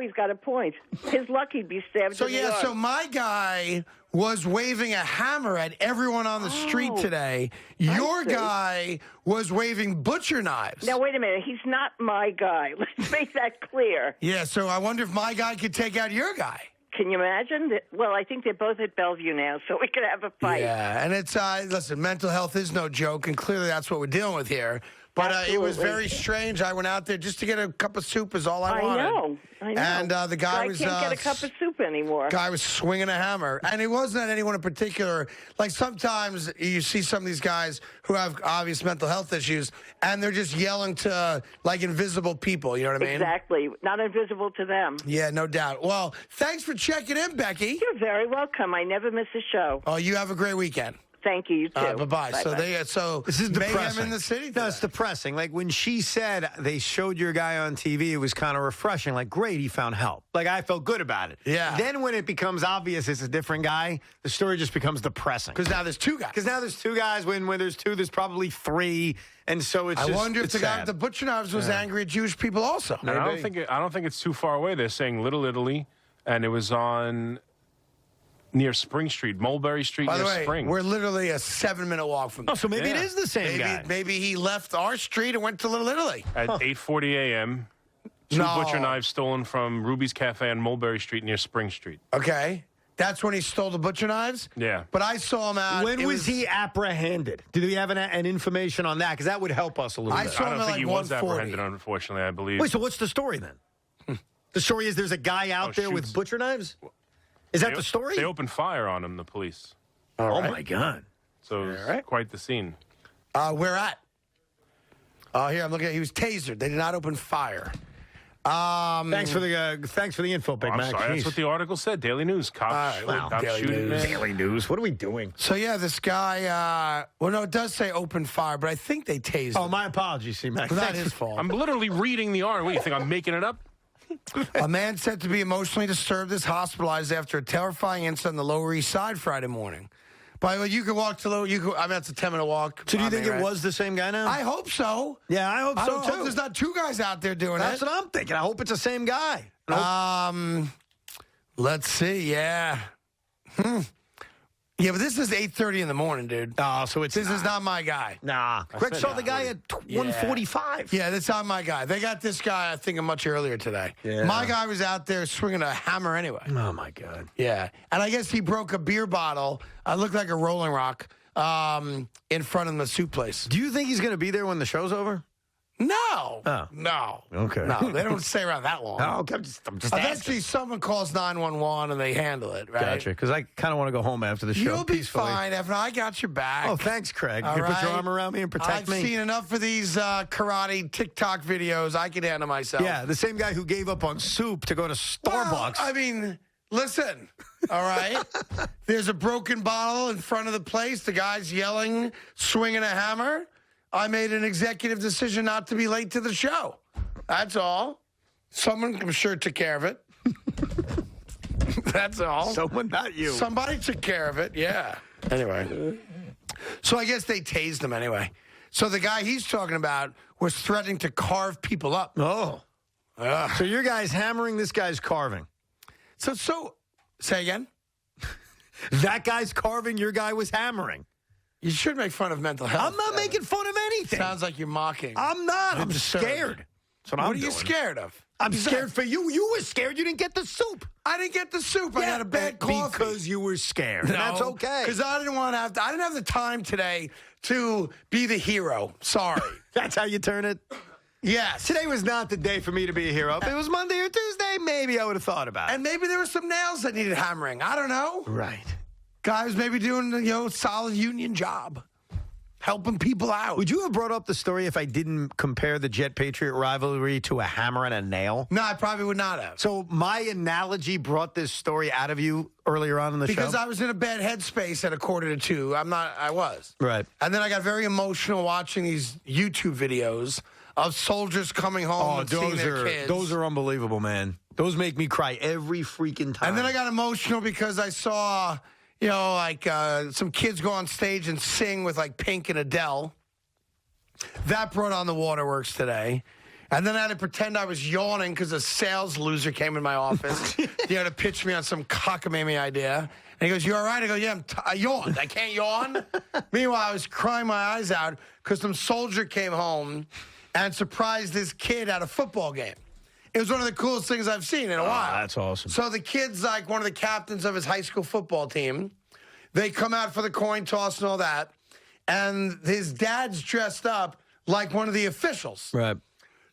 He's got a point. His luck he'd be stabbed. So in New York. So my guy was waving a hammer at everyone on the street today. Your guy was waving butcher knives. Now, wait a minute. He's not my guy. Let's make that clear. Yeah, so I wonder if my guy could take out your guy. Can you imagine? Well, I think they're both at Bellevue now, so we could have a fight. Yeah, and it's, listen, mental health is no joke, and clearly that's what we're dealing with here. But it was very strange. I went out there just to get a cup of soup is all I wanted. I know. And the guy was... I can't get a cup of soup anymore. Guy was swinging a hammer. And it wasn't at anyone in particular. Like, sometimes you see some of these guys who have obvious mental health issues, and they're just yelling to, like, invisible people. You know what I mean? Exactly. Not invisible to them. Yeah, no doubt. Well, thanks for checking in, Becky. You're very welcome. I never miss a show. Oh, you have a great weekend. Thank you. You too. Bye-bye. So this is depressing. In the city today. No, it's depressing. Like when she said they showed your guy on TV, it was kind of refreshing. Like, great, he found help. Like, I felt good about it. Yeah. Then when it becomes obvious it's a different guy, the story just becomes depressing. Because now there's 2 guys. When there's 2, there's probably 3. And so it's I just, wonder if the guy with the butcher knives was angry at Jewish people also. No, I don't think it's too far away. They're saying Little Italy, and it was on... near Spring Street, Mulberry Street, By the near way, Spring. We're literally a 7-minute walk from there. Oh, so maybe it is the same guy. Maybe he left our street and went to Little Italy. At 8:40 a.m., 2 butcher knives stolen from Ruby's Cafe on Mulberry Street near Spring Street. Okay. That's when he stole the butcher knives? Yeah. But I saw him out. When was he apprehended? Did we have an information on that? Because that would help us a little bit. I don't think he was apprehended, unfortunately, I believe. Wait, so what's the story then? The story is there's a guy out there with butcher knives? Is that the story? They opened fire on him, the police. Oh, my God. So it was quite the scene. Where at? Here, I'm looking at. He was tasered. They did not open fire. Thanks for the info, Big I'm Mac. sorry, that's what the article said. Daily News. Cops shooting. Daily News. What are we doing? So, yeah, this guy, well, no, it does say open fire, but I think they tased him. My apologies, C-Mac. It's not his fault. I'm literally reading the article. What, you think I'm making it up? A man said to be emotionally disturbed is hospitalized after a terrifying incident on the Lower East Side Friday morning. By the way, you could walk to that's a 10-minute walk. So do you think it was the same guy now? I hope so. Yeah, I hope so, too. I hope there's not two guys out there doing That's it. what I'm thinking. I hope it's the same guy. Let's see. Yeah. Yeah, but this is 8:30 in the morning, dude. Oh, so this is not my guy. Nah. Greg saw the guy at 1:45. Yeah, that's not my guy. They got this guy, I think, much earlier today. Yeah. My guy was out there swinging a hammer anyway. Oh, my God. Yeah. And I guess he broke a beer bottle. Looked like a Rolling Rock in front of the soup place. Do you think he's going to be there when the show's over? No. Oh. No. Okay. No, they don't stay around that long. Oh, okay. I'm just Eventually, someone calls 911 and they handle it, right? Gotcha. Because I kind of want to go home after the show. You'll be peacefully. fine, Evan. I got your back. Oh, thanks, Craig. All You put your right? arm around me and protect me. I've seen enough of these karate TikTok videos. I can handle myself. Yeah, the same guy who gave up on soup to go to Starbucks. Well, I mean, listen, all right? There's a broken bottle in front of the place. The guy's yelling, swinging a hammer. I made an executive decision not to be late to the show. That's all. Someone, I'm sure, took care of it. That's all. Someone, not you. Somebody took care of it, yeah. Anyway. So I guess they tased him anyway. So the guy he's talking about was threatening to carve people up. Oh. So your guy's hammering, this guy's carving. So say again? That guy's carving, your guy was hammering. You should make fun of mental health. I'm not making fun of anything. Sounds like you're mocking. I'm not. I'm disturbed. scared. What are you scared of? I'm scared for you. You were scared. You didn't get the soup. I didn't get the soup. I had a bad coffee. Because you were scared. No, that's okay. Because I didn't have the time today to be the hero. Sorry. That's how you turn it? Yes. Today was not the day for me to be a hero. If it was Monday or Tuesday, maybe I would have thought about it. And maybe there were some nails that needed hammering. I don't know. Right. Guy was maybe doing a solid union job. Helping people out. Would you have brought up the story if I didn't compare the Jet-Patriot rivalry to a hammer and a nail? No, I probably would not have. So my analogy brought this story out of you earlier on in the show? Because I was in a bad headspace at 1:45. I was. Right. And then I got very emotional watching these YouTube videos of soldiers coming home and seeing their kids. Those are unbelievable, man. Those make me cry every freaking time. And then I got emotional because I saw... some kids go on stage and sing with Pink and Adele. That brought on the waterworks today. And then I had to pretend I was yawning because a sales loser came in my office. To pitch me on some cockamamie idea. And he goes, "You all right?" I go, "Yeah, I yawned. I can't yawn." Meanwhile, I was crying my eyes out because some soldier came home and surprised this kid at a football game. It was one of the coolest things I've seen in a while. That's awesome. So the kid's one of the captains of his high school football team. They come out for the coin toss and all that. And his dad's dressed up like one of the officials. Right.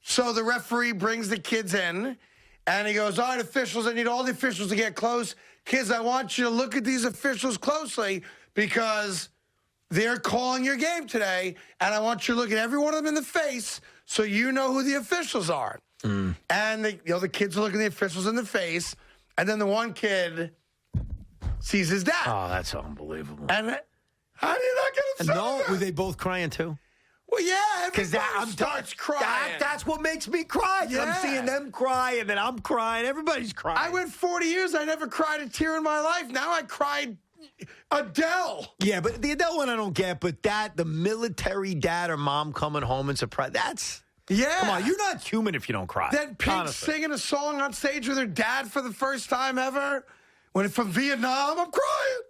So the referee brings the kids in. And he goes, "All right, officials, I need all the officials to get close. Kids, I want you to look at these officials closely because they're calling your game today. And I want you to look at every one of them in the face so you know who the officials are." And the kids are looking at the officials in the face, and then the one kid sees his dad. Oh, that's unbelievable. And how did you not get upset? No, were they both crying too? Well, yeah, everybody starts crying. That's what makes me cry. Yeah. I'm seeing them cry, and then I'm crying. Everybody's crying. I went 40 years. I never cried a tear in my life. Now I cried Adele. Yeah, but the Adele one I don't get. But the military dad or mom coming home and surprise. That's. Yeah. Come on, you're not human if you don't cry. Then Pink singing a song on stage with her dad for the first time ever. When from Vietnam, I'm crying.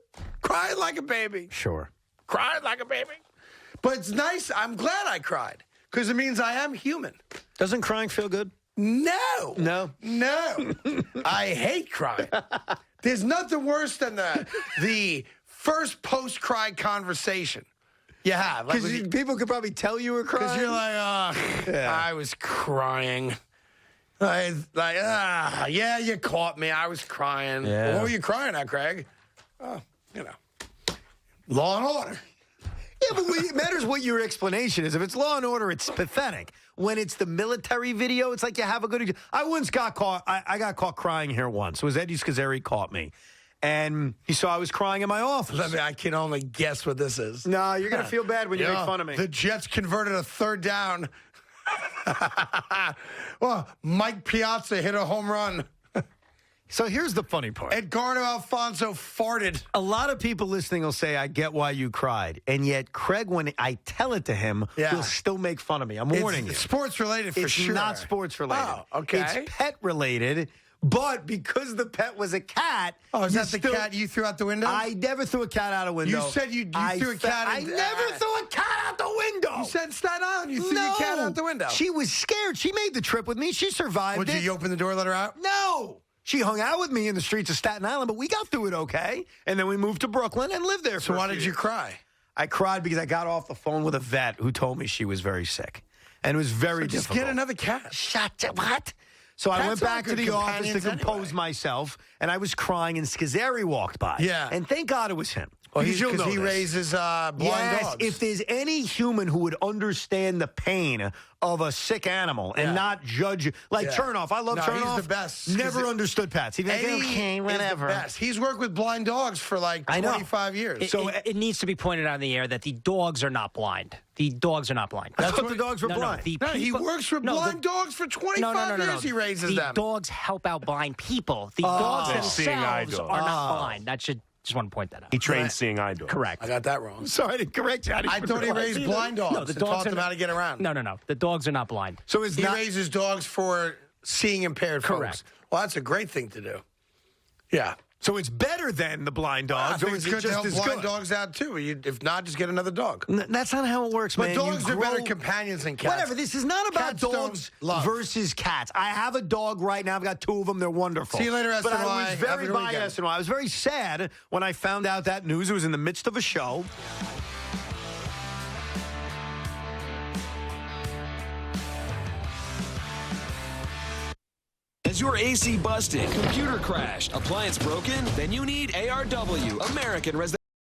Crying like a baby. Sure. Crying like a baby. But it's nice. I'm glad I cried because it means I am human. Doesn't crying feel good? No. No. I hate crying. There's nothing worse than the first post-cry conversation. You have. Because people could probably tell you were crying. Because you're like, I was crying. Yeah, you caught me. I was crying. Yeah. What were you crying at, Craig? Law and Order. but it matters what your explanation is. If it's Law and Order, it's pathetic. When it's the military video, it's like you have a good. I once got caught. I got caught crying here once. It was Eddie Scazzeri caught me. And he saw I was crying in my office. I can only guess what this is. No, you're going to feel bad when you make fun of me. The Jets converted a third down. Well, Mike Piazza hit a home run. So here's the funny part. Edgardo Alfonso farted. A lot of people listening will say, I get why you cried. And yet, Craig, when I tell it to him, will still make fun of me. I'm warning you. It's sports-related for sure. It's not sports-related. Oh, okay. It's pet-related. But because the pet was a cat... Oh, is that the cat you threw out the window? I never threw a cat out a window. You said you threw a cat I never threw a cat out the window. You said Staten Island. You threw your cat out the window. She was scared. She made the trip with me. She survived Did you open the door and let her out? No. She hung out with me in the streets of Staten Island, but we got through it okay. And then we moved to Brooklyn and lived there for So why did you cry? I cried because I got off the phone with a vet who told me she was very sick. And it was very difficult. Just get another cat. What? So I went back to the office to compose anyway. myself, and I was crying, and Scazzeri walked by. Yeah. And thank God it was him. Well, Because he raises blind dogs. If there's any human who would understand the pain of a sick animal and not judge, like Chernoff. I love Chernoff. He's the best. Never understood pets. He's like, okay, whatever. Is the best. He's worked with blind dogs for like 25 years. It needs to be pointed out in the air that the dogs are not blind. The dogs are not blind. I thought the dogs were blind. He works with blind dogs for 25 years. He raises them. The dogs help out blind people. The dogs themselves are not blind. That should... Just want to point that out. He trains seeing eye dogs. Correct. I got that wrong. Sorry, I didn't correct you. I thought he raised blind dogs and taught them how to get around. No. The dogs are not blind. So he raises dogs for seeing impaired folks. Well, that's a great thing to do. Yeah. So it's better than the blind dogs, or it's is it good to just help as blind good? dogs out too. If not, just get another dog. That's not how it works, man. But dogs are better companions than cats. Whatever. This is not about Cats dogs versus cats. I have a dog right now. I've got two of them. They're wonderful. See you later, SNY. But I was Have very a good weekend. biased. I was very sad when I found out that news. It was in the midst of a show. Has your AC busted, computer crashed, appliance broken? Then you need ARW, American Residential.